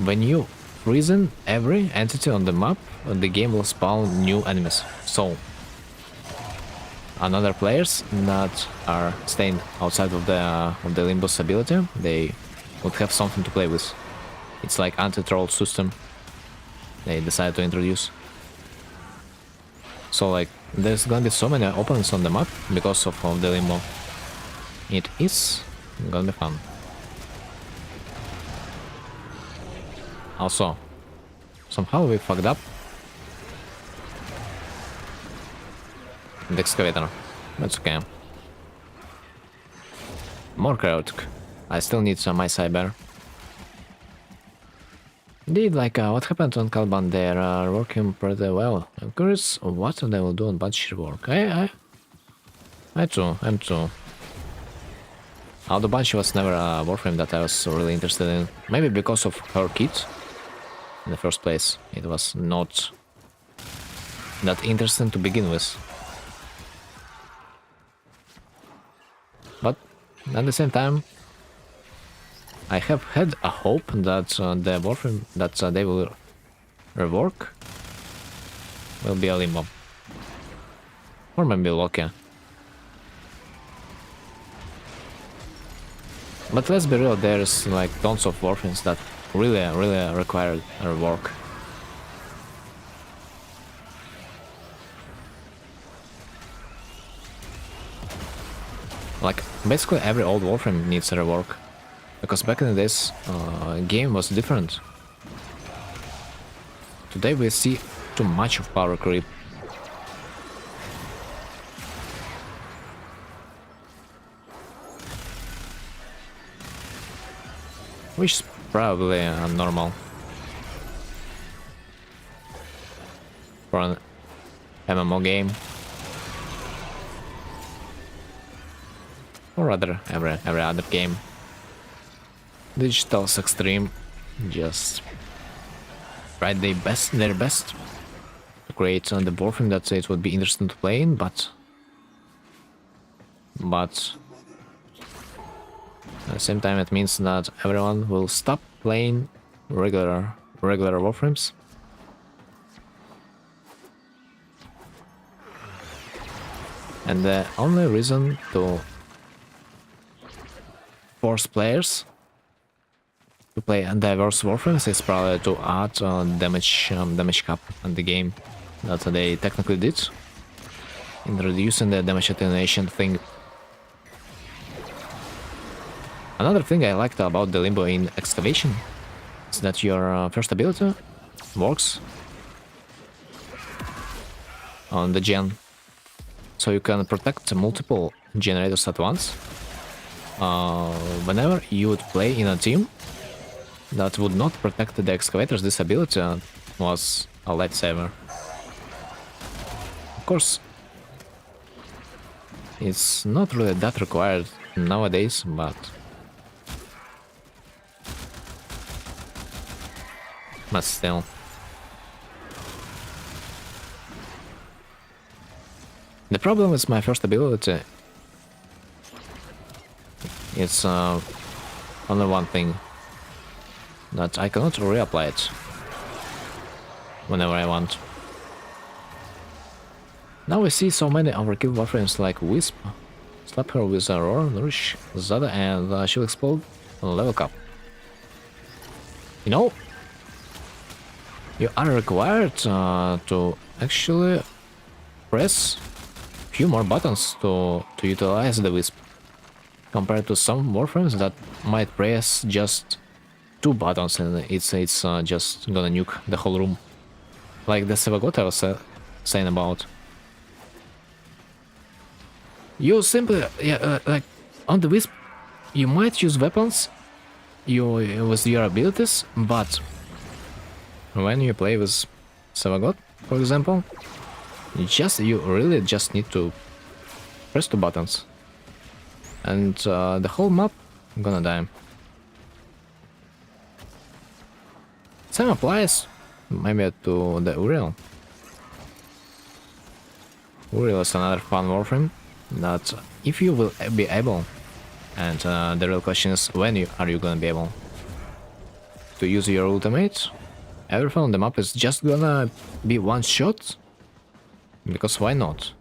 when you freezing every entity on the map, the game will spawn new enemies. So, another players that are staying outside of the Limbo's ability, they would have something to play with. It's like anti-troll system they decided to introduce. So like, there's gonna be so many opponents on the map because of the Limbo. It is gonna be fun. Also, somehow we fucked up the excavator. That's okay. More chaotic. I still need my cyber. Indeed, like what happened on Kalban, they are working pretty well. I'm curious what they will do on Banshee work. I'm too. Although Banshee was never a Warframe that I was really interested in. Maybe because of her kit. In the first place, it was not that interesting to begin with. But at the same time, I have had a hope that the Warframe that they will rework will be a Limbo. Or maybe Loki. But let's be real, there's like tons of Warframes that really require rework. Like, basically every old Warframe needs a rework. Because back in the days, game was different. Today we see too much of power creep. Which is probably normal for an MMO game. Or rather, every other game. Digital's Extreme just tried their best to create the Warframe that it would be interesting to play in, but at the same time it means that everyone will stop playing regular Warframes. And the only reason to force players to play diverse Warframes is probably to add damage cap in the game that they technically did, introducing the damage attenuation thing. Another thing I liked about the Limbo in Excavation is that your first ability works on the gen so you can protect multiple generators at once. Whenever you would play in a team that would not protect the excavators, this ability was a lifesaver. Of course, it's not really that required nowadays, but still. The problem with my first ability is only one thing, that I cannot reapply it whenever I want. Now we see so many overkill warframes like Wisp. Slap her with a roar, nourish Zada, and she'll explode level cap. You know, you are required to actually press few more buttons to utilize the Wisp, compared to some warframes that might press just 2 buttons and it's just gonna nuke the whole room, like the Sevagot I was saying about. You simply, like on the Wisp, you might use weapons with your abilities, but when you play with Sevagot, for example, you really just need to press 2 buttons, and the whole map gonna die. Same applies maybe to the Uriel. Uriel is another fun warframe that if you will be able, and the real question is when are you gonna be able to use your ultimate, everything on the map is just gonna be one shot, because why not?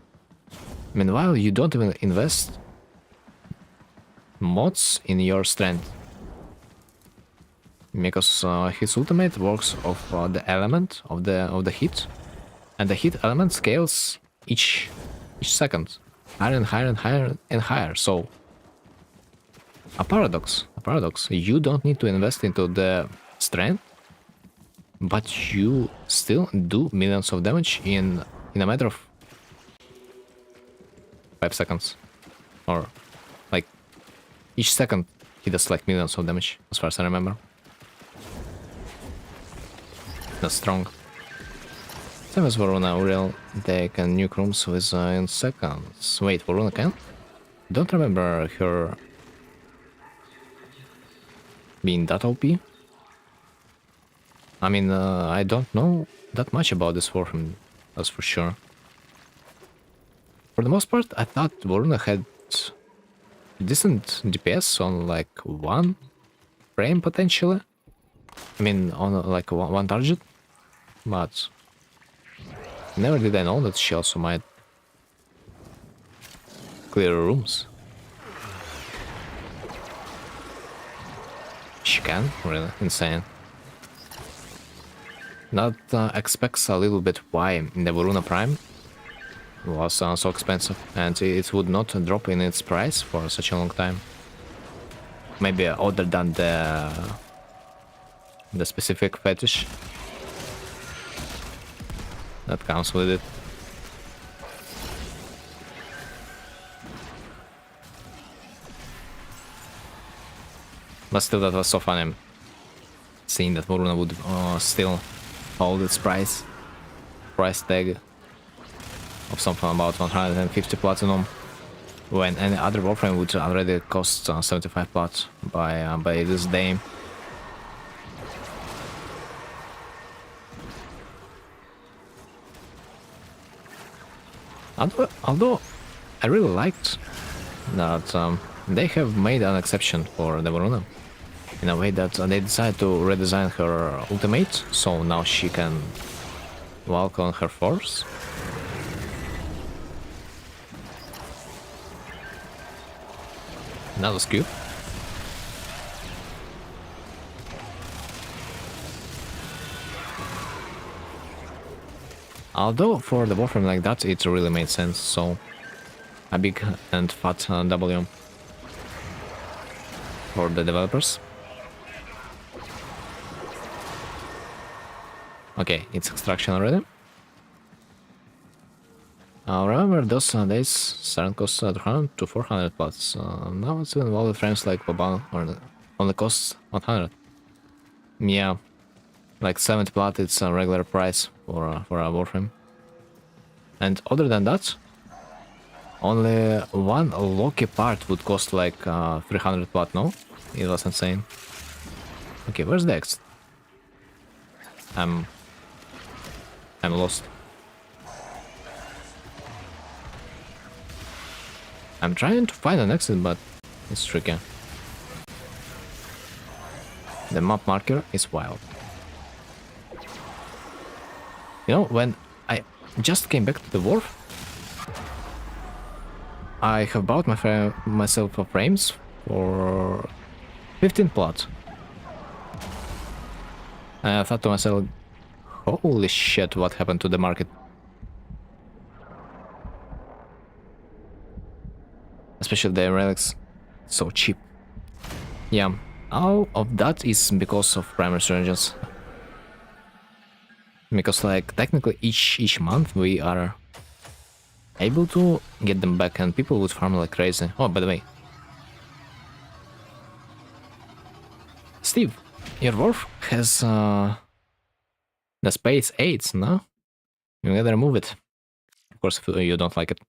Meanwhile, you don't even invest mods in your strength, because his ultimate works off the element of the hit, and the hit element scales each second, higher and higher and higher and higher. So a paradox. You don't need to invest into the strength, but you still do millions of damage in a matter of 5 seconds, or like each second he does like millions of damage, as far as I remember. That's strong. Same as Varuna. Uriel, they can nuke rooms with in seconds. Wait, Varuna can? Don't remember her being that OP. I mean, I don't know that much about this warframe, that's for sure. For the most part, I thought Varuna had decent DPS on like 1 frame potentially. I mean, on like one target, but never did I know that she also might clear rooms. She can? Really? Insane. That expects a little bit why the Varuna Prime was so expensive, and it would not drop in its price for such a long time. Maybe other than the specific fetish that comes with it. But still, that was so funny, seeing that Varuna would still hold its price tag of something about 150 platinum, when any other warframe would already cost 75 plat by this day. Although I really liked that they have made an exception for the Varuna, in a way that they decided to redesign her ultimate, so now she can walk on her force. That was cute. Although for the warframe like that, it really made sense, so a big and fat W for the developers. Okay, it's extraction already. Remember those days, Siren cost 200 to 400 plots. Now it's even valid frames like Boban only costs 100. Yeah, like 70 plat, it's a regular price for a Warframe. And other than that, only one Loki part would cost like 300 plat, no? It was insane. Okay, where's the exit? I'm lost. I'm trying to find an exit, but it's tricky. The map marker is wild. You know, when I just came back to the wharf, I have bought myself a frames for 15 plots. And I thought to myself, holy shit, what happened to the market? Especially the relics, so cheap. Yeah, all of that is because of primary strategies. Because like technically each month we are able to get them back and people would farm like crazy. Oh, by the way, Steve, your wharf has the space 8, no? You gotta remove it. Of course, if you don't like it.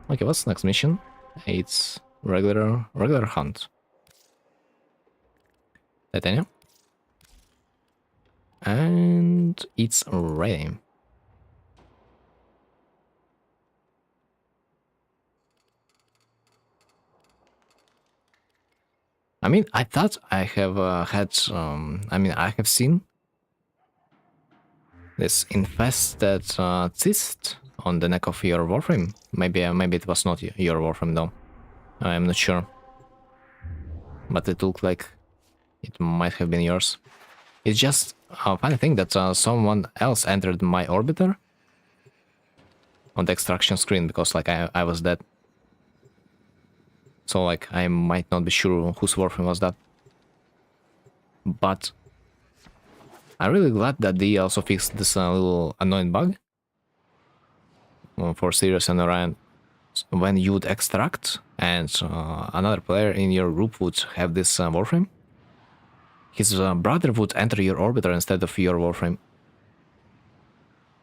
Okay, what's next mission? It's regular hunt. Titanium. And it's ready. I mean, I thought I have I have seen this infested cyst on the neck of your Warframe. Maybe it was not your Warframe though. I'm not sure. But it looked like it might have been yours. It's just a funny thing that someone else entered my orbiter on the extraction screen because like I was dead. So like I might not be sure whose Warframe was that. But I'm really glad that they also fixed this little annoying bug for Sirius and Orion. When you'd extract and another player in your group would have this Warframe, his brother would enter your orbiter instead of your Warframe.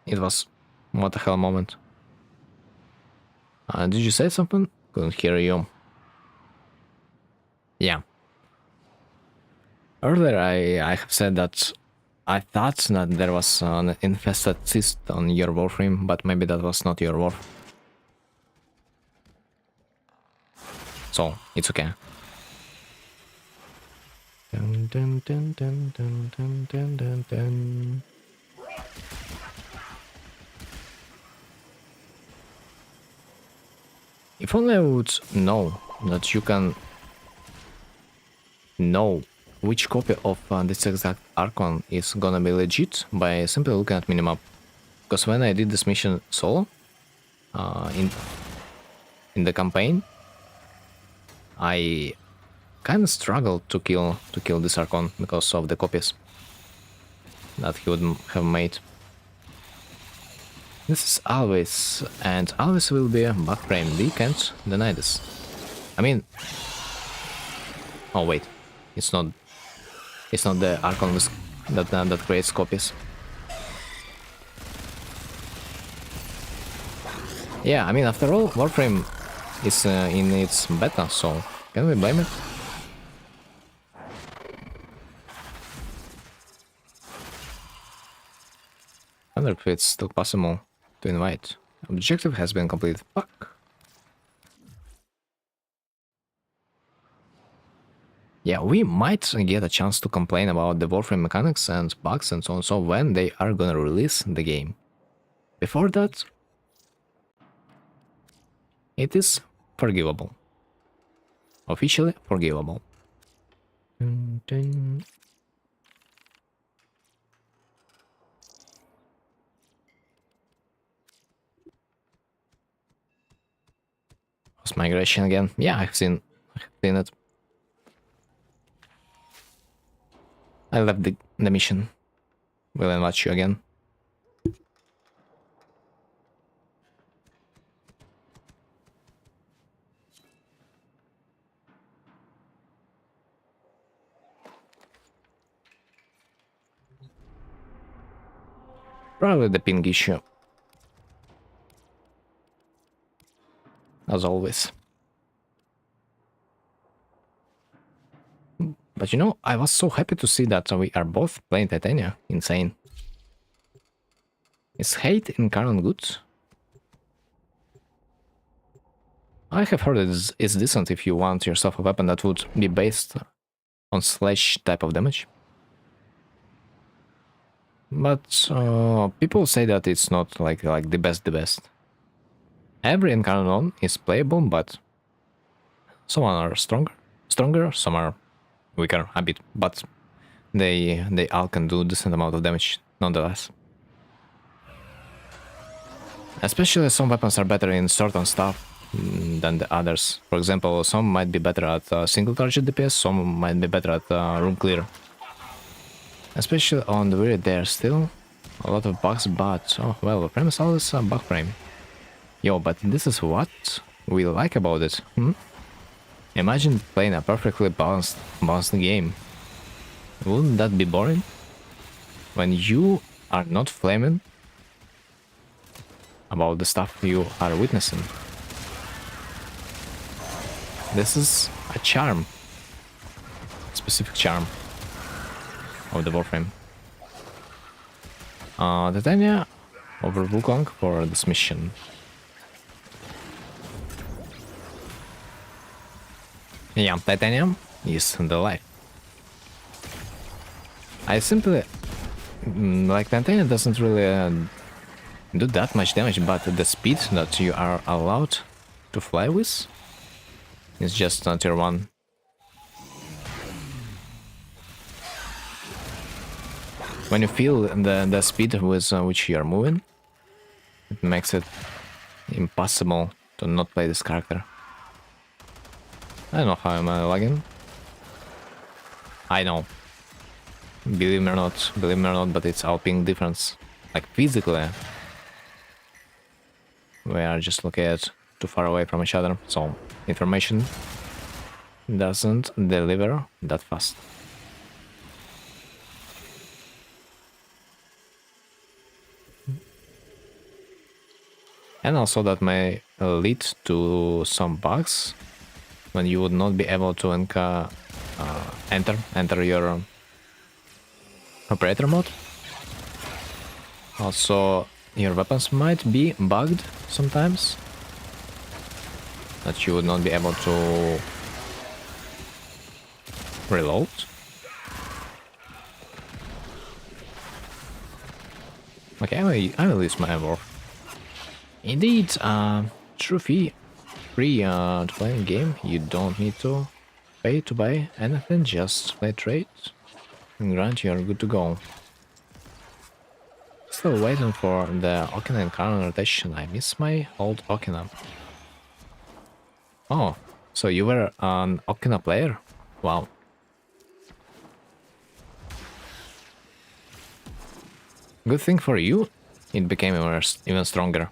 It was what the hell moment. Did you say something? Couldn't hear you. Yeah. Earlier I have said that I thought that there was an infested cyst on your Warframe, but maybe that was not your Warf. So, it's okay. Dun, dun, dun, dun, dun, dun, dun, dun, dun. If only I would know that you can know which copy of this exact Archon is gonna be legit by simply looking at minimap. Because when I did this mission solo, in the campaign, I kind of struggled to kill this Archon because of the copies that he would have made. This is always, and always will be a WArframe. We can't deny this. I mean, oh wait, it's not the Archon that creates copies. Yeah, I mean, after all, Warframe is in its beta, so can we blame it? I wonder if it's still possible to invite. Objective has been completed. Fuck. Yeah, we might get a chance to complain about the Warframe mechanics and bugs and so on, so when they are gonna release the game. Before that, it is forgivable. Officially forgivable. Dun, dun. Post migration again. Yeah, I've seen it. I left the mission. Will invite you again. Probably the ping issue. As always. But you know, I was so happy to see that we are both playing Titania. Insane. Is hate incarnate good? I have heard it's decent if you want yourself a weapon that would be based on slash type of damage. But people say that it's not like the best. Every incarnate is playable, but some are stronger, some are weaker a bit, but they all can do decent amount of damage nonetheless. Especially some weapons are better in certain stuff than the others. For example, some might be better at single target DPS, some might be better at room clear. Especially on the weird, there's still a lot of bugs, but oh well, frame is always a bug frame. Yo, but this is what we like about it. Imagine playing a perfectly balanced game. Wouldn't that be boring? When you are not flaming about the stuff you are witnessing. This is a charm. Specific charm of the Warframe. Titania over Wukong for this mission. Yeah, Titanium is the life. I simply... like, Titanium doesn't really do that much damage, but the speed that you are allowed to fly with is just tier 1. When you feel the speed with which you are moving, it makes it impossible to not play this character. I don't know how am I lagging. I know. Believe me or not, but it's our ping difference. Like physically, we are just located too far away from each other, so information doesn't deliver that fast. And also that may lead to some bugs when you would not be able to enter your operator mode. Also, your weapons might be bugged sometimes, that you would not be able to reload. Okay, I will use my Warf. Indeed, true free to play a game. You don't need to pay to buy anything, just play trade, and grant you're good to go. Still waiting for the Okina encounter rotation. I miss my old Okina. Oh, so you were an Okina player? Wow. Good thing for you, it became even stronger.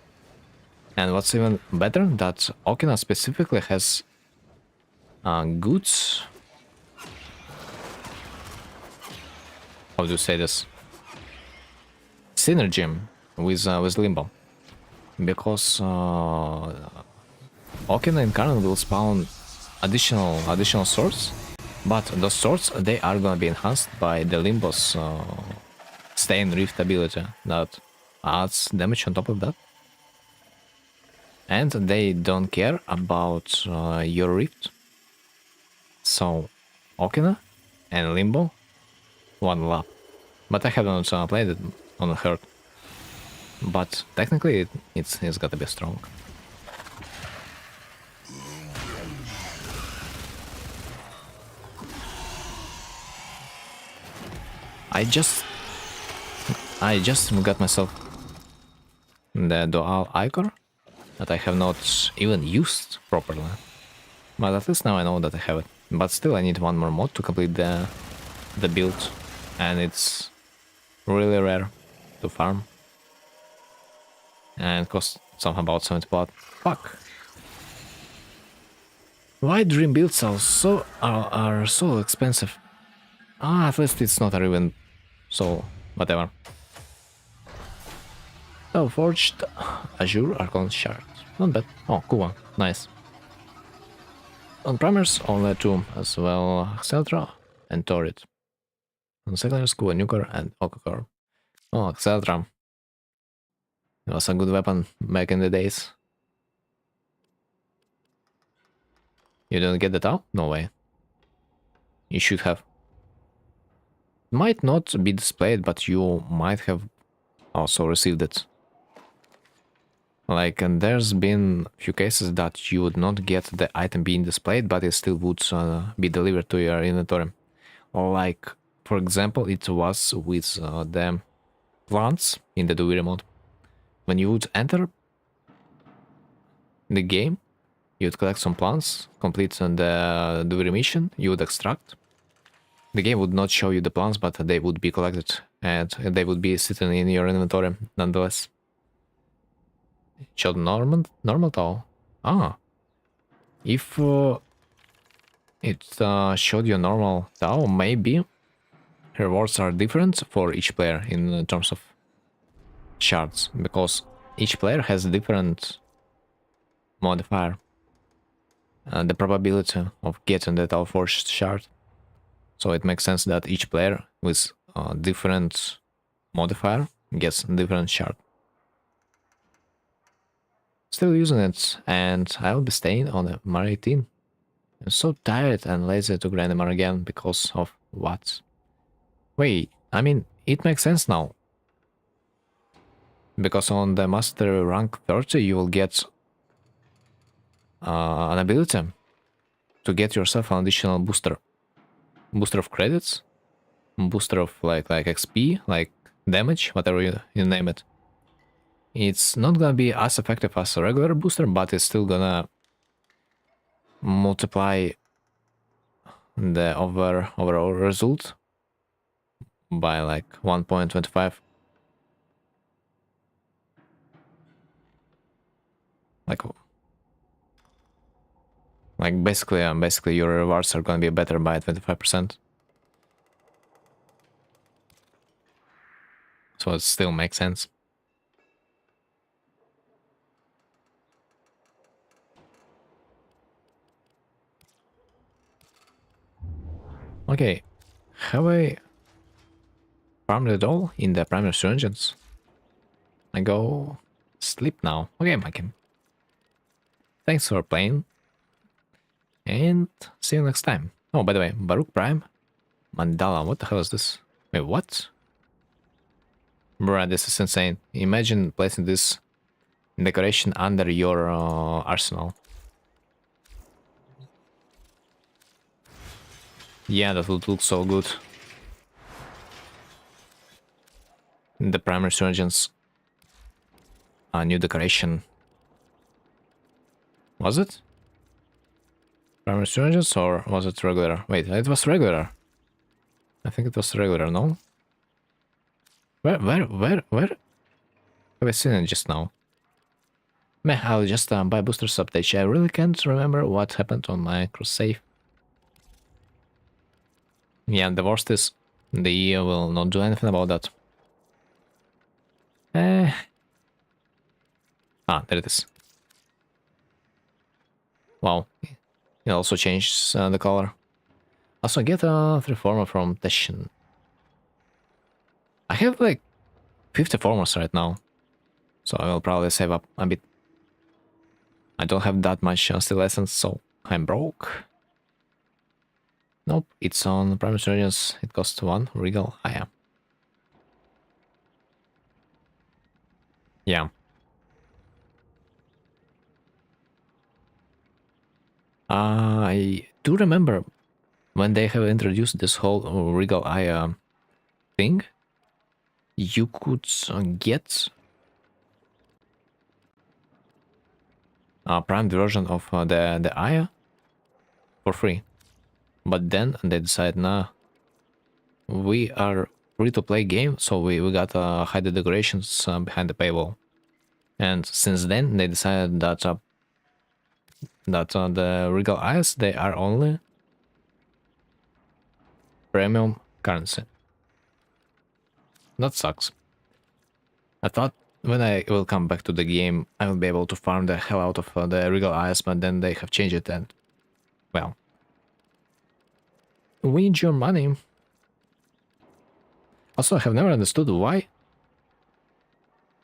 And what's even better, that Okina specifically has good... how do you say this? Synergy with Limbo. Because Okina Incarnate will spawn additional swords, but those swords, they are gonna be enhanced by the Limbo's Stain Rift ability that adds damage on top of that. And they don't care about your Rift. So, Okina and Limbo, one lap. But I haven't played it on Herd. But technically, it's gotta be strong. I just got myself the dual Ichor that I have not even used properly. But at least now I know that I have it. But still I need one more mod to complete the build. And it's really rare to farm. And cost something about 70 plat. Fuck. Why dream builds are so expensive? Ah, at least it's not even so whatever. Oh, forged Azure Archon shard. Not bad. Oh, cool one. Nice. On primers, only two as well, Xeltra and Torrid. On secondaries, Kuwa Nuker and Okakor. Oh, Xeltra. It was a good weapon back in the days. You didn't get that out? No way. You should have. Might not be displayed, but you might have also received it. Like, and there's been a few cases that you would not get the item being displayed, but it still would be delivered to your inventory. Like, for example, it was with the plants in the Dewey mode. When you would enter the game, you would collect some plants, complete the Dewey mission, you would extract. The game would not show you the plants, but they would be collected and they would be sitting in your inventory nonetheless. It showed normal tile. Ah. If it showed you normal tile, maybe rewards are different for each player in terms of shards, because each player has a different modifier. The probability of getting that forged shard. So it makes sense that each player with a different modifier gets a different shard. Still using it, and I'll be staying on the Mar 18. I'm so tired and lazy to grind the Mar again because of what? Wait, I mean, it makes sense now. Because on the Master rank 30 you will get an ability to get yourself an additional booster. Booster of credits, booster of like XP, like damage, whatever you name it. It's not gonna be as effective as a regular booster, but it's still gonna multiply the overall result by like 1.25. Like basically your rewards are gonna be better by 25%. So it still makes sense. Okay, have I farmed it all in the primary dungeons? I go sleep now. Okay, Mike. Thanks for playing. And see you next time. Oh, by the way, Baruch Prime Mandala. What the hell is this? Wait, what? Bruh, this is insane. Imagine placing this decoration under your arsenal. Yeah, that would look so good. The primary surgeons. A new decoration. Was it? Primary surgeons or was it regular? Wait, it was regular. I think it was regular, no? Where have I seen it just now? Meh, I'll just buy boosters update. I really can't remember what happened on my cross save. Yeah, the worst is the EA will not do anything about that. Ah, there it is. Wow, it also changed the color. Also, get a 3 former from Teshin. I have like 50 formers right now, so I will probably save up a bit. I don't have that much steel essence, so I'm broke. Nope, it's on Prime Surgeons. It costs 1 regal. Ah, yeah. Yeah. I do remember when they have introduced this whole regal eye thing. You could get a primed version of the eye for free. But then they decide, nah, we are free-to-play game, so we got hide the decorations behind the paywall. And since then, they decided that the Regal Eyes, they are only premium currency. That sucks. I thought when I will come back to the game, I will be able to farm the hell out of the Regal Eyes, but then they have changed it and, well, we need your money. Also, I have never understood why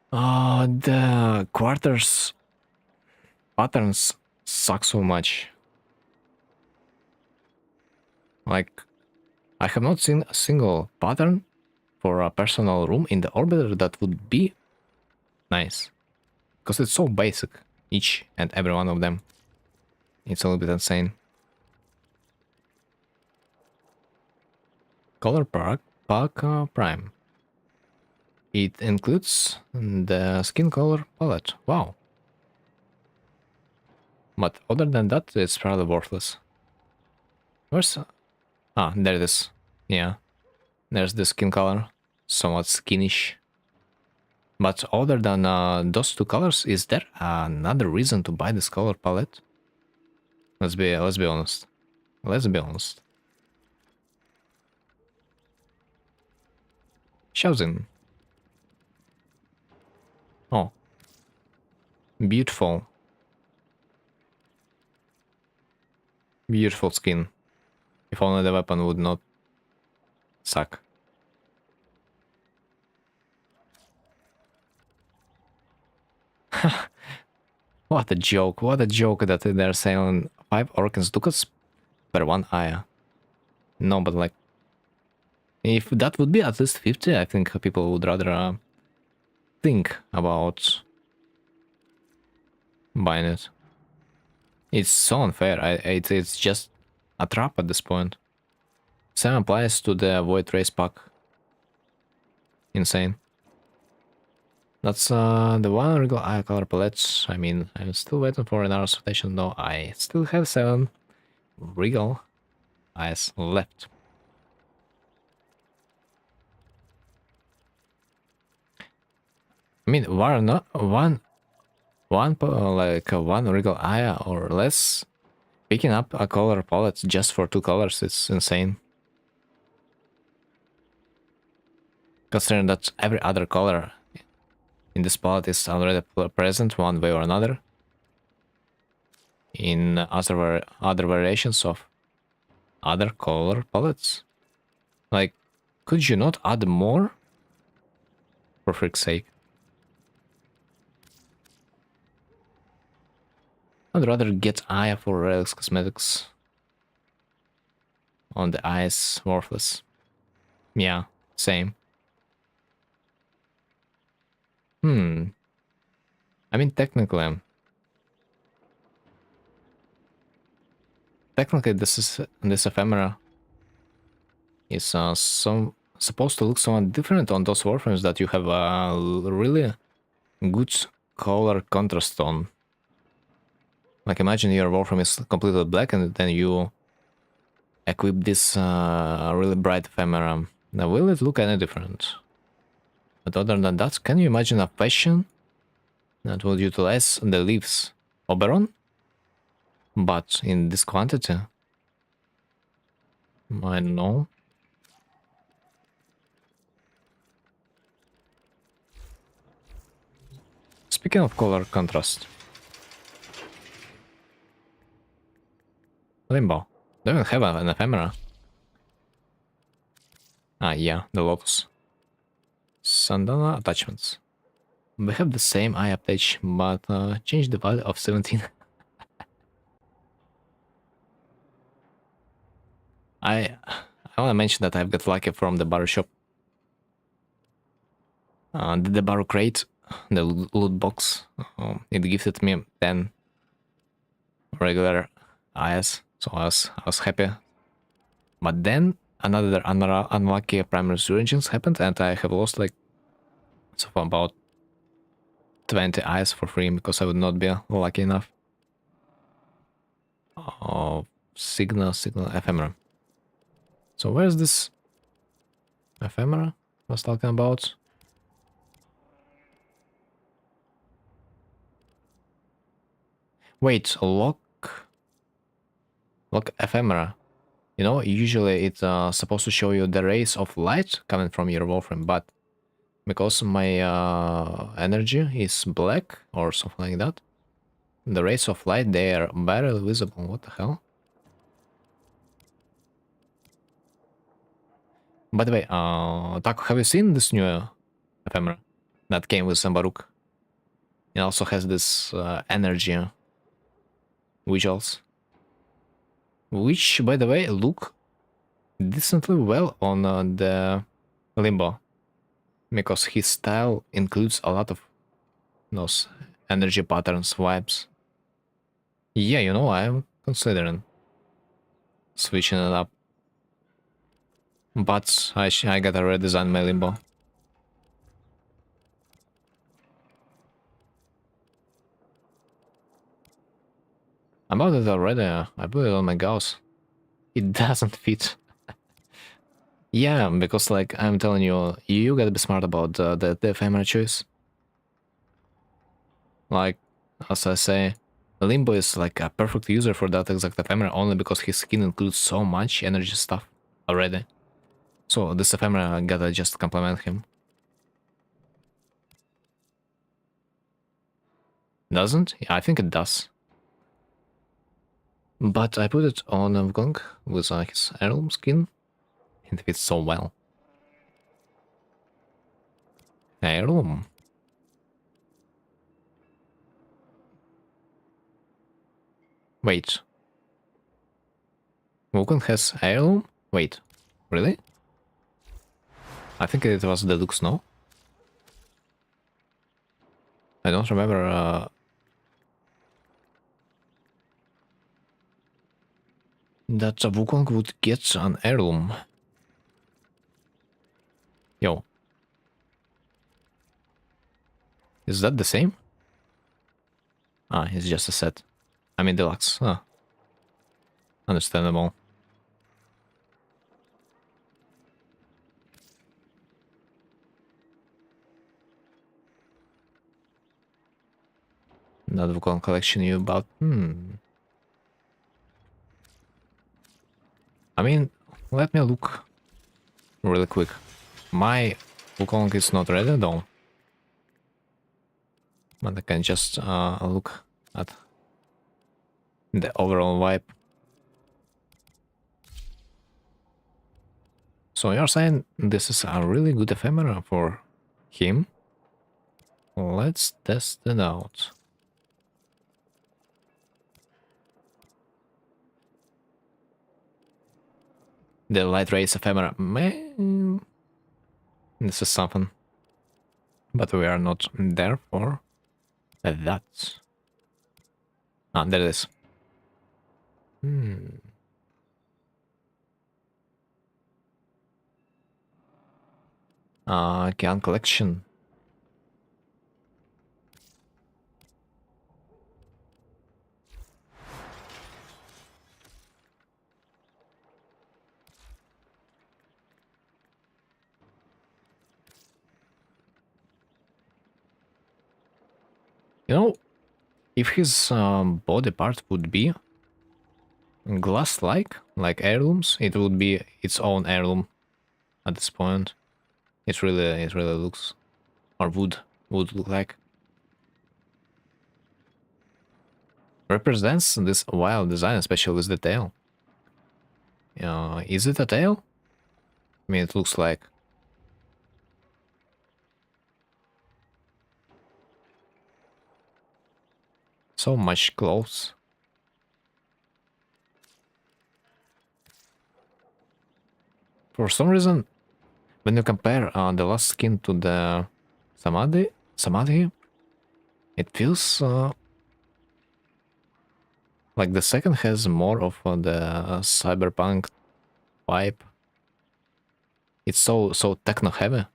the quarters patterns suck so much. Like, I have not seen a single pattern for a personal room in the orbiter that would be nice. Because it's so basic, each and every one of them. It's a little bit insane. Color Pack Prime. It includes the skin color palette. Wow. But other than that, it's probably worthless. Where's... Ah, there it is. Yeah. There's the skin color. Somewhat skinish. But other than those two colors, is there another reason to buy this color palette? Let's be honest. Let's be honest. Chosen. Oh. Beautiful. Beautiful skin. If only the weapon would not suck. What a joke that they're selling 5 Orkans ducats per 1 Aya. No, but like, if that would be at least 50, I think people would rather think about buying it. It's so unfair. It's just a trap at this point. Same applies to the Void Race pack. Insane. That's the one Regal Eye color palettes. I mean, I'm still waiting for another rotation though. I still have 7 Regal Eyes left. I mean, why not one Regal Eye or less? Picking up a color palette just for 2 colors, it's insane. Considering that every other color in this palette is already present one way or another in other variations of other color palettes. Like, could you not add more? For freak's sake. I'd rather get Aya for Relics Cosmetics. On the eyes, worthless. Yeah, same. I mean, technically, this ephemera is supposed to look somewhat different on those warframes that you have a really good color contrast on. Like, imagine your warframe is completely black and then you equip this really bright ephemera. Now, will it look any different? But other than that, can you imagine a fashion that will utilize the leaves Oberon? But in this quantity? I don't know. Speaking of color contrast. Limbo. They don't have an ephemera. Ah, yeah, the Lotus. Sandana attachments. We have the same eye update, but change the value of 17. I want to mention that I've got lucky from the bar shop. The bar crate, the loot box, it gifted me 10 regular eyes, so I was happy. But then another unlucky primary resurgence happened, and I have lost like so about 20 eyes for free because I would not be lucky enough. Oh, signal ephemera. So where's this ephemera? was talking about. Wait, lock ephemera. You know, usually it's supposed to show you the rays of light coming from your Warframe, but because my energy is black or something like that, the rays of light, they are barely visible. What the hell? By the way, Taco, have you seen this new ephemera that came with Sambaruk? It also has this energy visuals, which, by the way, look decently well on the Limbo, because his style includes a lot of those energy patterns vibes. Yeah, you know, I'm considering switching it up, but I gotta redesign my Limbo. I'm about it already. I put it on my Gauss. It doesn't fit. Yeah, because like I'm telling you, you gotta be smart about the ephemera choice. Like, as I say, Limbo is like a perfect user for that exact ephemera only because his skin includes so much energy stuff already. So this ephemera gotta just complement him. Doesn't? Yeah, I think it does. But I put it on Wukong with his heirloom skin. It fits so well. Heirloom. Wait. Wukong has heirloom? Wait. Really? I think it was Deluxe, no? I don't remember. That Wukong would get an heirloom. Yo. Is that the same? Ah, it's just a set. I mean deluxe. Huh. Understandable. That Wukong collection you bought. I mean, let me look really quick. My Wukong is not ready though. But I can just look at the overall vibe. So you're saying this is a really good ephemera for him? Let's test it out. The light rays ephemera. Man, this is something. But we are not there for that. Ah, there it is. Can collection. You know, if his body part would be glass-like, like heirlooms, it would be its own heirloom at this point. It really looks, or would look like. Represents this wild design, especially with the tail. Is it a tail? I mean, it looks like. So much clothes. For some reason, when you compare the last skin to the Samadhi, it feels like the second has more of the cyberpunk vibe. It's so techno heavy.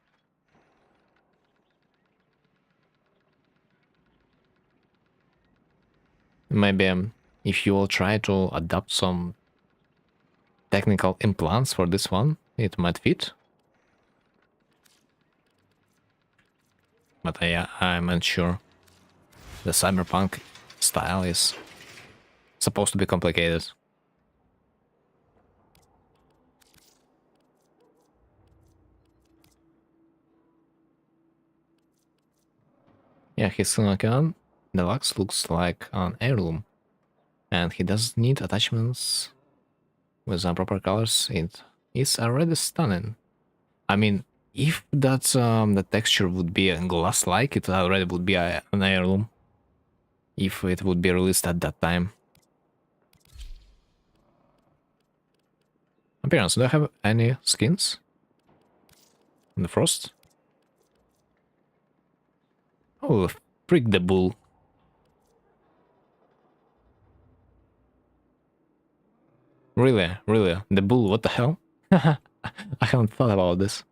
Maybe if you will try to adapt some technical implants for this one, it might fit. But I'm unsure. The cyberpunk style is supposed to be complicated. Yeah, his gun deluxe looks like an heirloom, and he doesn't need attachments with proper colors. It is already stunning. I mean, if that's the texture would be a glass-like, it already would be an heirloom. If it would be released at that time. Appearance, do I have any skins? In the Frost? Oh, freak the bull. Really, really, the bull, what the hell? I haven't thought about this.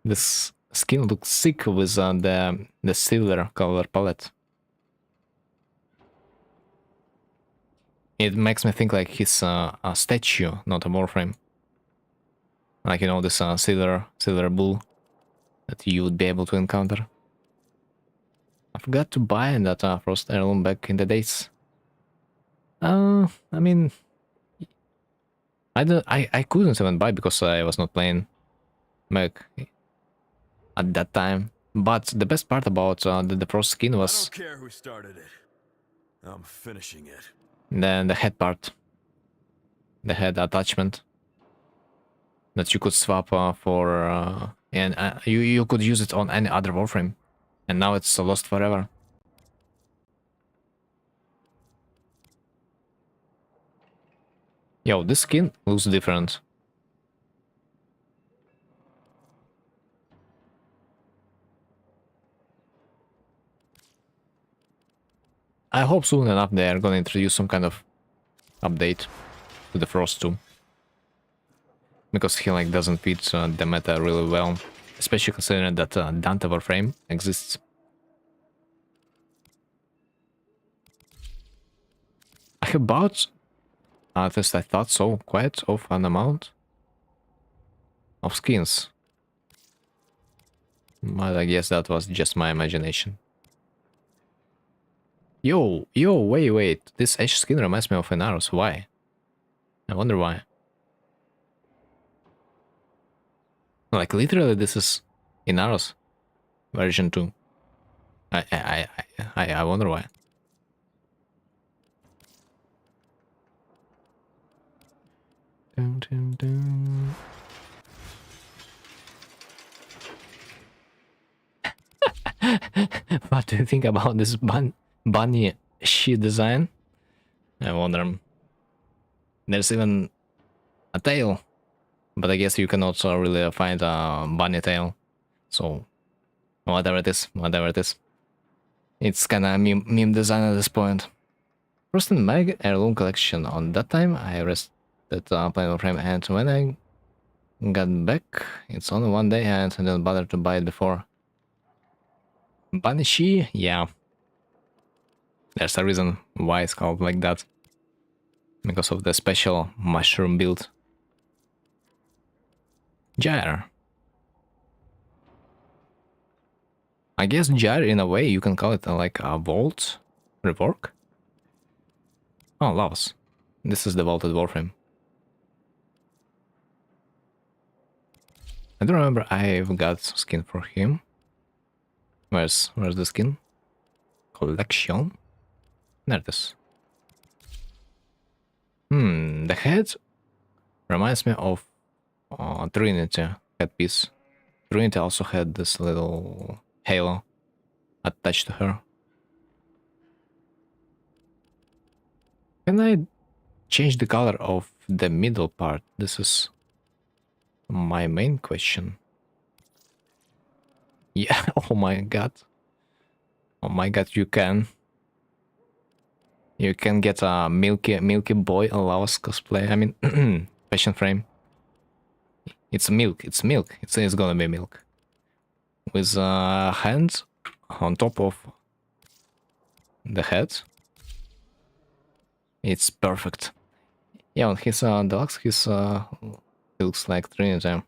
This skin looks sick with the silver color palette. It makes me think like he's a statue, not a warframe. Like, you know, this silver bull that you would be able to encounter. I forgot to buy that Frost heirloom back in the days. I mean, I couldn't even buy because I was not playing back at that time. But the best part about the Frost skin was I don't care who started it. I'm finishing it. the head part, the head attachment that you could swap for, and you could use it on any other warframe, and now it's lost forever. Yo, this skin looks different. I hope soon enough they are gonna introduce some kind of update to the Frost 2. Because he like doesn't fit the meta really well, especially considering that Dante Warframe exists. I have bought, at least I thought so, quite of an amount of skins. But I guess that was just my imagination. Yo, wait, this Edge skin reminds me of Inaros, why? I wonder why. Like literally this is Inaros version 2. I wonder why. Dun, dun, dun. What do you think about this bunny sheet design? I wonder. There's even a tail, but I guess you can also really find a bunny tail. So whatever it is, it's kind of meme design at this point. Frost and Meg heirloom collection. On that time, I rested playing Warframe, and when I got back, it's only one day, and I didn't bother to buy it before. Banshee, yeah. There's a reason why it's called like that. Because of the special mushroom build. Gyre. I guess Gyre, in a way, you can call it like a vault rework. Oh, Lavos. This is the vaulted Warframe. I don't remember I've got skin for him. Where's the skin? Collection? There it is. The head reminds me of Trinity headpiece. Trinity also had this little halo attached to her. Can I change the color of the middle part? This is my main question. Yeah, oh my god. Oh my god, you can. You can get a milky boy Laos cosplay. I mean, fashion frame. It's milk. It's milk. It's gonna be milk. With hands on top of the head. It's perfect. Yeah, on his deluxe, his looks like Trinity.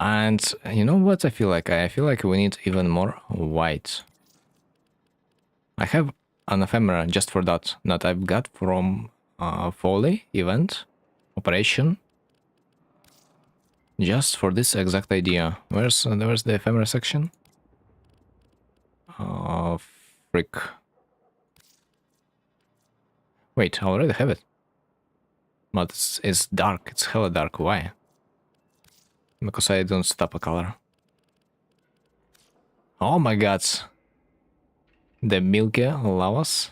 And you know what I feel like? I feel like we need even more white. I have an ephemera just for that I've got from Foley event operation. Just for this exact idea. Where's the ephemera section? Frick. Wait, I already have it. But it's dark. It's hella dark. Why? Because I don't stop a color. Oh my god. The milky lavas.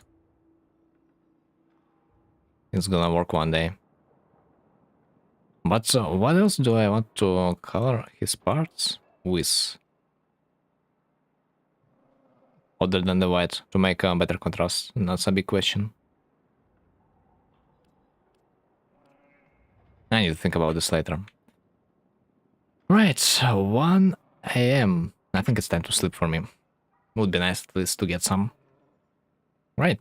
It's gonna work one day. But what else do I want to color his parts with? Other than the white, to make a better contrast? That's a big question. I need to think about this later. Right, 1 a.m. I think it's time to sleep for me. Would be nice at least to get some. Right.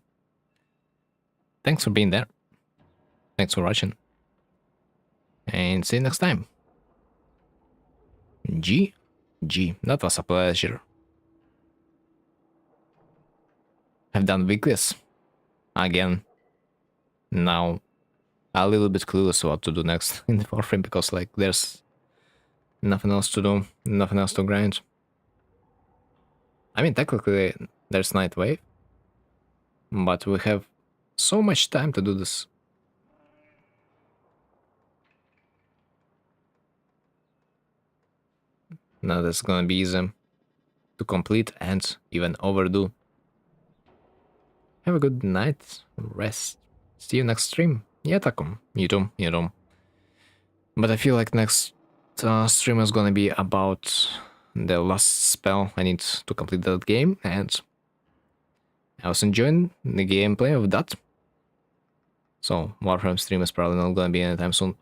Thanks for being there. Thanks for watching. And see you next time. G. That was a pleasure. I've done weeklies. Again. Now, a little bit clueless what to do next in the WArframe because, like, there's nothing else to do, nothing else to grind. I mean, technically, there's Night Wave, but we have so much time to do this. Now that's gonna be easy to complete and even overdo. Have a good night, rest. See you next stream. Yeah, Takum. You too. But I feel like next stream is gonna be about the last spell. I need to complete that game, and I was enjoying the gameplay of that. So WArframe stream is probably not gonna be anytime soon.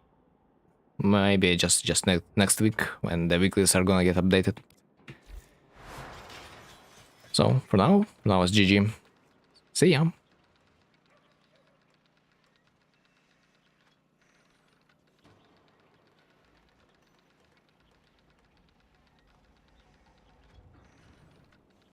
Maybe just next week when the weeklies are gonna get updated. So for now it's GG. See ya.